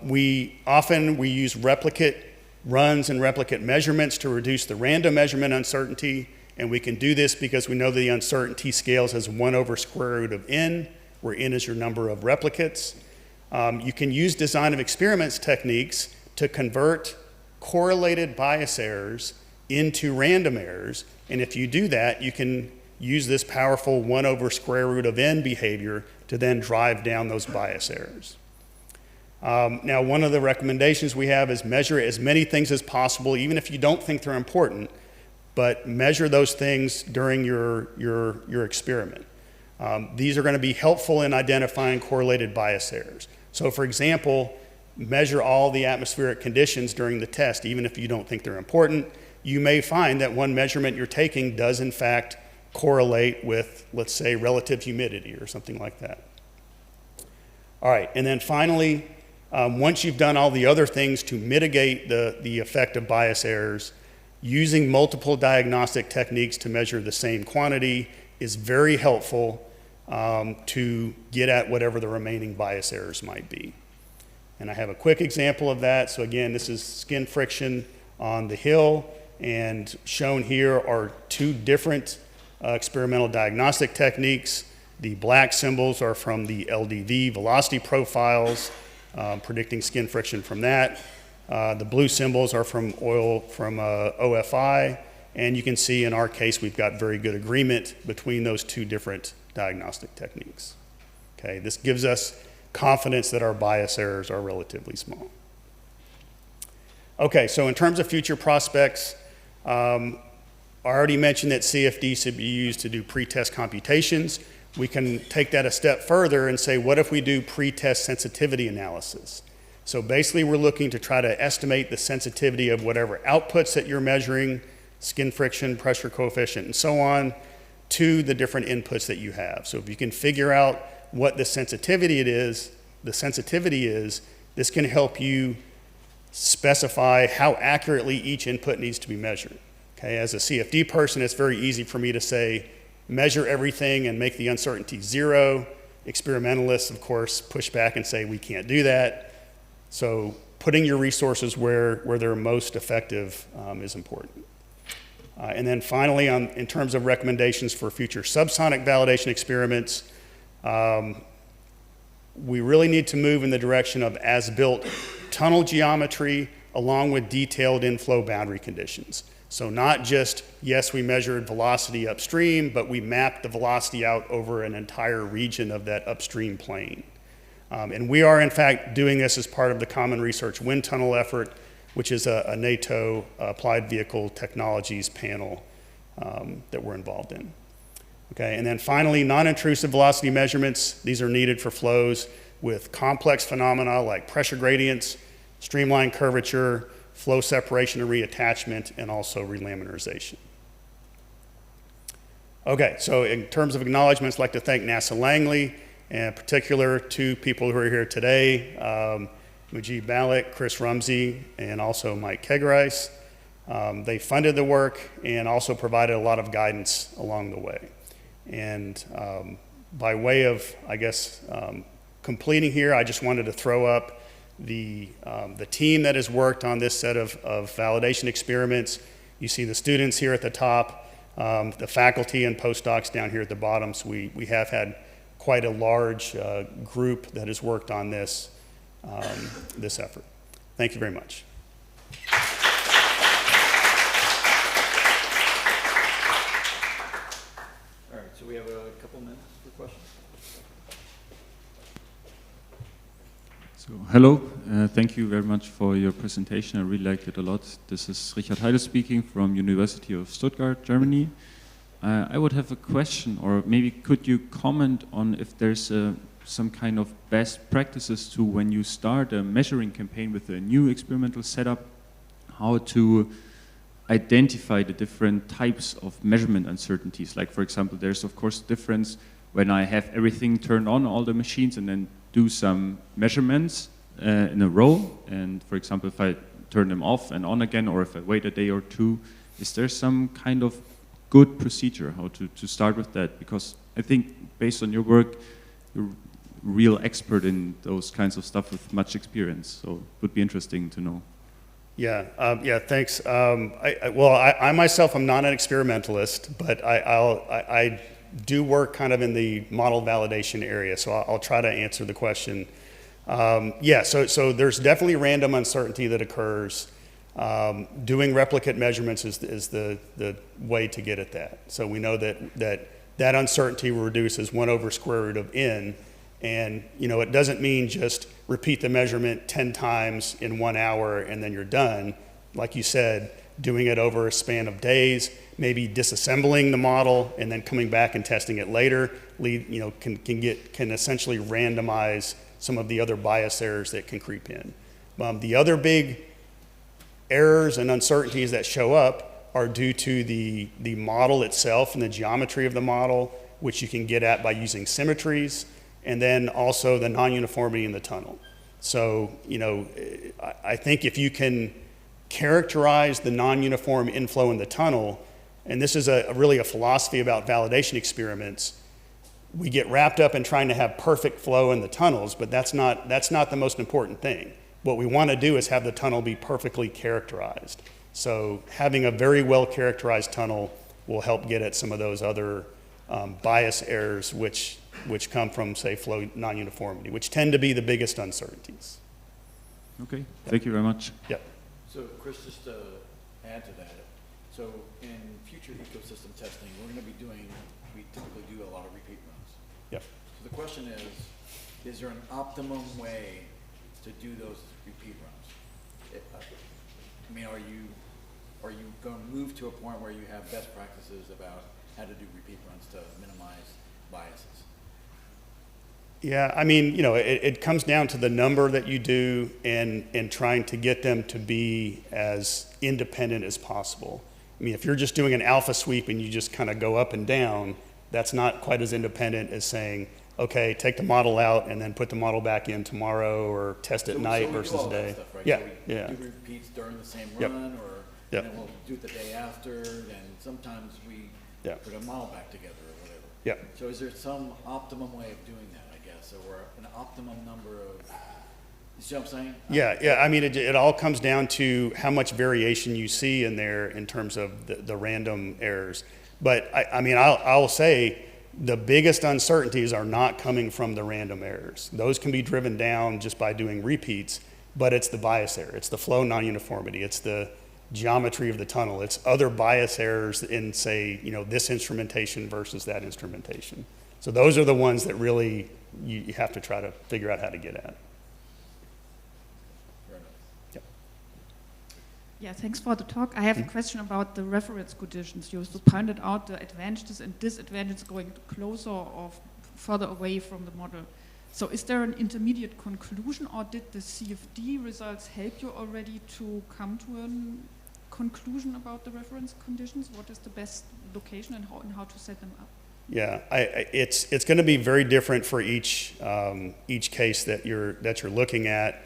H: We use replicate runs and replicate measurements to reduce the random measurement uncertainty, and we can do this because we know the uncertainty scales as 1 over square root of n, where n is your number of replicates. You can use design of experiments techniques to convert correlated bias errors into random errors, and if you do that, you can use this powerful 1 over square root of n behavior to then drive down those bias errors. Now, one of the recommendations we have is measure as many things as possible, even if you don't think they're important, but measure those things during your experiment. These are going to be helpful in identifying correlated bias errors. So, for example, measure all the atmospheric conditions during the test, even if you don't think they're important. You may find that one measurement you're taking does, in fact, correlate with, let's say, relative humidity or something like that. All right, and then finally, once you've done all the other things to mitigate the effect of bias errors, using multiple diagnostic techniques to measure the same quantity is very helpful to get at whatever the remaining bias errors might be. And I have a quick example of that. So again, this is skin friction on the hill, and shown here are 2 different experimental diagnostic techniques. The black symbols are from the LDV velocity profiles, predicting skin friction from that. The blue symbols are from OFI, And you can see in our case, we've got very good agreement between those two different diagnostic techniques. Okay, this gives us confidence that our bias errors are relatively small. Okay, so in terms of future prospects, I already mentioned that CFD should be used to do pre-test computations. We can take that a step further and say, what if we do pre-test sensitivity analysis? So basically, we're looking to try to estimate the sensitivity of whatever outputs that you're measuring, skin friction, pressure coefficient, and so on, to the different inputs that you have. So if you can figure out what the sensitivity is, this can help you specify how accurately each input needs to be measured. Okay, as a CFD person, it's very easy for me to say, measure everything and make the uncertainty 0. Experimentalists, of course, push back and say, we can't do that. So putting your resources where they're most effective is important. And then finally, in terms of recommendations for future subsonic validation experiments, we really need to move in the direction of as-built tunnel geometry along with detailed inflow boundary conditions. So not just, yes, we measured velocity upstream, but we mapped the velocity out over an entire region of that upstream plane. And we are, in fact, doing this as part of the Common Research Wind Tunnel effort, which is a NATO Applied Vehicle Technologies panel that we're involved in. Okay, and then finally, non-intrusive velocity measurements. These are needed for flows with complex phenomena like pressure gradients, streamline curvature, flow separation and reattachment, and also relaminarization. Okay, so in terms of acknowledgments, I'd like to thank NASA Langley, and in particular two people who are here today, Mujib Malik, Chris Rumsey, and also Mike Kegereis. They funded the work and also provided a lot of guidance along the way. And by way of, I guess, completing here, I just wanted to throw up the team that has worked on this set of validation experiments. You see the students here at the top, the faculty and postdocs down here at the bottom. So we have had quite a large group that has worked on this effort. Thank you very much.
A: All right, so we have a couple minutes for questions.
I: So, hello, thank you very much for your presentation. I really liked it a lot. This is Richard Heide speaking from University of Stuttgart, Germany. I would have a question, or maybe could you comment on if there's some kind of best practices to when you start a measuring campaign with a new experimental setup, how to identify the different types of measurement uncertainties. Like, for example, there's of course a difference when I have everything turned on, all the machines, and then do some measurements in a row. And for example, if I turn them off and on again, or if I wait a day or two, is there some kind of good procedure how to start with that? Because I think based on your work, you're a real expert in those kinds of stuff with much experience. So it would be interesting to know.
H: Yeah, thanks. I myself am not an experimentalist, but I do work kind of in the model validation area, so I'll try to answer the question. So there's definitely random uncertainty that occurs. Doing replicate measurements is the way to get at that. So we know that uncertainty reduces 1 over square root of n, and it doesn't mean just repeat the measurement 10 times in 1 hour and then you're done. Like you said, doing it over a span of days, maybe disassembling the model and then coming back and testing it later, can essentially randomize some of the other bias errors that can creep in. The other big errors and uncertainties that show up are due to the model itself and the geometry of the model, which you can get at by using symmetries, and then also the non-uniformity in the tunnel. So, I think if you can characterize the non-uniform inflow in the tunnel, and this is really a philosophy about validation experiments, we get wrapped up in trying to have perfect flow in the tunnels, but that's not the most important thing. What we want to do is have the tunnel be perfectly characterized. So having a very well characterized tunnel will help get at some of those other bias errors which come from, say, flow non-uniformity, which tend to be the biggest uncertainties.
I: Okay, thank you very much.
H: Yep.
A: So Chris, just to add to that, So in future ecosystem testing, we're going to be doing, we typically do a lot of repeat runs.
H: Yep.
A: So the question is there an optimum way to do those repeat runs? I mean, are you going to move to a point where you have best practices about how to do repeat runs to minimize biases?
H: Yeah, I mean, you know, it comes down to the number that you do and trying to get them to be as independent as possible. I mean, if you're just doing an alpha sweep and you just kind of go up and down, that's not quite as independent as saying, okay, take the model out and then put the model back in tomorrow or test at night
A: So we do
H: versus
A: all that
H: day.
A: stuff, right?
H: Yeah,
A: So we
H: yeah.
A: do repeats during the same
H: Yep.
A: run, or
H: Yep.
A: and then we'll do it the day after, and sometimes we
H: Yep.
A: put a model back together or whatever.
H: Yep.
A: So is there some optimum way of doing that, I guess, or an optimum number of, you see what I'm saying?
H: Yeah. I mean, it all comes down to how much variation you see in there in terms of the random errors. But I mean, I'll say the biggest uncertainties are not coming from the random errors. Those can be driven down just by doing repeats, but it's the bias error. It's the flow non-uniformity. It's the geometry of the tunnel. It's other bias errors in, say, you know, this instrumentation versus that instrumentation. So those are the ones that really you have to try to figure out how to get at.
A: Fair enough.
H: Yep.
J: Yeah, thanks for the talk. I have a question about the reference conditions. You also pointed out the advantages and disadvantages going closer or further away from the model. So is there an intermediate conclusion, or did the CFD results help you already to come to a conclusion about the reference conditions? What is the best location and how to set them up?
H: Yeah, it's going to be very different for each case that you're looking at.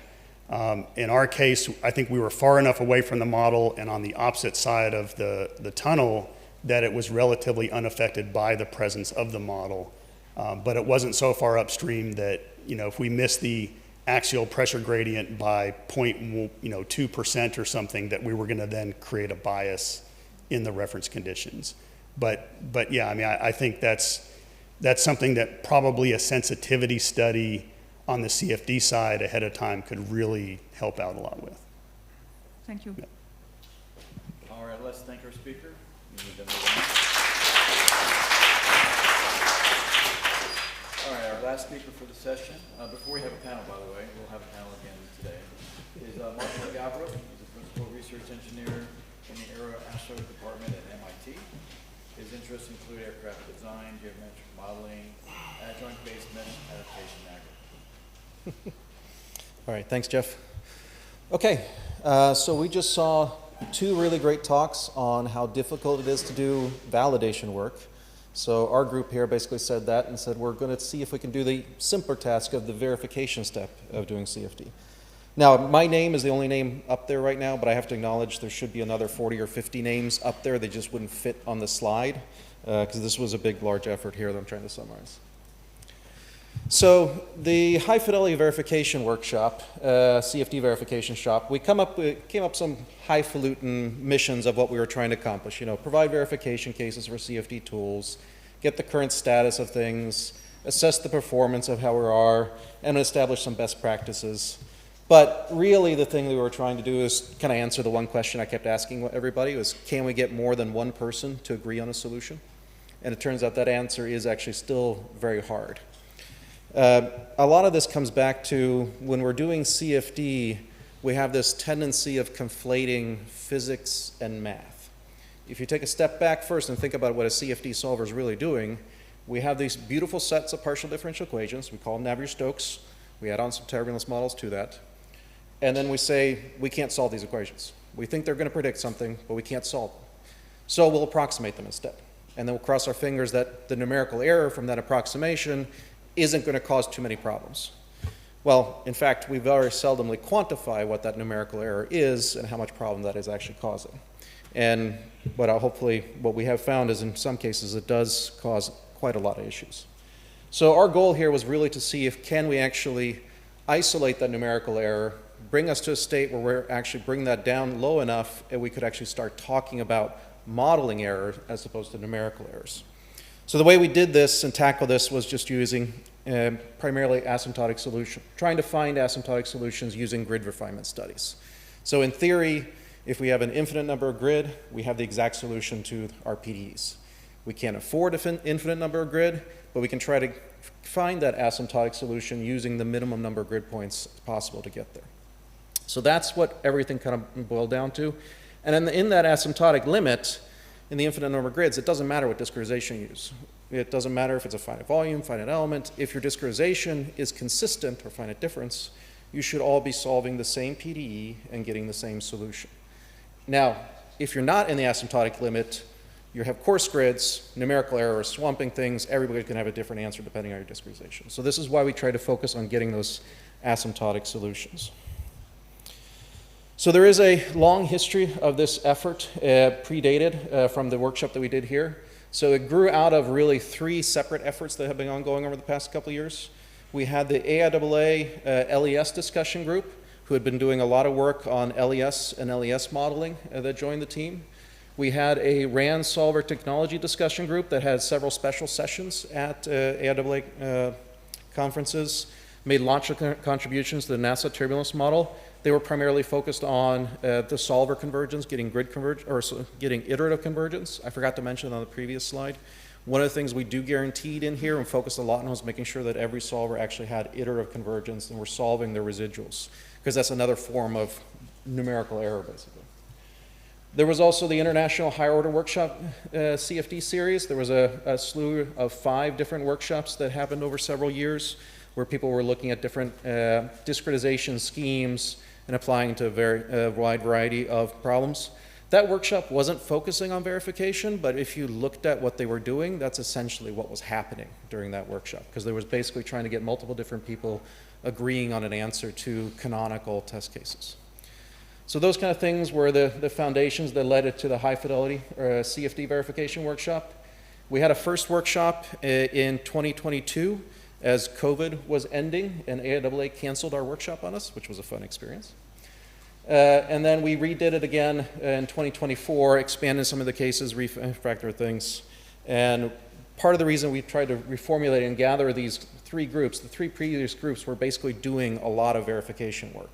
H: In our case, I think we were far enough away from the model and on the opposite side of the tunnel that it was relatively unaffected by the presence of the model. But it wasn't so far upstream that, you know, if we missed the axial pressure gradient by 0.2% or something, that we were going to then create a bias in the reference conditions. But yeah, I mean, I think that's something that probably a sensitivity study on the CFD side ahead of time could really help out a lot with.
J: Thank you.
H: Yeah.
A: All right, let's thank our speaker. We need to move on. All right, our last speaker for the session, before we have a panel, by the way, we'll have a panel again today, is Martin Galbraith. He's a principal research engineer in the Aeroastro department at MIT. His interests include aircraft design, geometric modeling, adjoint-based mesh adaptation aggregate.
K: All right, thanks, Jeff. Okay, so we just saw two really great talks on how difficult it is to do validation work. So our group here basically said that and said we're going to see if we can do the simpler task of the verification step of doing CFD. Now, my name is the only name up there right now, but I have to acknowledge there should be another 40 or 50 names up there. They just wouldn't fit on the slide because this was a big, large effort here that I'm trying to summarize. So the high fidelity verification workshop, CFD verification shop, we came up some highfalutin missions of what we were trying to accomplish. You know, provide verification cases for CFD tools, get the current status of things, assess the performance of how we are, and establish some best practices. But really the thing we were trying to do is kind of answer the one question I kept asking everybody was, can we get more than one person to agree on a solution? And it turns out that answer is actually still very hard. A lot of this comes back to when we're doing CFD, we have this tendency of conflating physics and math. If you take a step back first and think about what a CFD solver is really doing, we have these beautiful sets of partial differential equations. We call them Navier-Stokes. We add on some turbulence models to that. And then we say, we can't solve these equations. We think they're going to predict something, but we can't solve them. So we'll approximate them instead. And then we'll cross our fingers that the numerical error from that approximation isn't going to cause too many problems. Well, in fact, we very seldomly quantify what that numerical error is and how much problem that is actually causing. And hopefully what we have found is in some cases it does cause quite a lot of issues. So our goal here was really to see if can we actually isolate that numerical error, bring us to a state where we're actually bring that down low enough and we could actually start talking about modeling error as opposed to numerical errors. So the way we did this and tackle this was just using primarily asymptotic solution, trying to find asymptotic solutions using grid refinement studies. So in theory, If we have an infinite number of grid, we have the exact solution to our PDEs. We can't afford an infinite number of grid, but we can try to find that asymptotic solution using the minimum number of grid points possible to get there. So that's what everything kind of boiled down to. And in that asymptotic limit, in the infinite number of grids, it doesn't matter what discretization you use. It doesn't matter if it's a finite volume, finite element. If your discretization is consistent or finite difference, you should all be solving the same PDE and getting the same solution. Now, if you're not in the asymptotic limit, you have coarse grids, numerical error, swamping things. Everybody can have a different answer depending on your discretization. So this is why we try to focus on getting those asymptotic solutions. So there is a long history of this effort, predated from the workshop that we did here. So it grew out of really 3 separate efforts that have been ongoing over the past couple of years. We had the AIAA LES discussion group, who had been doing a lot of work on LES and LES modeling that joined the team. We had a RAN solver technology discussion group that had several special sessions at AIAA conferences, made lots of contributions to the NASA turbulence model. They were primarily focused on the solver convergence, getting grid convergence, or getting iterative convergence. I forgot to mention on the previous slide. One of the things we do guaranteed in here and focused a lot on was making sure that every solver actually had iterative convergence and we're solving the residuals, because that's another form of numerical error, basically. There was also the International Higher Order Workshop CFD series. There was a slew of 5 different workshops that happened over several years where people were looking at different discretization schemes and applying to a very wide variety of problems. That workshop wasn't focusing on verification, but if you looked at what they were doing, that's essentially what was happening during that workshop, because they was basically trying to get multiple different people agreeing on an answer to canonical test cases. So those kind of things were the foundations that led it to the high fidelity CFD verification workshop. We had a first workshop in 2022 as COVID was ending, and AIAA canceled our workshop on us, which was a fun experience. And then we redid it again in 2024, expanded some of the cases, refactored things. And part of the reason we tried to reformulate and gather these 3 groups, the 3 previous groups were basically doing a lot of verification work.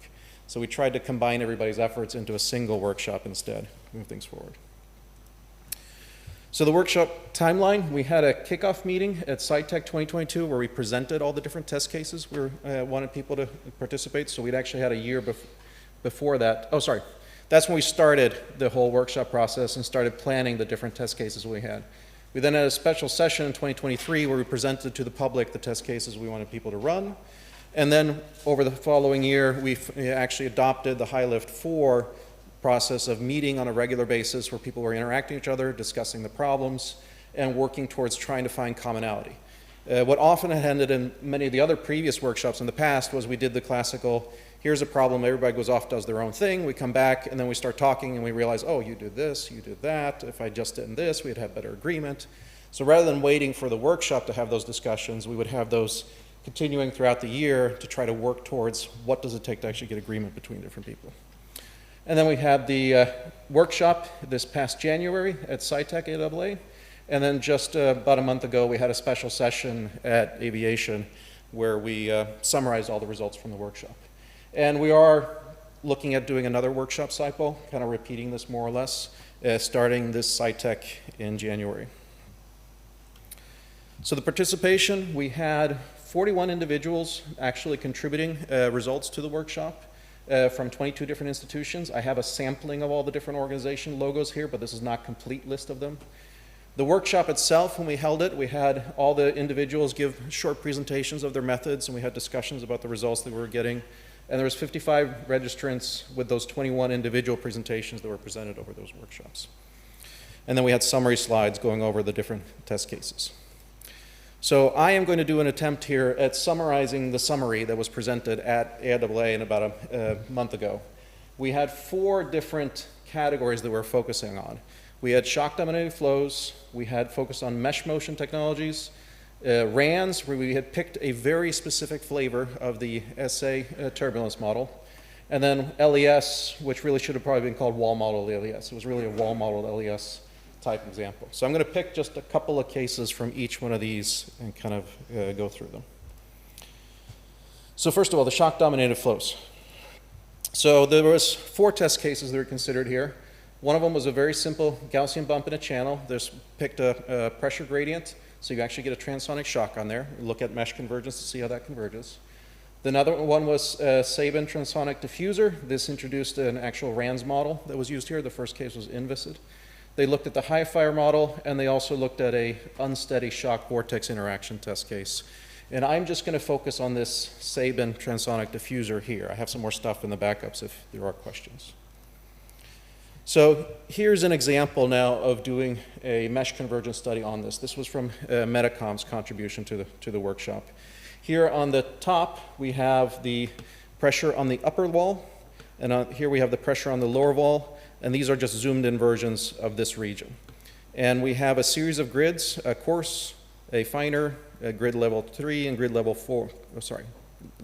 K: So we tried to combine everybody's efforts into a single workshop instead, move things forward. So the workshop timeline, we had a kickoff meeting at SciTech 2022 where we presented all the different test cases we wanted people to participate. So we'd actually had a year before that. Oh, sorry. That's when we started the whole workshop process and started planning the different test cases we had. We then had a special session in 2023 where we presented to the public the test cases we wanted people to run. And then over the following year, we actually adopted the HighLift 4 process of meeting on a regular basis where people were interacting with each other, discussing the problems, and working towards trying to find commonality. What often had ended in many of the other previous workshops in the past was we did the classical, here's a problem, everybody goes off, does their own thing, we come back, and then we start talking and we realize, oh, you did this, you did that, if I just did this, we'd have better agreement. So rather than waiting for the workshop to have those discussions, we would have those continuing throughout the year to try to work towards what does it take to actually get agreement between different people. And then we had the workshop this past January at SciTech AAA. And then just about a month ago, we had a special session at Aviation where we summarized all the results from the workshop. And we are looking at doing another workshop cycle, kind of repeating this more or less, starting this SciTech in January. So the participation, we had 41 individuals actually contributing results to the workshop. From 22 different institutions. I have a sampling of all the different organization logos here, but this is not a complete list of them. The workshop itself, when we held it, we had all the individuals give short presentations of their methods, and we had discussions about the results that we were getting. And there was 55 registrants with those 21 individual presentations that were presented over those workshops. And then we had summary slides going over the different test cases. So I am going to do an attempt here at summarizing the summary that was presented at AIAA in about a month ago. We had 4 different categories that we're focusing on. We had shock-dominated flows, we had focused on mesh motion technologies, RANs, where we had picked a very specific flavor of the SA turbulence model, and then LES, which really should have probably been called wall model LES. It was really a wall model LES type example. So I'm going to pick just a couple of cases from each one of these and kind of go through them. So first of all, the shock-dominated flows. So there was 4 test cases that were considered here. One of them was a very simple Gaussian bump in a channel. There's picked a pressure gradient, so you actually get a transonic shock on there. Look at mesh convergence to see how that converges. The other one was Sabin transonic diffuser. This introduced an actual RANS model that was used here. The first case was Inviscid. They looked at the high fire model, and they also looked at a unsteady shock vortex interaction test case. And I'm just going to focus on this Sabin transonic diffuser here. I have some more stuff in the backups if there are questions. So here's an example now of doing a mesh convergence study on this. This was from Metacom's contribution to the workshop. Here on the top, we have the pressure on the upper wall, and here we have the pressure on the lower wall, and these are just zoomed in versions of this region. And we have a series of grids, a coarse, a finer, a grid level 3, and grid level 4,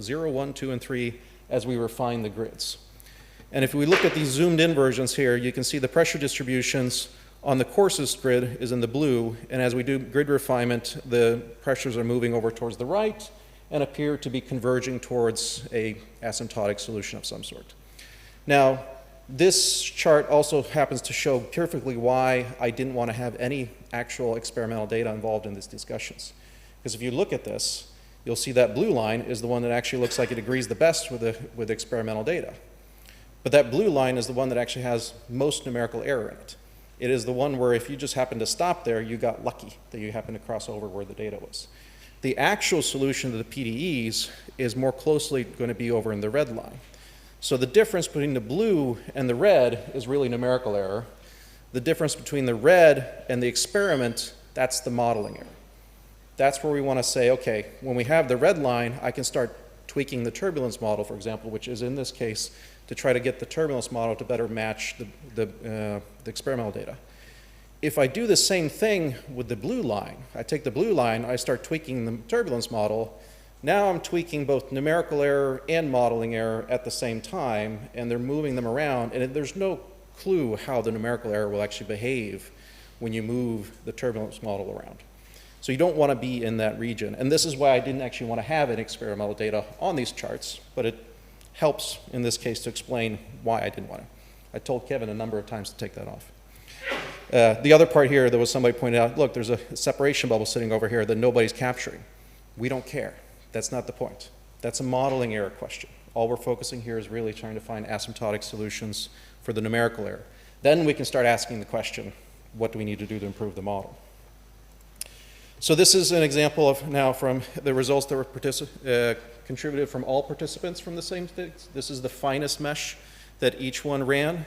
K: 0, 1, 2, and 3, as we refine the grids. And if we look at these zoomed in versions here, you can see the pressure distributions on the coarsest grid is in the blue, and as we do grid refinement, the pressures are moving over towards the right and appear to be converging towards a asymptotic solution of some sort. Now, this chart also happens to show perfectly why I didn't want to have any actual experimental data involved in these discussions. Because if you look at this, you'll see that blue line is the one that actually looks like it agrees the best with the experimental data. But that blue line is the one that actually has most numerical error in it. It is the one where if you just happen to stop there, you got lucky that you happened to cross over where the data was. The actual solution to the PDEs is more closely going to be over in the red line. So the difference between the blue and the red is really numerical error. The difference between the red and the experiment, that's the modeling error. That's where we want to say, okay, when we have the red line, I can start tweaking the turbulence model, for example, which is in this case, to try to get the turbulence model to better match the experimental data. If I do the same thing with the blue line, I take the blue line, I start tweaking the turbulence model, now I'm tweaking both numerical error and modeling error at the same time, and they're moving them around, and there's no clue how the numerical error will actually behave when you move the turbulence model around. So you don't want to be in that region, and this is why I didn't actually want to have any experimental data on these charts, but it helps in this case to explain why I didn't want to. I told Kevin a number of times to take that off. The other part here, there was somebody pointed out, look, there's a separation bubble sitting over here that nobody's capturing. We don't care. That's not the point. That's a modeling error question. All we're focusing here is really trying to find asymptotic solutions for the numerical error. Then we can start asking the question, what do we need to do to improve the model? So this is an example of now from the results that were contributed from all participants from the same things. This is the finest mesh that each one ran.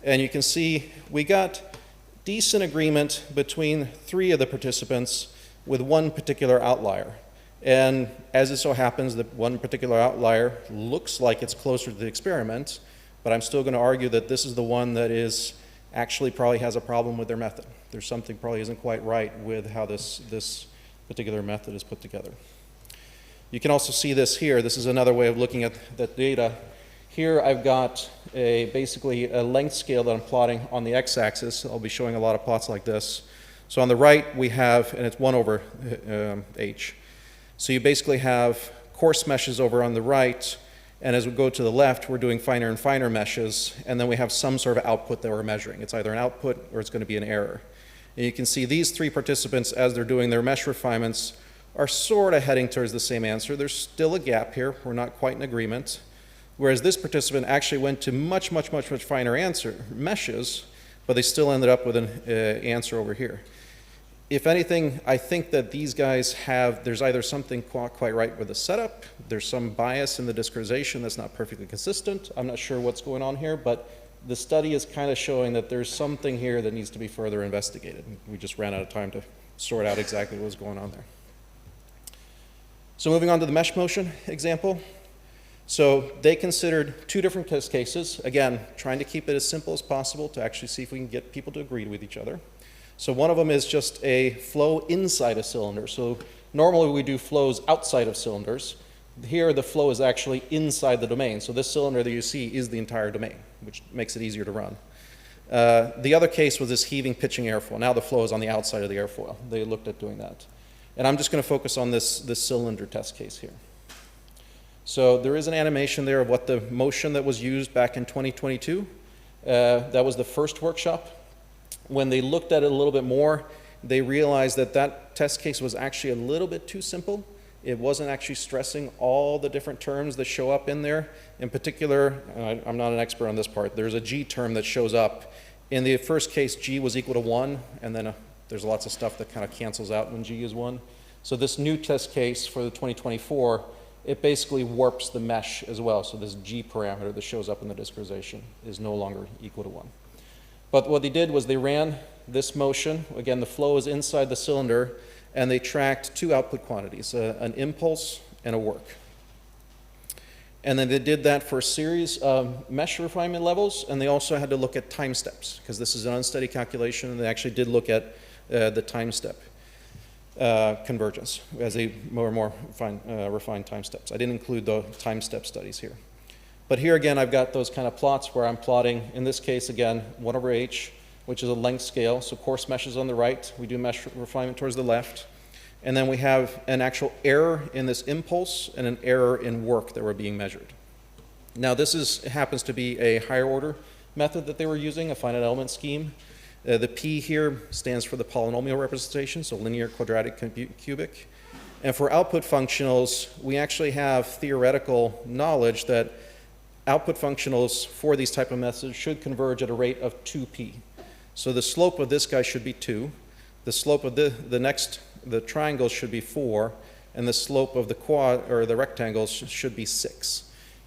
K: And you can see we got decent agreement between 3 of the participants with one particular outlier. And as it so happens, that one particular outlier looks like it's closer to the experiment, but I'm still going to argue that this is the one that is actually probably has a problem with their method. There's something probably isn't quite right with how this particular method is put together. You can also see this here. This is another way of looking at that data. Here I've got basically a length scale that I'm plotting on the x-axis. I'll be showing a lot of plots like this. So on the right we have, and it's 1 over h. So you basically have coarse meshes over on the right, and as we go to the left, we're doing finer and finer meshes, and then we have some sort of output that we're measuring. It's either an output or it's going to be an error. And you can see these 3 participants, as they're doing their mesh refinements, are sort of heading towards the same answer. There's still a gap here. We're not quite in agreement. Whereas this participant actually went to much finer meshes, but they still ended up with an answer over here. If anything, I think that these guys there's either something quite right with the setup, there's some bias in the discretization that's not perfectly consistent. I'm not sure what's going on here, but the study is kind of showing that there's something here that needs to be further investigated. We just ran out of time to sort out exactly what was going on there. So moving on to the mesh motion example. So they considered 2 different test cases, again, trying to keep it as simple as possible to actually see if we can get people to agree with each other. So one of them is just a flow inside a cylinder. So normally we do flows outside of cylinders. Here the flow is actually inside the domain. So this cylinder that you see is the entire domain, which makes it easier to run. The other case was this heaving pitching airfoil. Now the flow is on the outside of the airfoil. They looked at doing that. And I'm just going to focus on this cylinder test case here. So there is an animation there of what the motion that was used back in 2022. That was the first workshop. When they looked at it a little bit more, they realized that that test case was actually a little bit too simple. It wasn't actually stressing all the different terms that show up in there. In particular, I'm not an expert on this part, there's a G term that shows up. In the first case, G was equal to 1, and then there's lots of stuff that kind of cancels out when G is 1. So this new test case for the 2024, it basically warps the mesh as well. So this G parameter that shows up in the discretization is no longer equal to 1. But what they did was they ran this motion. Again, the flow is inside the cylinder, and they tracked two output quantities, an impulse and a work. And then they did that for a series of mesh refinement levels, and they also had to look at time steps, because this is an unsteady calculation, and they actually did look at the time step convergence as they more and more refined time steps. I didn't include the time step studies here. But here again, I've got those kind of plots where I'm plotting, in this case again, 1 over h, which is a length scale. So coarse mesh is on the right. We do mesh refinement towards the left. And then we have an actual error in this impulse and an error in work that were being measured. Now this happens to be a higher order method that they were using, a finite element scheme. The P here stands for the polynomial representation, so linear, quadratic, cubic. And for output functionals, we actually have theoretical knowledge that output functionals for these type of methods should converge at a rate of 2p. So the slope of this guy should be 2. The slope of the triangles should be 4, and the slope of the quad or the rectangles should be 6.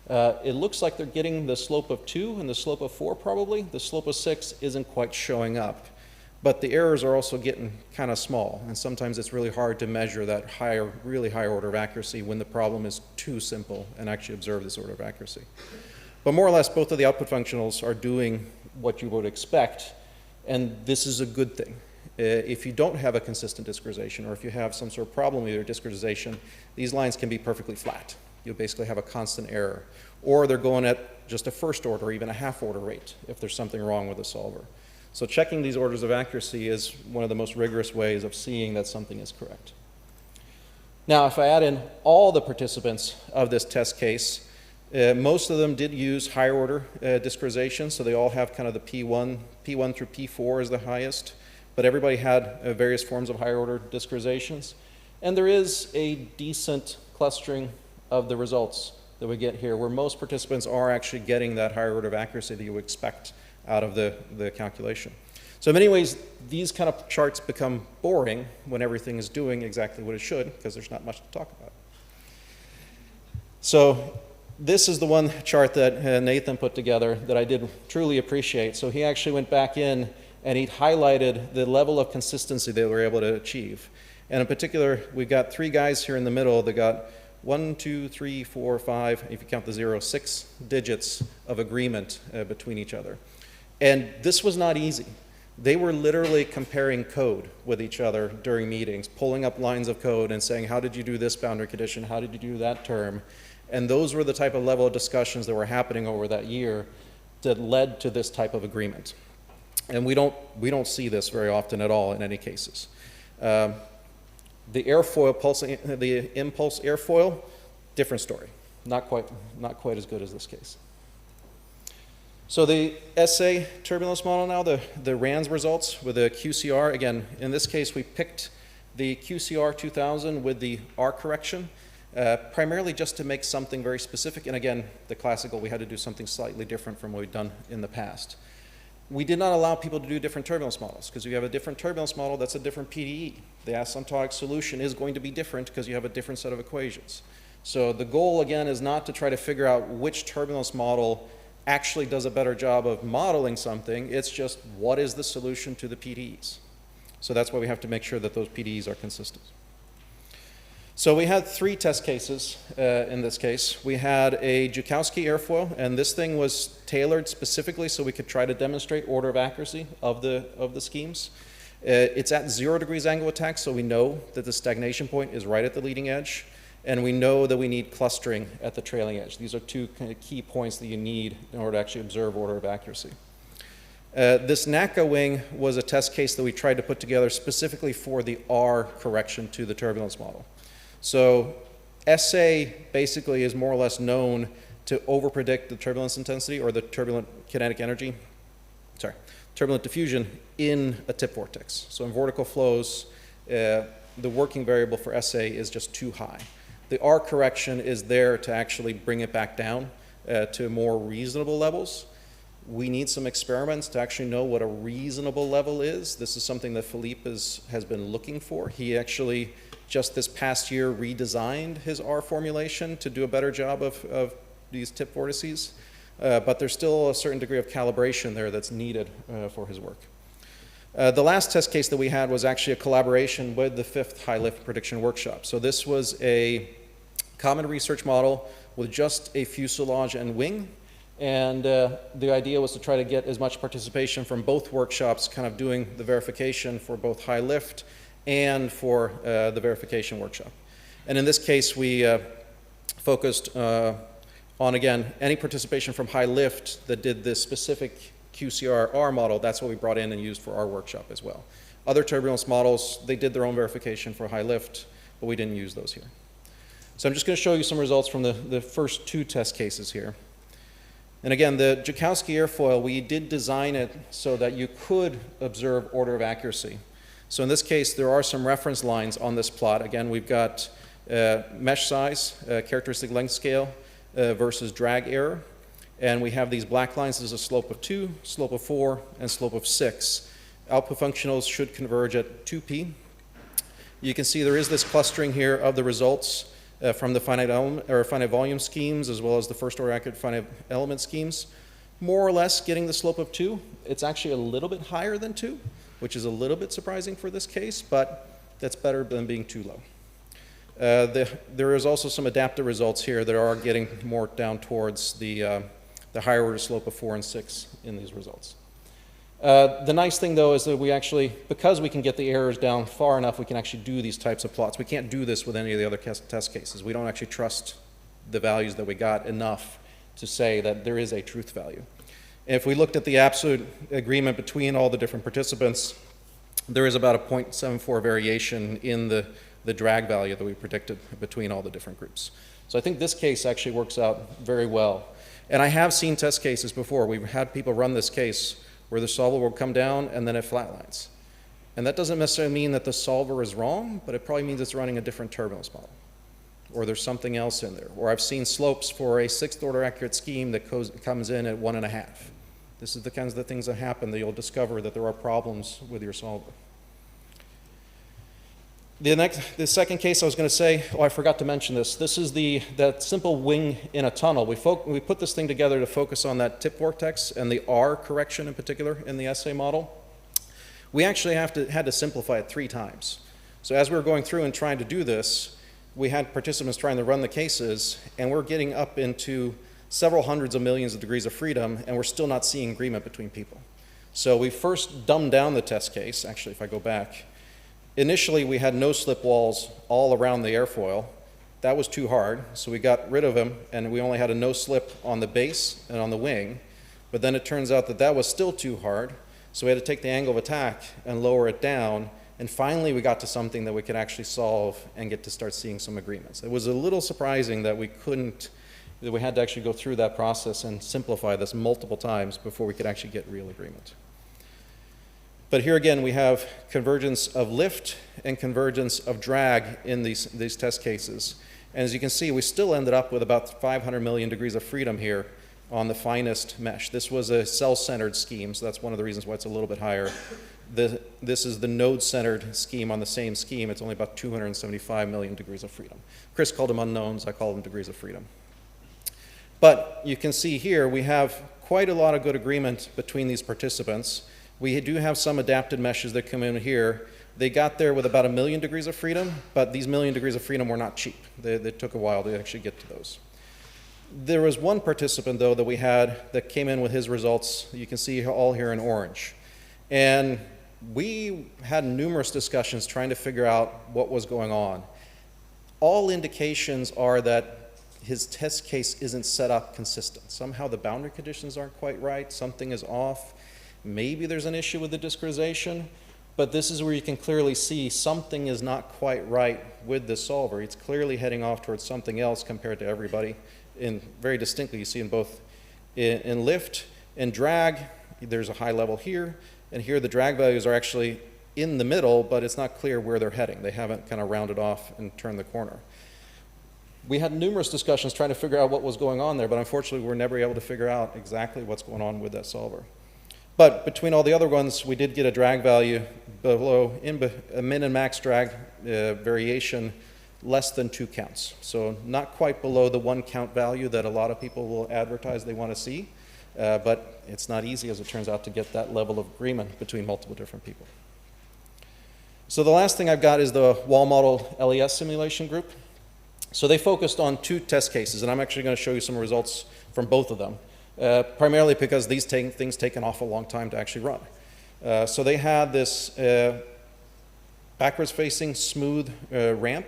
K: It looks like they're getting the slope of 2 and the slope of 4 probably. The slope of 6 isn't quite showing up. But the errors are also getting kind of small, and sometimes it's really hard to measure that higher, really high order of accuracy when the problem is too simple and actually observe this order of accuracy. But more or less, both of the output functionals are doing what you would expect, and this is a good thing. If you don't have a consistent discretization, or if you have some sort of problem with your discretization, these lines can be perfectly flat. You'll basically have a constant error. Or they're going at just a first order, or even a half order rate, if there's something wrong with the solver. So checking these orders of accuracy is one of the most rigorous ways of seeing that something is correct. Now, if I add in all the participants of this test case, most of them did use higher order discretization, so they all have kind of the P1 through P4 is the highest, but everybody had various forms of higher order discretizations. And there is a decent clustering of the results that we get here, where most participants are actually getting that higher order of accuracy that you would expect out of the calculation. So in many ways, these kind of charts become boring when everything is doing exactly what it should, because there's not much to talk about. So this is the one chart that Nathan put together that I did truly appreciate. So he actually went back in and he highlighted the level of consistency they were able to achieve. And in particular, we've got 3 guys here in the middle that got 1, 2, 3, 4, 5, if you count the 0, 6 digits of agreement between each other. And this was not easy. They were literally comparing code with each other during meetings, pulling up lines of code and saying, how did you do this boundary condition? How did you do that term? And those were the type of level of discussions that were happening over that year that led to this type of agreement. And we don't see this very often at all in any cases. The airfoil the impulse airfoil, different story. Not quite as good as this case. So the SA turbulence model now, the RANS results with the QCR, again, in this case we picked the QCR 2000 with the R correction, primarily just to make something very specific. And again, the classical, we had to do something slightly different from what we've done in the past. We did not allow people to do different turbulence models, because if you have a different turbulence model, that's a different PDE. The asymptotic solution is going to be different because you have a different set of equations. So the goal, again, is not to try to figure out which turbulence model actually does a better job of modeling something. It's just what is the solution to the PDEs. So that's why we have to make sure that those PDEs are consistent. So we had 3 test cases in this case. We had a Joukowsky airfoil, and this thing was tailored specifically so we could try to demonstrate order of accuracy of the schemes. It's at 0 degrees angle of attack, so we know that the stagnation point is right at the leading edge, and we know that we need clustering at the trailing edge. These are 2 kind of key points that you need in order to actually observe order of accuracy. This NACA wing was a test case that we tried to put together specifically for the R correction to the turbulence model. So SA basically is more or less known to overpredict the turbulence intensity or the turbulent kinetic energy, turbulent diffusion in a tip vortex. So in vortical flows, the working variable for SA is just too high. The R correction is there to actually bring it back down to more reasonable levels. We need some experiments to actually know what a reasonable level is. This is something that Philippe has been looking for. He actually, just this past year, redesigned his R formulation to do a better job of these tip vortices. But there's still a certain degree of calibration there that's needed for his work. The last test case that we had was actually a collaboration with the 5th High Lift Prediction Workshop. So this was a common research model with just a fuselage and wing. And the idea was to try to get as much participation from both workshops, kind of doing the verification for both high lift and for the verification workshop. And in this case, we focused on, again, any participation from high lift that did this specific QCR-R model. That's what we brought in and used for our workshop as well. Other turbulence models, they did their own verification for high lift, but we didn't use those here. So I'm just going to show you some results from the first 2 test cases here. And again, the Joukowsky airfoil, we did design it so that you could observe order of accuracy. So in this case, there are some reference lines on this plot. Again, we've got mesh size, characteristic length scale versus drag error. And we have these black lines. There's a slope of 2, slope of 4, and slope of 6. Output functionals should converge at 2p. You can see there is this clustering here of the results from the finite volume schemes as well as the first order accurate finite element schemes. More or less getting the slope of 2. It's actually a little bit higher than 2, which is a little bit surprising for this case, but that's better than being too low. There is also some adaptive results here that are getting more down towards the higher order slope of 4 and 6 in these results. The nice thing, though, is that we actually, because we can get the errors down far enough, we can actually do these types of plots. We can't do this with any of the other test cases. We don't actually trust the values that we got enough to say that there is a truth value. If we looked at the absolute agreement between all the different participants, there is about a 0.74 variation in the drag value that we predicted between all the different groups. So I think this case actually works out very well. And I have seen test cases before. We've had people run this case where the solver will come down and then it flatlines. And that doesn't necessarily mean that the solver is wrong, but it probably means it's running a different turbulence model. Or there's something else in there. Or I've seen slopes for a 6th order accurate scheme that comes in at 1.5. This is the kinds of things that happen that you'll discover that there are problems with your solver. The second case I was going to say, oh, I forgot to mention this. This is that simple wing in a tunnel. We put this thing together to focus on that tip vortex and the R correction in particular in the SA model. We actually had to simplify it 3 times. So as we were going through and trying to do this, we had participants trying to run the cases, and we're getting up into several hundreds of millions of degrees of freedom, and we're still not seeing agreement between people. So we first dumbed down the test case. Actually, if I go back, initially, we had no slip walls all around the airfoil. That was too hard, so we got rid of them, and we only had a no slip on the base and on the wing. But then it turns out that that was still too hard, so we had to take the angle of attack and lower it down, and finally we got to something that we could actually solve and get to start seeing some agreements. It was a little surprising that we had to actually go through that process and simplify this multiple times before we could actually get real agreement. But here again, we have convergence of lift and convergence of drag in these test cases. And as you can see, we still ended up with about 500 million degrees of freedom here on the finest mesh. This was a cell-centered scheme, so that's one of the reasons why it's a little bit higher. This is the node-centered scheme on the same scheme. It's only about 275 million degrees of freedom. Chris called them unknowns. I call them degrees of freedom. But you can see here, we have quite a lot of good agreement between these participants. We do have some adapted meshes that come in here. They got there with about 1 million degrees of freedom, but these 1 million degrees of freedom were not cheap. They took a while to actually get to those. There was one participant, though, that we had that came in with his results. You can see all here in orange. And we had numerous discussions trying to figure out what was going on. All indications are that his test case isn't set up consistent. Somehow the boundary conditions aren't quite right. Something is off. Maybe there's an issue with the discretization, but this is where you can clearly see something is not quite right with this solver. It's clearly heading off towards something else compared to everybody. Very distinctly, you see in both in lift and drag, there's a high level here, and here the drag values are actually in the middle, but it's not clear where they're heading. They haven't kind of rounded off and turned the corner. We had numerous discussions trying to figure out what was going on there, but unfortunately we were never able to figure out exactly what's going on with that solver. But between all the other ones, we did get a drag value below, a min and max drag variation less than 2 counts. So not quite below the 1 count value that a lot of people will advertise they want to see, but it's not easy, as it turns out, to get that level of agreement between multiple different people. So the last thing I've got is the wall model LES simulation group. So they focused on 2 test cases, and I'm actually going to show you some results from both of them, primarily because these things take an awful long time to actually run. So they had this backwards-facing smooth ramp.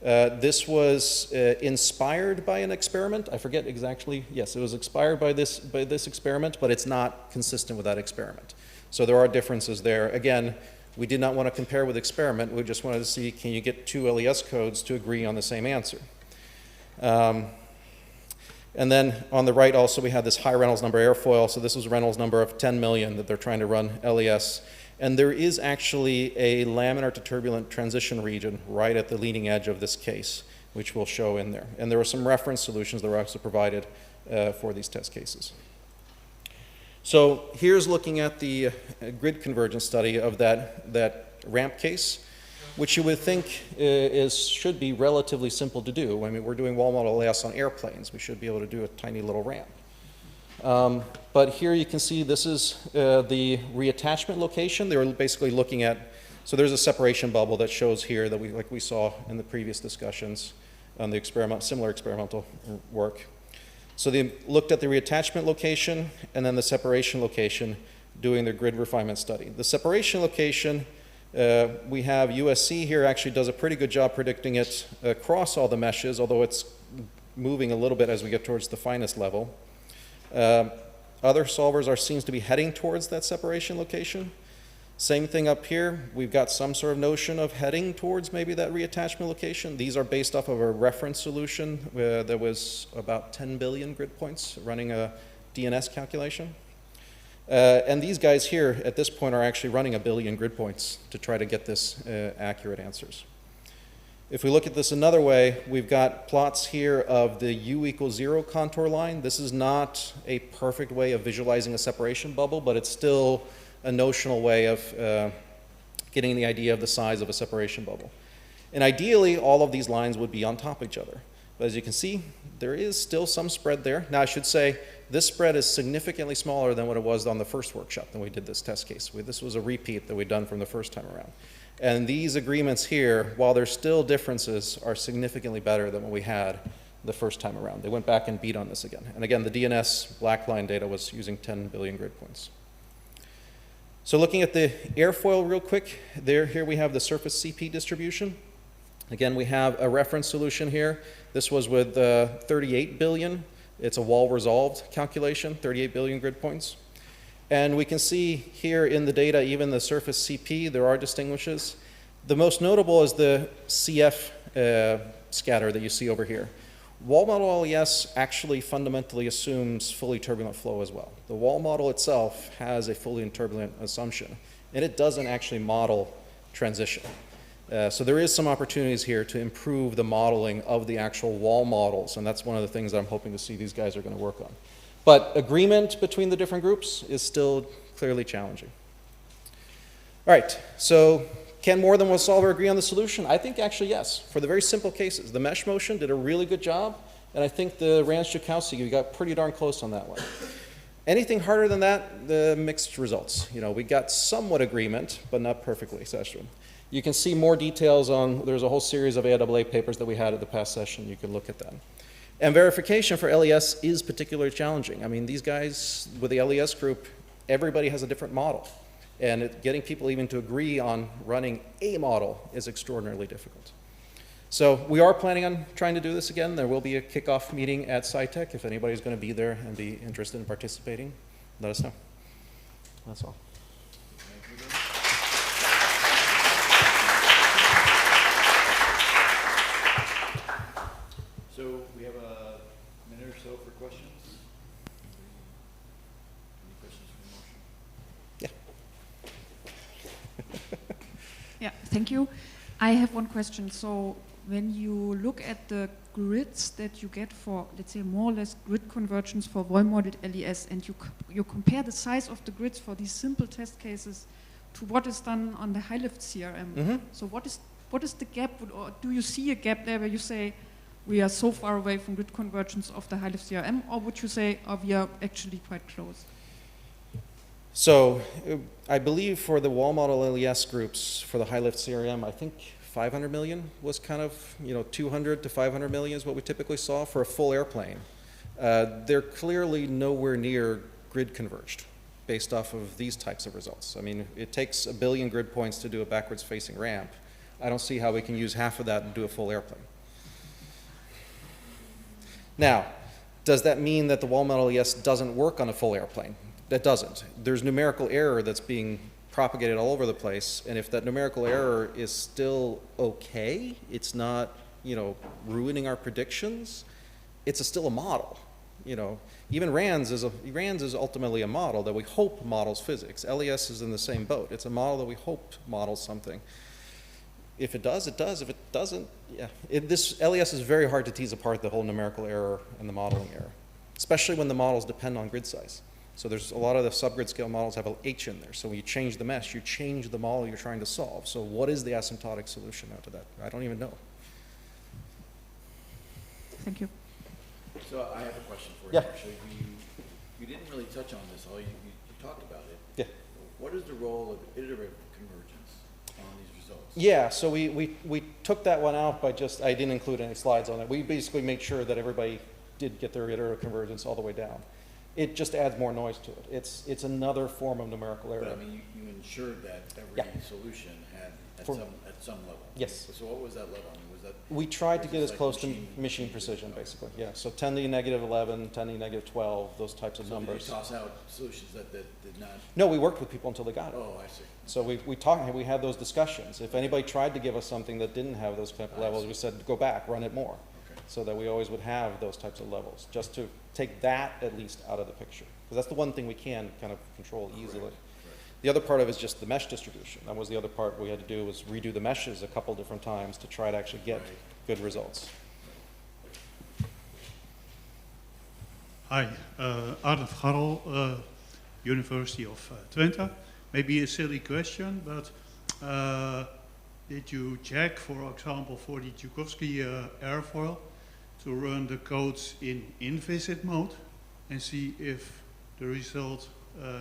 K: This was inspired by an experiment. I forget exactly. Yes, it was inspired by this experiment, but it's not consistent with that experiment. So there are differences there. Again, we did not want to compare with experiment. We just wanted to see, can you get 2 LES codes to agree on the same answer? And then on the right also we have this high Reynolds number airfoil. So this was a Reynolds number of 10 million that they're trying to run LES. And there is actually a laminar to turbulent transition region right at the leading edge of this case, which we'll show in there. And there were some reference solutions that were also provided for these test cases. So here's looking at the grid convergence study of that ramp case, which you would think should be relatively simple to do. I mean, we're doing wall model LES on airplanes. We should be able to do a tiny little ramp. But here you can see this is the reattachment location. They were basically looking at, so there's a separation bubble that shows here that like we saw in the previous discussions on the similar experimental work. So they looked at the reattachment location and then the separation location doing their grid refinement study. The separation location, we have USC here actually does a pretty good job predicting it across all the meshes, although it's moving a little bit as we get towards the finest level. Other solvers seems to be heading towards that separation location. Same thing up here. We've got some sort of notion of heading towards maybe that reattachment location. These are based off of a reference solution that was about 10 billion grid points running a DNS calculation. And these guys here at this point are actually running 1 billion grid points to try to get this accurate answers. If we look at this another way, we've got plots here of the U equals 0 contour line. This is not a perfect way of visualizing a separation bubble, but it's still a notional way of getting the idea of the size of a separation bubble. And ideally, all of these lines would be on top of each other. But as you can see, there is still some spread there. Now, I should say, this spread is significantly smaller than what it was on the first workshop when we did this test case. This was a repeat that we'd done from the first time around. And these agreements here, while there's still differences, are significantly better than what we had the first time around. They went back and beat on this again. And again, the DNS black line data was using 10 billion grid points. So looking at the airfoil real quick, here we have the surface CP distribution. Again, we have a reference solution here. This was with 38 billion. It's a wall-resolved calculation, 38 billion grid points. And we can see here in the data, even the surface CP, there are distinguishes. The most notable is the CF scatter that you see over here. Wall model LES actually fundamentally assumes fully turbulent flow as well. The wall model itself has a fully turbulent assumption, and it doesn't actually model transition. So there is some opportunities here to improve the modeling of the actual wall models, and that's one of the things that I'm hoping to see these guys are going to work on. But agreement between the different groups is still clearly challenging. All right, so can more than one solver agree on the solution? I think actually yes, for the very simple cases. The mesh motion did a really good job, and I think the Rands-Joukowski, we got pretty darn close on that one. Anything harder than that, the mixed results. You know, we got somewhat agreement, but not perfectly. You can see more details on, there's a whole series of AIAA papers that we had at the past session. You can look at that. And verification for LES is particularly challenging. I mean, these guys with the LES group, everybody has a different model. And getting people even to agree on running a model is extraordinarily difficult. So we are planning on trying to do this again. There will be a kickoff meeting at SciTech. If anybody's going to be there and be interested in participating, let us know. That's all.
J: Yeah, thank you. I have one question. So when you look at the grids that you get for, let's say, more or less grid convergence for wall-modeled LES, and you compare the size of the grids for these simple test cases to what is done on the high-lift CRM. So what is the gap, or do you see a gap there where you say we are so far away from grid convergence of the high-lift CRM, or would you say we are actually quite close?
K: So I believe for the wall model LES groups for the high-lift CRM, I think 500 million was kind of, 200 to 500 million is what we typically saw for a full airplane. They're clearly nowhere near grid converged based off of these types of results. I mean, it takes 1 billion grid points to do a backwards facing ramp. I don't see how we can use half of that and do a full airplane. Now, does that mean that the wall model LES doesn't work on a full airplane? That doesn't. There's numerical error that's being propagated all over the place, and if that numerical error is still okay, it's not, ruining our predictions, it's still a model. Even RANS is ultimately a model that we hope models physics. LES is in the same boat. It's a model that we hope models something. If it does, it does. If it doesn't, yeah. This LES is very hard to tease apart, the whole numerical error and the modeling error, especially when the models depend on grid size. So there's a lot of the subgrid scale models have an H in there. So when you change the mesh, you change the model you're trying to solve. So what is the asymptotic solution out to that? I don't even know.
J: Thank you.
A: So I have a question for you,
K: Yeah.
A: actually. You didn't really touch on this, you talked about it.
K: Yeah.
A: What is the role of iterative convergence on these results?
K: Yeah, so we took that one out by I didn't include any slides on it. We basically made sure that everybody did get their iterative convergence all the way down. It just adds more noise to it. It's another form of numerical error.
A: But I mean, you ensured that every solution had at some level.
K: Yes.
A: So what was that level? I mean, was that?
K: We tried to get as
A: like
K: close to machine precision, basically. Yeah, so 10 to the negative 11, 10 to the negative 12, those types of numbers.
A: Did you toss out solutions that did not?
K: No, we worked with people until they got it.
A: Oh, I see.
K: So we had those discussions. If anybody tried to give us something that didn't have those type of levels, we said, go back, run it more.
A: Okay.
K: So that we always would have those types of levels, just to take that at least out of the picture. Because that's the one thing we can kind of control easily.
A: Correct.
K: The other part of it is just the mesh distribution. That was the other part we had to do, was redo the meshes a couple different times to try to actually get good results.
L: Hi, Arnold Garrel, University of Twente. Maybe a silly question, but did you check, for example, for the Tchaikovsky airfoil to run the codes in invisit mode and see if the result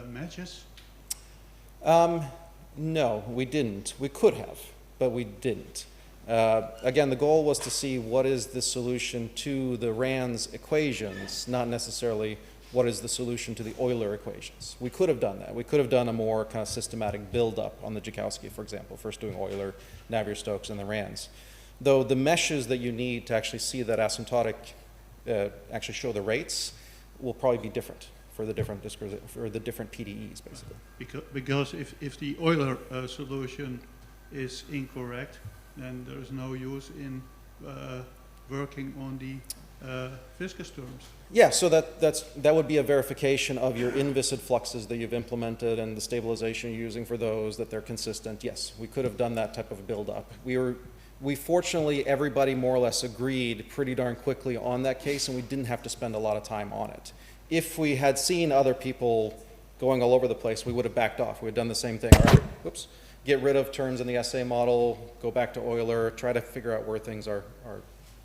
L: matches?
K: No, we didn't. We could have, but we didn't. Again, the goal was to see what is the solution to the RANS equations, not necessarily what is the solution to the Euler equations. We could have done that. We could have done a more kind of systematic build-up on the Tchaikovsky, for example, first doing Euler, Navier-Stokes, and the RANS. Though the meshes that you need to actually see that asymptotic, actually show the rates, will probably be different for the different PDEs, basically.
L: Because if the Euler solution is incorrect, then there is no use in working on the viscous terms.
K: Yeah, so that would be a verification of your inviscid fluxes that you've implemented and the stabilization you're using for those, that they're consistent. Yes, we could have done that type of a build-up. We fortunately, everybody more or less agreed pretty darn quickly on that case, and we didn't have to spend a lot of time on it. If we had seen other people going all over the place, we would have backed off. We would have done the same thing. All right, whoops. Get rid of terms in the SA model, go back to Euler, try to figure out where things are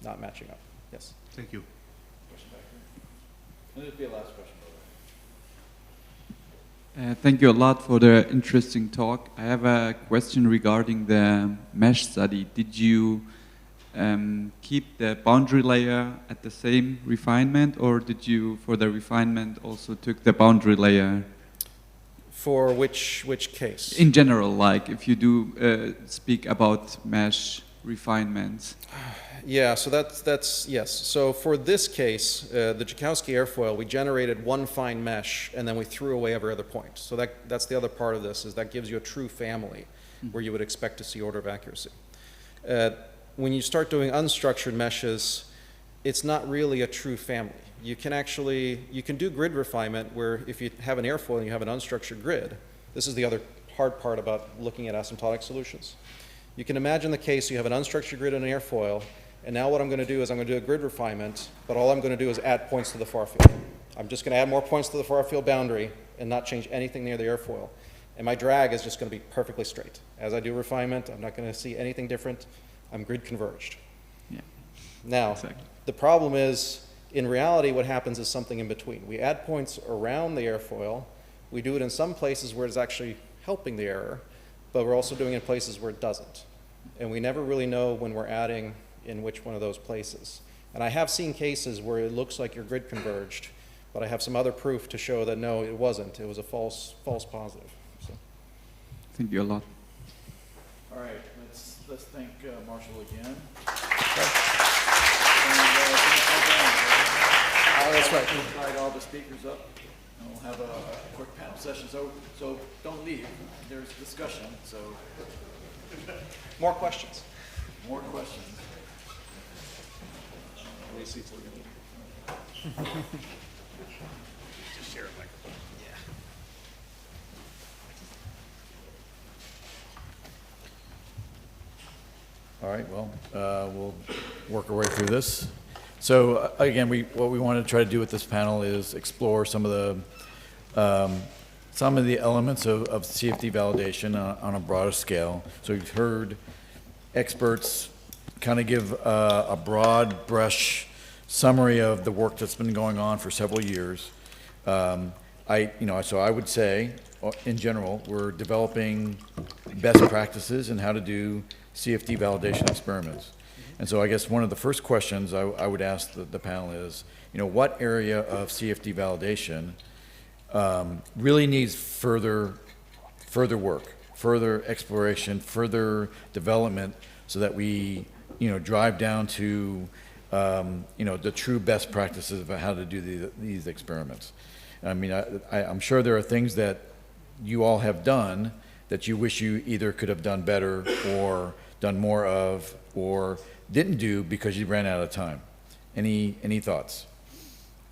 K: not matching up. Yes.
L: Thank you.
A: Question back there? This will be a last question, brother.
G: Thank you a lot for the interesting talk. I have a question regarding the mesh study. Did you keep the boundary layer at the same refinement, or did you, for the refinement, also took the boundary layer?
K: For which case?
G: In general, like if you do speak about mesh refinements.
K: Yeah, so that's yes. So for this case, the Tchaikovsky airfoil, we generated one fine mesh and then we threw away every other point. So that's the other part of this, is that gives you a true family where you would expect to see order of accuracy. When you start doing unstructured meshes, it's not really a true family. You can do grid refinement where if you have an airfoil and you have an unstructured grid, this is the other hard part about looking at asymptotic solutions. You can imagine the case, you have an unstructured grid and an airfoil, and now what I'm going to do is I'm going to do a grid refinement, but all I'm going to do is add points to the far field. I'm just going to add more points to the far field boundary and not change anything near the airfoil. And my drag is just going to be perfectly straight. As I do refinement, I'm not going to see anything different. I'm grid converged.
G: Yeah.
K: Now,
G: Exactly.
K: the problem is, in reality, what happens is something in between. We add points around the airfoil. We do it in some places where it's actually helping the error, but we're also doing it in places where it doesn't. And we never really know when we're adding in which one of those places. And I have seen cases where it looks like you're grid converged, but I have some other proof to show that no, it wasn't. It was a false positive. So.
G: Thank you a lot.
A: All right, let's thank Marshall again.
B: That's right.
A: We'll invite all the speakers up, and we'll have a quick panel session. So don't leave. There's discussion. So
K: More questions?
A: more questions.
B: Just share a microphone.
A: All right, well, we'll work our way through this. So again, what we want to try to do with this panel is explore some of the elements of CFD validation on a broader scale. So you've heard experts kind of give a broad brush summary of the work that's been going on for several years. So I would say, in general, we're developing best practices in how to do CFD validation experiments. And so I guess one of the first questions I would ask the panel is, what area of CFD validation really needs further work, further exploration, further development, so that we, drive down to, the true best practices of how to do these experiments. I mean, I'm sure there are things that you all have done that you wish you either could have done better or done more of, or didn't do because you ran out of time. Any thoughts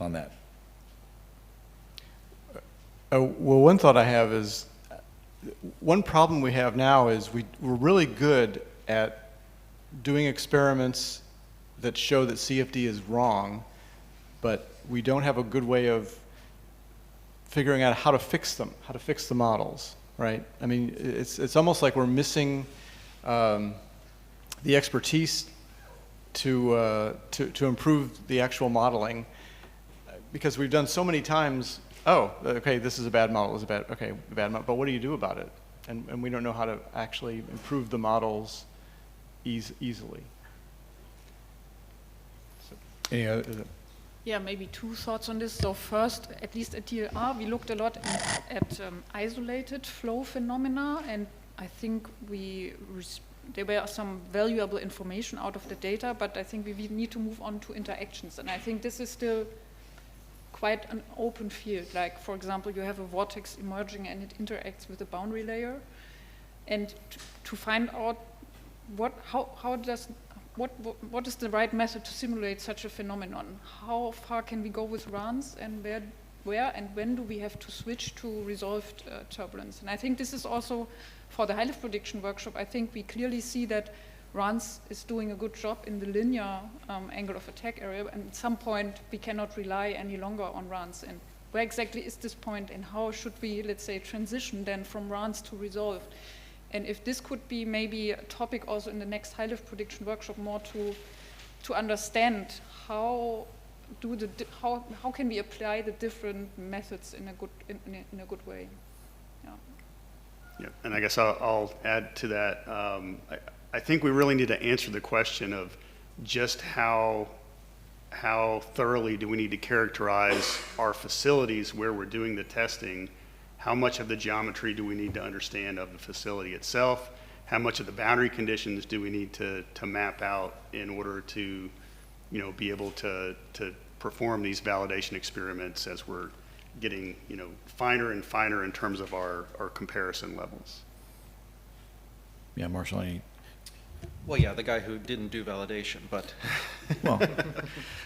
A: on that?
B: Well, one thought I have is, one problem we have now is we're really good at doing experiments that show that CFD is wrong, but we don't have a good way of figuring out how to fix them, how to fix the models, right? I mean, it's almost like we're missing the expertise to improve the actual modeling, because we've done so many times, oh, okay, this is a bad model, bad model, but what do you do about it? And we don't know how to actually improve the models easily. So,
J: Yeah, maybe two thoughts on this. So first, at least at TLR, we looked a lot at isolated flow phenomena, and I think there were some valuable information out of the data, but I think we need to move on to interactions. And I think this is still quite an open field. Like, for example, you have a vortex emerging and it interacts with a boundary layer. And to find out what is the right method to simulate such a phenomenon? How far can we go with runs, and where and when do we have to switch to resolved turbulence? And I think this is also, for the high-lift prediction workshop, I think we clearly see that runs is doing a good job in the linear angle of attack area, and at some point we cannot rely any longer on runs. And where exactly is this point, and how should we, let's say, transition then from runs to resolved? And if this could be maybe a topic also in the next high-lift prediction workshop, more to understand how can we apply the different methods in a good way. Yeah.
C: Yeah, and I guess I'll add to that. I think we really need to answer the question of just how thoroughly do we need to characterize our facilities where we're doing the testing. How much of the geometry do we need to understand of the facility itself? How much of the boundary conditions do we need to map out in order to, be able to perform these validation experiments as we're getting, finer and finer in terms of our comparison levels?
A: Yeah, Marshall, any?
K: Well, yeah, the guy who didn't do validation, but
A: Well,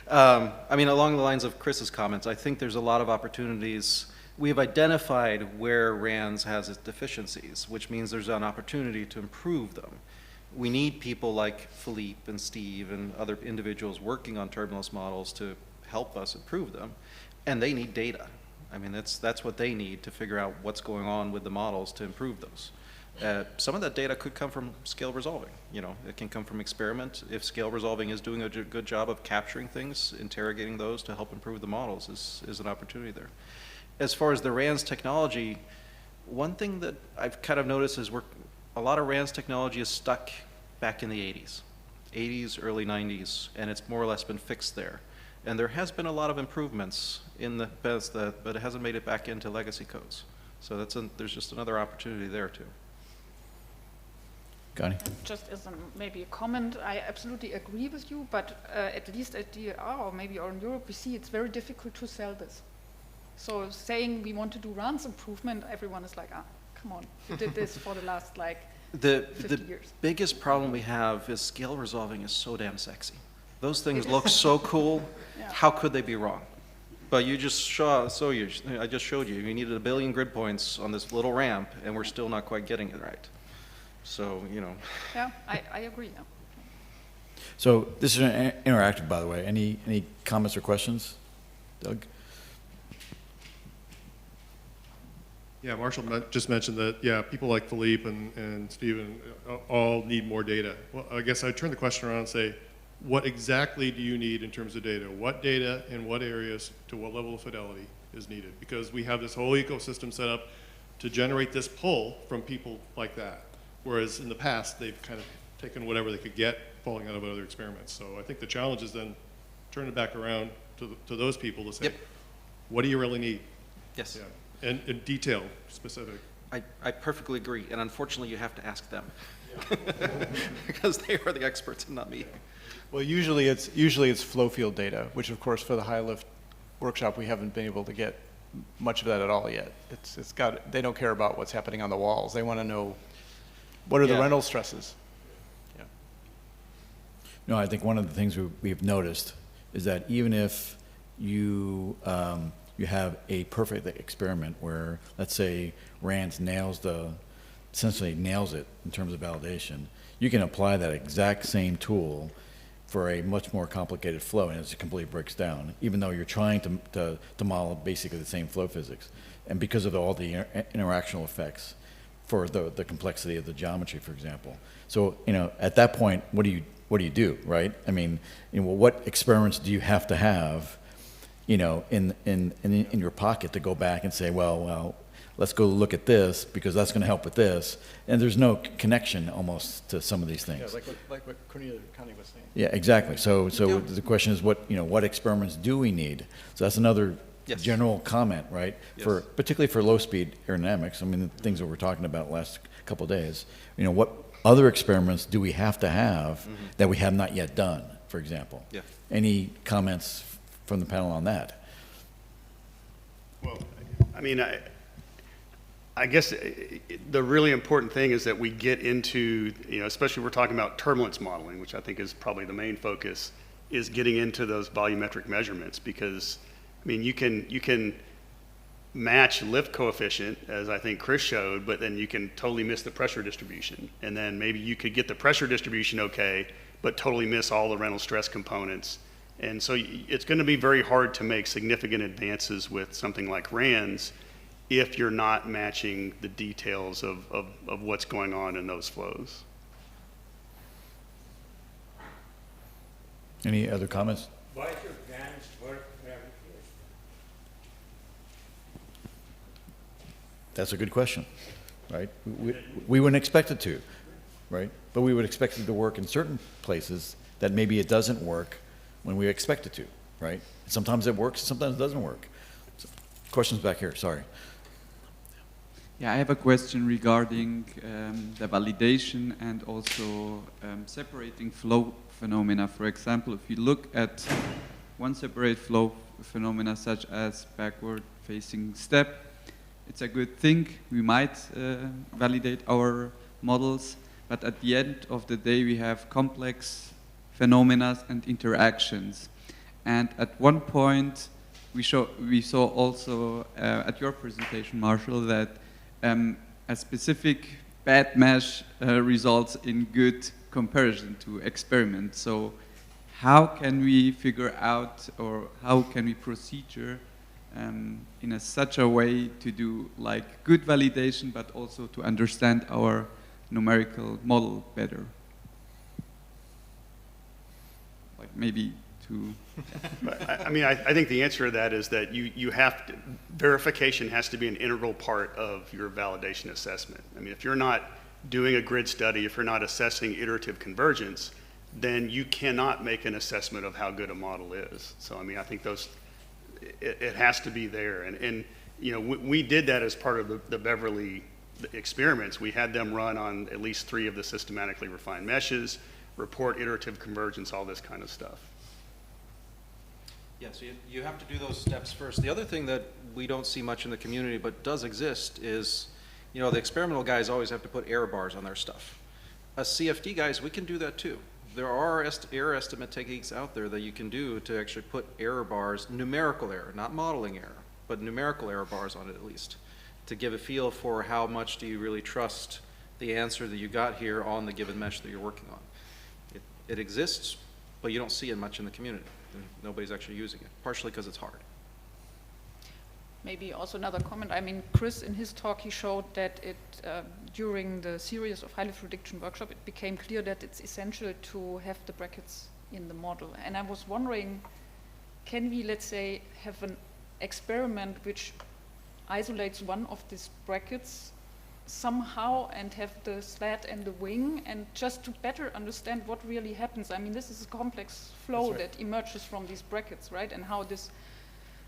K: I mean, along the lines of Chris's comments, I think there's a lot of opportunities we have identified where RANS has its deficiencies, which means there's an opportunity to improve them. We need people like Philippe and Steve and other individuals working on turbulence models to help us improve them, and they need data. I mean, that's what they need to figure out what's going on with the models to improve those. Some of that data could come from scale resolving. You know, it can come from experiment. If scale resolving is doing a good job of capturing things, interrogating those to help improve the models is an opportunity there. As far as the RANS technology, one thing that I've kind of noticed is a lot of RANS technology is stuck back in the 80s, early 90s, and it's more or less been fixed there. And there has been a lot of improvements in the past, but it hasn't made it back into legacy codes. So there's just another opportunity there too.
A: Connie?
J: Just as maybe a comment, I absolutely agree with you, but at least at DLR or maybe or in Europe, we see it's very difficult to sell this. So saying we want to do RANS improvement, everyone is like, come on, you did this for the last like 50 years.
K: The biggest problem we have is scale resolving is so damn sexy. Those things look so cool.
J: Yeah.
K: How could they be wrong? But you just I just showed you, you needed 1 billion grid points on this little ramp, and we're still not quite getting it right. So, you know.
J: Yeah, I agree. Yeah.
A: So this is interactive, by the way. Any comments or questions? Doug?
M: Yeah, Marshall just mentioned that, yeah, people like Philippe and Steven all need more data. Well, I guess I'd turn the question around and say, what exactly do you need in terms of data? What data in what areas to what level of fidelity is needed? Because we have this whole ecosystem set up to generate this pull from people like that. Whereas in the past, they've kind of taken whatever they could get falling out of other experiments. So I think the challenge is then turn it back around to those people to say,
K: Yep.
M: What do you really need?
K: Yes.
M: Yeah. And detail, specific.
K: I perfectly agree, and unfortunately you have to ask them. Because they are the experts and not me.
B: Well, usually it's flow field data, which of course for the high lift workshop we haven't been able to get much of that at all yet. They don't care about what's happening on the walls. They want to know what are the Reynolds stresses. Yeah.
A: No, I think one of the things we've noticed is that even if you you have a perfect experiment where, let's say, RANS essentially nails it in terms of validation, you can apply that exact same tool for a much more complicated flow, and it completely breaks down, even though you're trying to model basically the same flow physics. And because of all the interactional effects for the complexity of the geometry, for example. So, you know, at that point, what do you do, right? I mean, you know, what experiments do you have to have, you know, in your pocket to go back and say, well, let's go look at this because that's going to help with this, and there's no connection almost to some of these things.
B: Yeah, like what Cornelia was saying.
A: Yeah, exactly. So the question is, what experiments do we need? So that's another general comment, right?
K: Yes.
A: Particularly for low-speed aerodynamics. I mean, the things that we're talking about the last couple of days. You know, what other experiments do we have to have that we have not yet done, for example?
K: Yeah.
A: Any comments from the panel on that?
H: Well, I mean, I guess the really important thing is that we get into, you know, especially we're talking about turbulence modeling, which I think is probably the main focus, is getting into those volumetric measurements, because, I mean, you can match lift coefficient, as I think Chris showed, but then you can totally miss the pressure distribution. And then maybe you could get the pressure distribution okay, but totally miss all the Reynolds stress components. And so it's going to be very hard to make significant advances with something like RANS if you're not matching the details of what's going on in those flows.
A: Any other comments?
N: Why should RANS work very good?
A: That's a good question, right? We wouldn't expect it to, right? But we would expect it to work in certain places that maybe it doesn't work when we expect it to, right? Sometimes it works, sometimes it doesn't work. So, questions back here, sorry.
G: Yeah, I have a question regarding the validation and also separating flow phenomena. For example, if you look at one separate flow phenomena such as backward facing step, it's a good thing. We might validate our models, but at the end of the day we have complex phenomena and interactions. And at one point we saw also at your presentation, Marshall, that a specific bad mesh results in good comparison to experiment. So how can we figure out, or how can we procedure in such a way to do like good validation, but also to understand our numerical model better? Like maybe to...
H: I think the answer to that is that you have to, verification has to be an integral part of your validation assessment. I mean, if you're not doing a grid study, if you're not assessing iterative convergence, then you cannot make an assessment of how good a model is. So, I mean, I think it has to be there. And you know, we did that as part of the BEVERLI experiments. We had them run on at least 3 of the systematically refined meshes, report iterative convergence, all this kind of stuff.
K: Yeah, so you have to do those steps first. The other thing that we don't see much in the community but does exist is, you know, the experimental guys always have to put error bars on their stuff. As CFD guys, we can do that too. There are error estimate techniques out there that you can do to actually put error bars, numerical error, not modeling error, but numerical error bars on it at least, to give a feel for how much do you really trust the answer that you got here on the given mesh that you're working on. It exists, but you don't see it much in the community. Nobody's actually using it, partially because it's hard.
F: Maybe also another comment. I mean, Chris, in his talk, he showed that during the series of high-lift prediction workshop, it became clear that it's essential to have the brackets in the model. And I was wondering, can we, let's say, have an experiment which isolates one of these brackets somehow and have the slat and the wing, and just to better understand what really happens? I mean, this is a complex flow that emerges from these brackets, right? And how this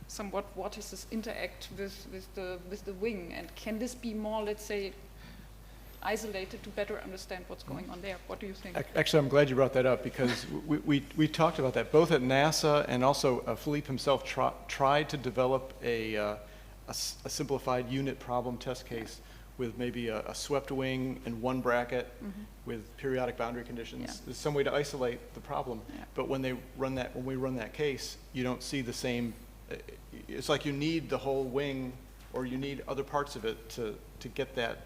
F: somewhat vortices interact with the wing, and can this be more, let's say, isolated to better understand what's going on there? What do you think?
B: Actually, I'm glad you brought that up, because we talked about that both at NASA, and also Philippe himself tried to develop a simplified unit problem test case with maybe a swept wing and one bracket with periodic boundary conditions. Yeah. There's some way to isolate the problem, but when we run that case, you don't see the same. It's like you need the whole wing, or you need other parts of it to get that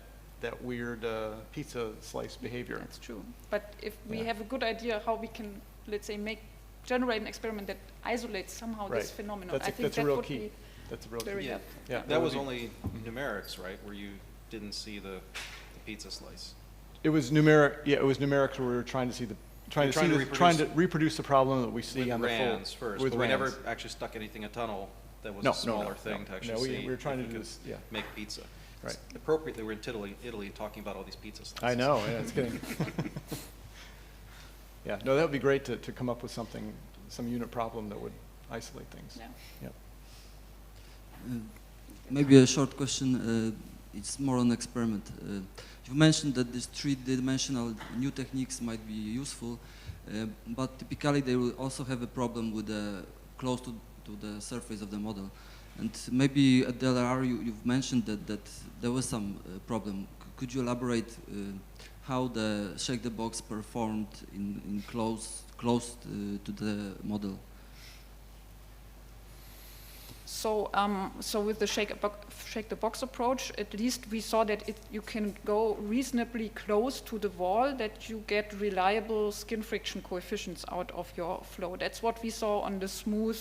B: weird pizza slice behavior.
F: That's true. But if we have a good idea how we can, let's say, generate an experiment that isolates somehow this phenomenon, I think
B: that's a real key. That's a real key.
K: Yeah, that was only numerics, right? Where you didn't see the pizza slice.
B: It was numeric. Yeah, it was numerics where we were trying to reproduce the problem that we see on the
K: RANs first. But we never actually stuck anything in a tunnel that was a smaller thing to actually see.
B: We were trying to do this. Yeah.
K: Make pizza.
B: Right.
K: Appropriately, we're in Italy talking about all these pizza slices.
B: I know. Yeah, it's getting. Yeah. No, that would be great to come up with some unit problem that would isolate things.
F: Yeah.
O: Maybe a short question. It's more an experiment. You mentioned that these 3-dimensional new techniques might be useful, but typically they will also have a problem with close to the surface of the model. And maybe at the LRR you've mentioned that there was some problem. Could you elaborate how the shake the box performed in close to the model?
F: So with the shake the box approach, at least we saw that you can go reasonably close to the wall, that you get reliable skin friction coefficients out of your flow. That's what we saw on the smooth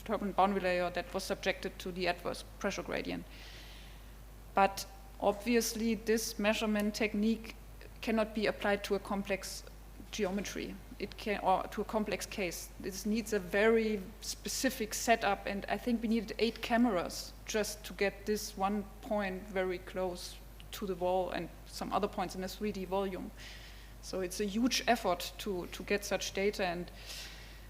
F: turbulent boundary layer that was subjected to the adverse pressure gradient. But obviously, this measurement technique cannot be applied to a complex geometry. Or to a complex case. This needs a very specific setup, and I think we needed 8 cameras just to get this one point very close to the wall and some other points in a 3D volume. So it's a huge effort to get such data, and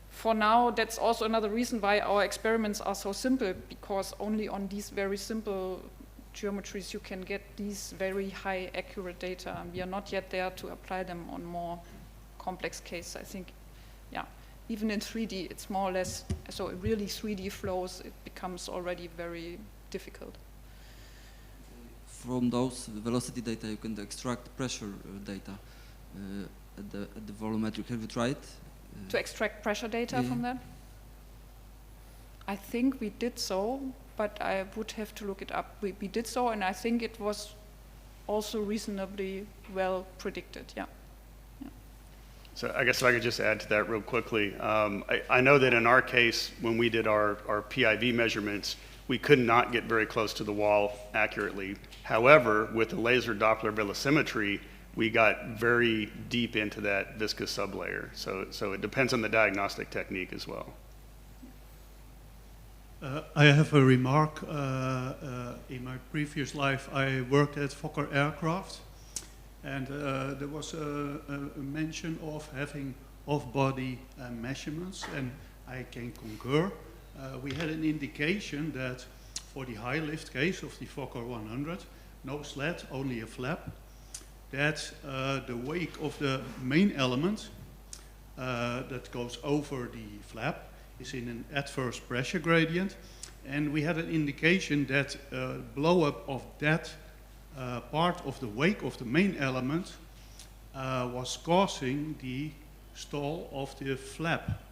F: for now that's also another reason why our experiments are so simple, because only on these very simple geometries you can get these very high accurate data, and we are not yet there to apply them on more complex case. I think, yeah, even in 3D, it's more or less, so really 3D flows, it becomes already very difficult.
O: From those velocity data, you can extract pressure data at the volumetric. Have you tried?
F: To extract pressure data from that?
J: I think we did so, but I would have to look it up. We did so, and I think it was also reasonably well predicted, yeah.
H: So I guess if I could just add to that real quickly. I know that in our case, when we did our PIV measurements, we could not get very close to the wall accurately. However, with the laser Doppler velocimetry, we got very deep into that viscous sublayer. So it depends on the diagnostic technique as well.
L: I have a remark. In my previous life, I worked at Fokker Aircraft, and there was a mention of having off-body measurements, and I can concur. We had an indication that for the high lift case of the Fokker 100, no slat, only a flap, that the wake of the main element that goes over the flap is in an adverse pressure gradient, and we had an indication that blow-up of that part of the wake of the main element was causing the stall of the flap.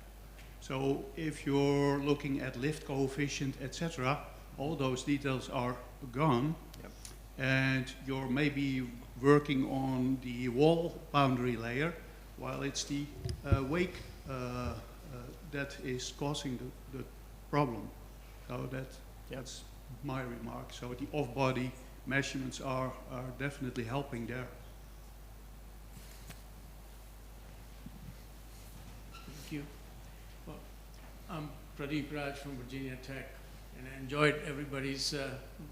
L: So if you're looking at lift coefficient, etc., all those details are gone, yep. And you're maybe working on the wall boundary layer, while it's the wake that is causing the problem. So that's my remark. So the off-body measurements are definitely helping there.
N: Thank you. Well, I'm Pradeep Raj from Virginia Tech, and I enjoyed everybody's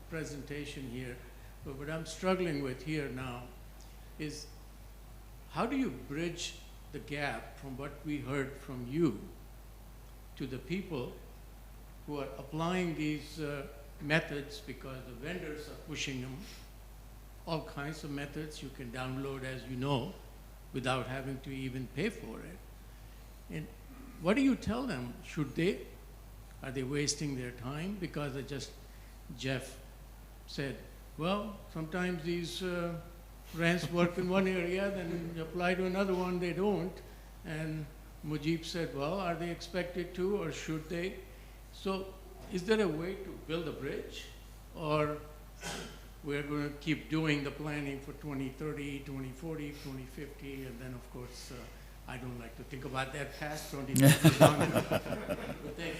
N: presentation here. But what I'm struggling with here now is how do you bridge the gap from what we heard from you to the people who are applying these methods, because the vendors are pushing them, all kinds of methods you can download, as you know, without having to even pay for it. And what do you tell them? Are they wasting their time? Because Jeff said, well, sometimes these ramps work in one area, then you apply to another one, they don't. And Mujib said, well, are they expected to, or should they? So is there a way to build a bridge, or we're going to keep doing the planning for 2030, 2040, 2050, and then of course, I don't like to think about that past 2050. But thank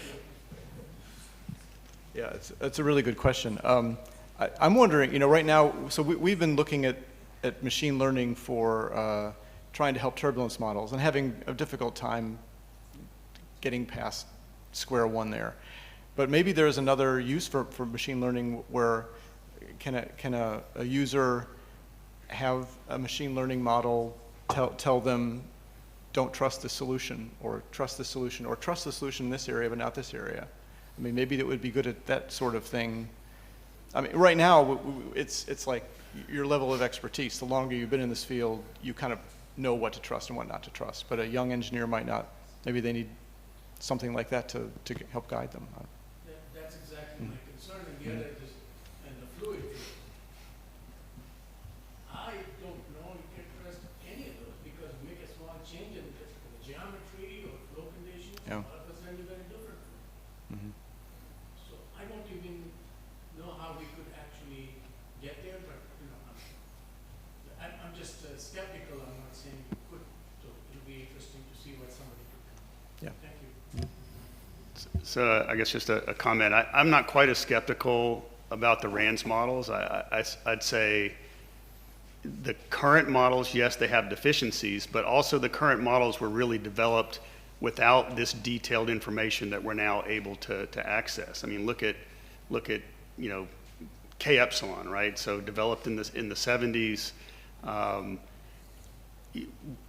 N: you.
B: Yeah, it's a really good question. I'm wondering, right now, so we've been looking at machine learning for trying to help turbulence models and having a difficult time getting past square one there. But maybe there's another use for machine learning where can a user have a machine learning model tell them don't trust the solution, or trust the solution, or trust the solution in this area but not this area. I mean, maybe it would be good at that sort of thing. I mean, right now, it's like your level of expertise. The longer you've been in this field, you kind of know what to trust and what not to trust. But a young engineer might not. Maybe they need something like that to help guide them.
N: That's exactly my concern. And the other is, and the fluid field. I don't know you can trust any of those, because you make a small change in the geometry or flow conditions, all of a sudden you're very different. So I don't even know how we could actually get there, but I'm just skeptical. I'm not saying we could. So it'll be interesting to see what somebody could come.
B: Yeah.
N: Thank you.
H: So I guess just a comment. I'm not quite as skeptical about the RANS models. I'd say the current models, yes, they have deficiencies, but also the current models were really developed without this detailed information that we're now able to access. I mean, look at K epsilon, right? So developed in the 70s.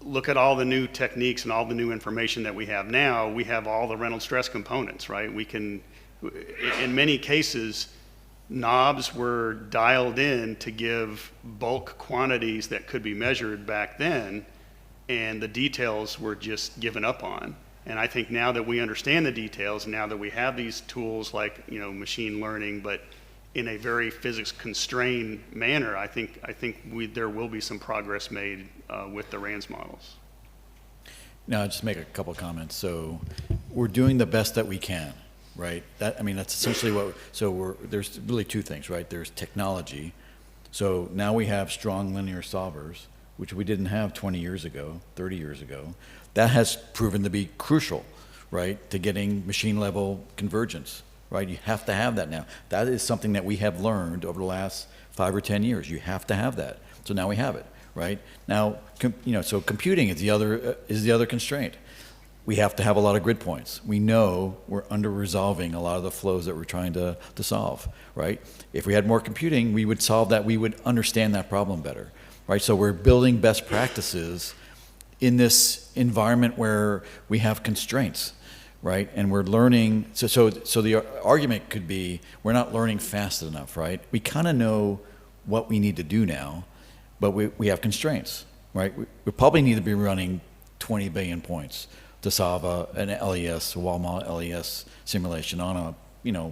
H: Look at all the new techniques and all the new information that we have now. We have all the Reynolds stress components, right? We can, in many cases, knobs were dialed in to give bulk quantities that could be measured back then, and the details were just given up on. And I think now that we understand the details, now that we have these tools like machine learning, but in a very physics constrained manner, I think there will be some progress made with the RANS models.
A: Now, I'll just make a couple comments. So we're doing the best that we can. right? That, I mean, that's essentially what, there's really two things, right? There's technology. So now we have strong linear solvers, which we didn't have 20 years ago, 30 years ago. That has proven to be crucial, right, to getting machine level convergence, right? You have to have that now. That is something that we have learned over the last 5 or 10 years. You have to have that. So now we have it, right? Now, so computing is the other constraint. We have to have a lot of grid points. We know we're under-resolving a lot of the flows that we're trying to solve, right? If we had more computing, we would solve that, we would understand that problem better, right? So we're building best practices in this environment where we have constraints, right? And we're learning, so the argument could be, we're not learning fast enough, right? We kind of know what we need to do now, but we have constraints, right? We probably need to be running 20 billion points to solve an LES, a wall-mount LES simulation on a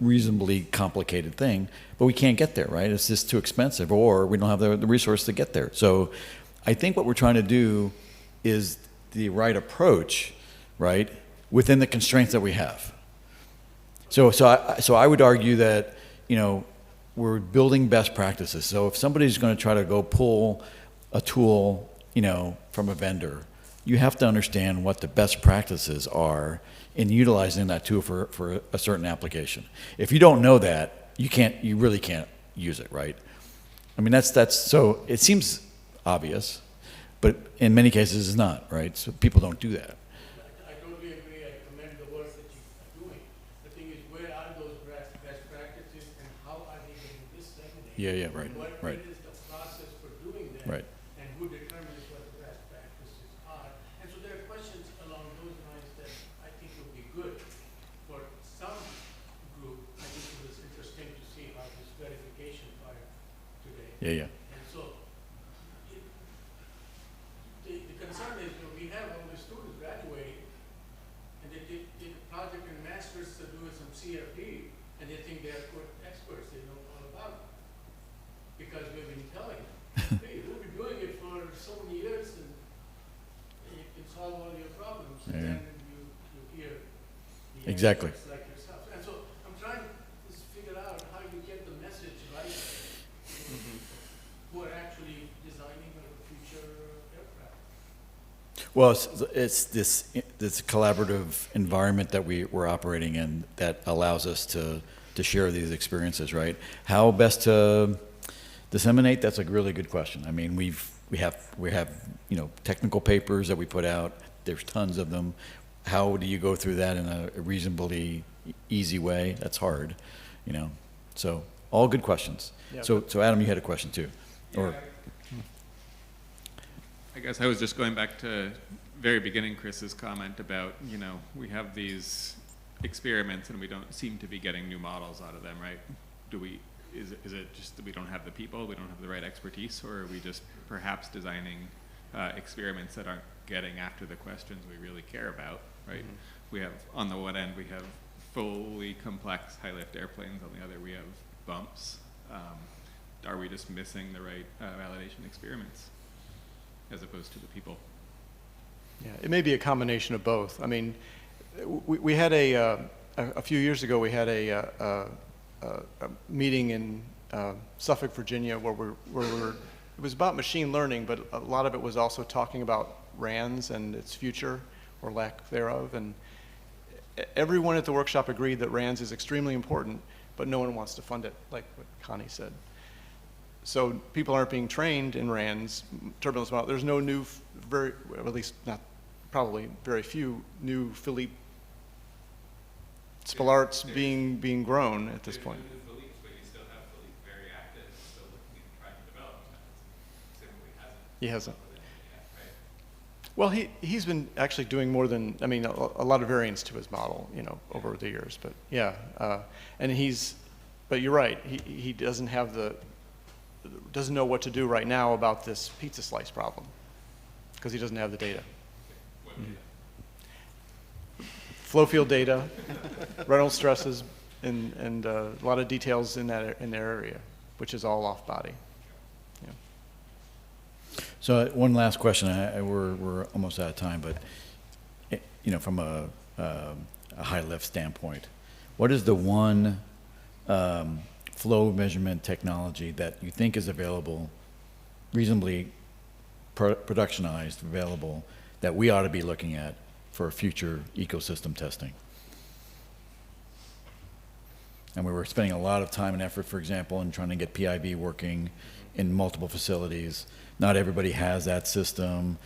A: reasonably complicated thing, but we can't get there, right? It's just too expensive, or we don't have the resource to get there. So I think what we're trying to do is the right approach, right, within the constraints that we have. So I would argue that, we're building best practices. So if somebody's going to try to go pull a tool, from a vendor, you have to understand what the best practices are in utilizing that tool for a certain application. If you don't know that, you really can't use it, right? I mean, so it seems obvious, but in many cases it's not, right? So people don't do that.
N: I totally agree. I commend the work that you are doing. The thing is, where are those best practices and how are they getting disseminated?
A: Yeah, right, right.
N: What is the process for doing that?
A: Right.
N: And who determines what the best practices are? And so there are questions along those lines that I think would be good for some group. I think it was interesting to see how this verification part today.
A: Yeah.
N: And so the concern is, we have all the students graduating, and they take a project in masters to do some CFD, and they think they're good experts, they know all about it. Because we've been telling them, hey, we've been doing it for so many years, and you can solve all your problems. And then you hear the
A: Exactly.
N: experts like yourself. And so I'm trying to just figure out how you get the message right, who are actually designing a future aircraft.
A: Well, it's this collaborative environment that we're operating in that allows us to share these experiences, right? How best to disseminate? That's a really good question. I mean, we have technical papers that we put out. There's tons of them. How do you go through that in a reasonably easy way? That's hard, So all good questions.
B: Yeah.
A: So Adam, you had a question too, or.
P: I guess I was just going back to very beginning Chris's comment about, we have these experiments and we don't seem to be getting new models out of them, right? Is it just that we don't have the people, we don't have the right expertise, or are we just perhaps designing experiments that aren't getting after the questions we really care about, right? Mm-hmm. We have, on the one end, we have fully complex high-lift airplanes, on the other we have bumps. Are we just missing the right validation experiments as opposed to the people?
B: Yeah, it may be a combination of both. I mean, we had a few years ago, we had a meeting in Suffolk, Virginia, where it was about machine learning, but a lot of it was also talking about RANs and its future or lack thereof. And everyone at the workshop agreed that RANs is extremely important, but no one wants to fund it, like what Connie said. So people aren't being trained in RANs, turbulence model. There's no new, at least not, probably very few new Philippe Spillarts being grown at this point. He hasn't. Well, he's been actually doing more than, I mean, a lot of variants to his model, over the years. But yeah, but you're right. He doesn't have doesn't know what to do right now about this pizza slice problem because he doesn't have the data. Flow field data, Reynolds stresses, and a lot of details in their area, which is all off body. Yeah.
A: So one last question. We're almost out of time, but from a a high lift standpoint, what is the one flow measurement technology that you think is available, reasonably productionized, available, that we ought to be looking at for future ecosystem testing? And we were spending a lot of time and effort, for example, in trying to get PIV working in multiple facilities. Not everybody has that system,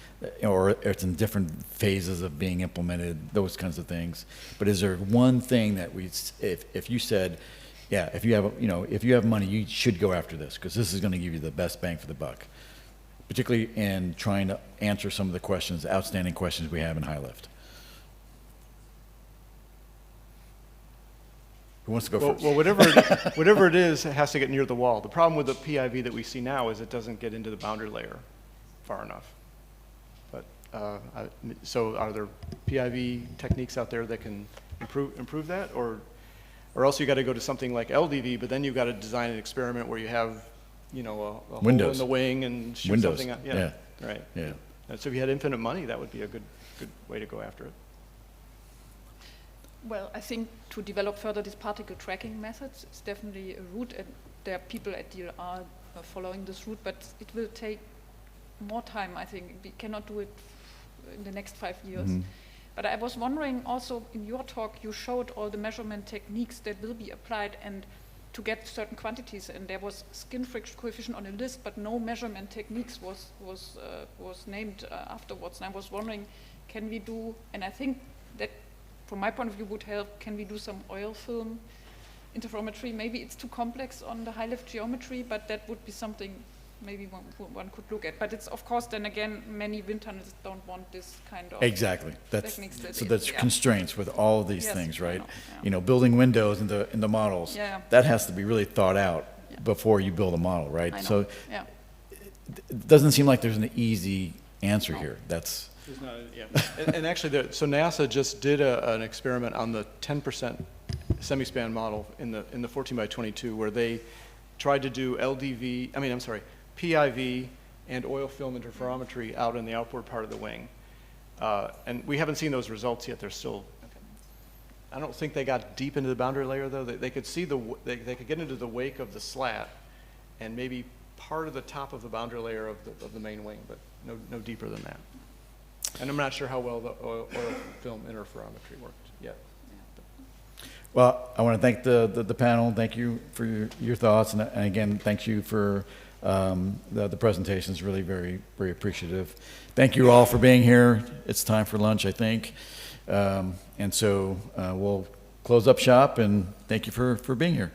A: or it's in different phases of being implemented, those kinds of things. But is there one thing that if you said, yeah, if you have money, you should go after this, because this is going to give you the best bang for the buck, particularly in trying to answer some of the questions, outstanding questions we have in high lift? Who wants to go first?
B: Well, whatever it is, it has to get near the wall. The problem with the PIV that we see now is it doesn't get into the boundary layer far enough. But so are there PIV techniques out there that can improve that, or else you got to go to something like LDV, but then you've got to design an experiment where you have, a hole in the wing and shoot something out. Yeah. Right.
A: Yeah.
B: And so if you had infinite money, that would be a good way to go after it.
Q: Well, I think to develop further these particle tracking methods, it's definitely a route, and there are people at DLR following this route, but it will take more time, I think. We cannot do it in the next 5 years.
A: Mm-hmm.
Q: But I was wondering also, in your talk, you showed all the measurement techniques that will be applied and to get certain quantities, and there was skin friction coefficient on a list, but no measurement techniques was named afterwards. And I was wondering, can we do, and I think that from my point of view would help, can we do some oil film interferometry? Maybe it's too complex on the high lift geometry, but that would be something maybe one could look at. But it's, of course, then again, many wind tunnels don't want this kind of
A: exactly.
Q: techniques.
A: That's constraints with all of these things, right?
Q: I know,
A: Building windows in the models.
Q: Yeah.
A: That has to be really thought out before you build a model, right?
Q: I know.
A: So
Q: yeah.
A: it doesn't seem like there's an easy answer here. That's
B: Not, and actually, so NASA just did an experiment on the 10% semi-span model in the 14 by 22, where they tried to do PIV and oil film interferometry out in the outboard part of the wing. And we haven't seen those results yet. They're still, I don't think they got deep into the boundary layer, though. They could see they could get into the wake of the slat and maybe part of the top of the boundary layer of the main wing, but no deeper than that. And I'm not sure how well the oil film interferometry worked yet.
A: Well, I want to thank the panel. Thank you for your thoughts, and again, thank you for the presentations. Really, very, very appreciative. Thank you all for being here. It's time for lunch, I think, and so we'll close up shop. And thank you for being here.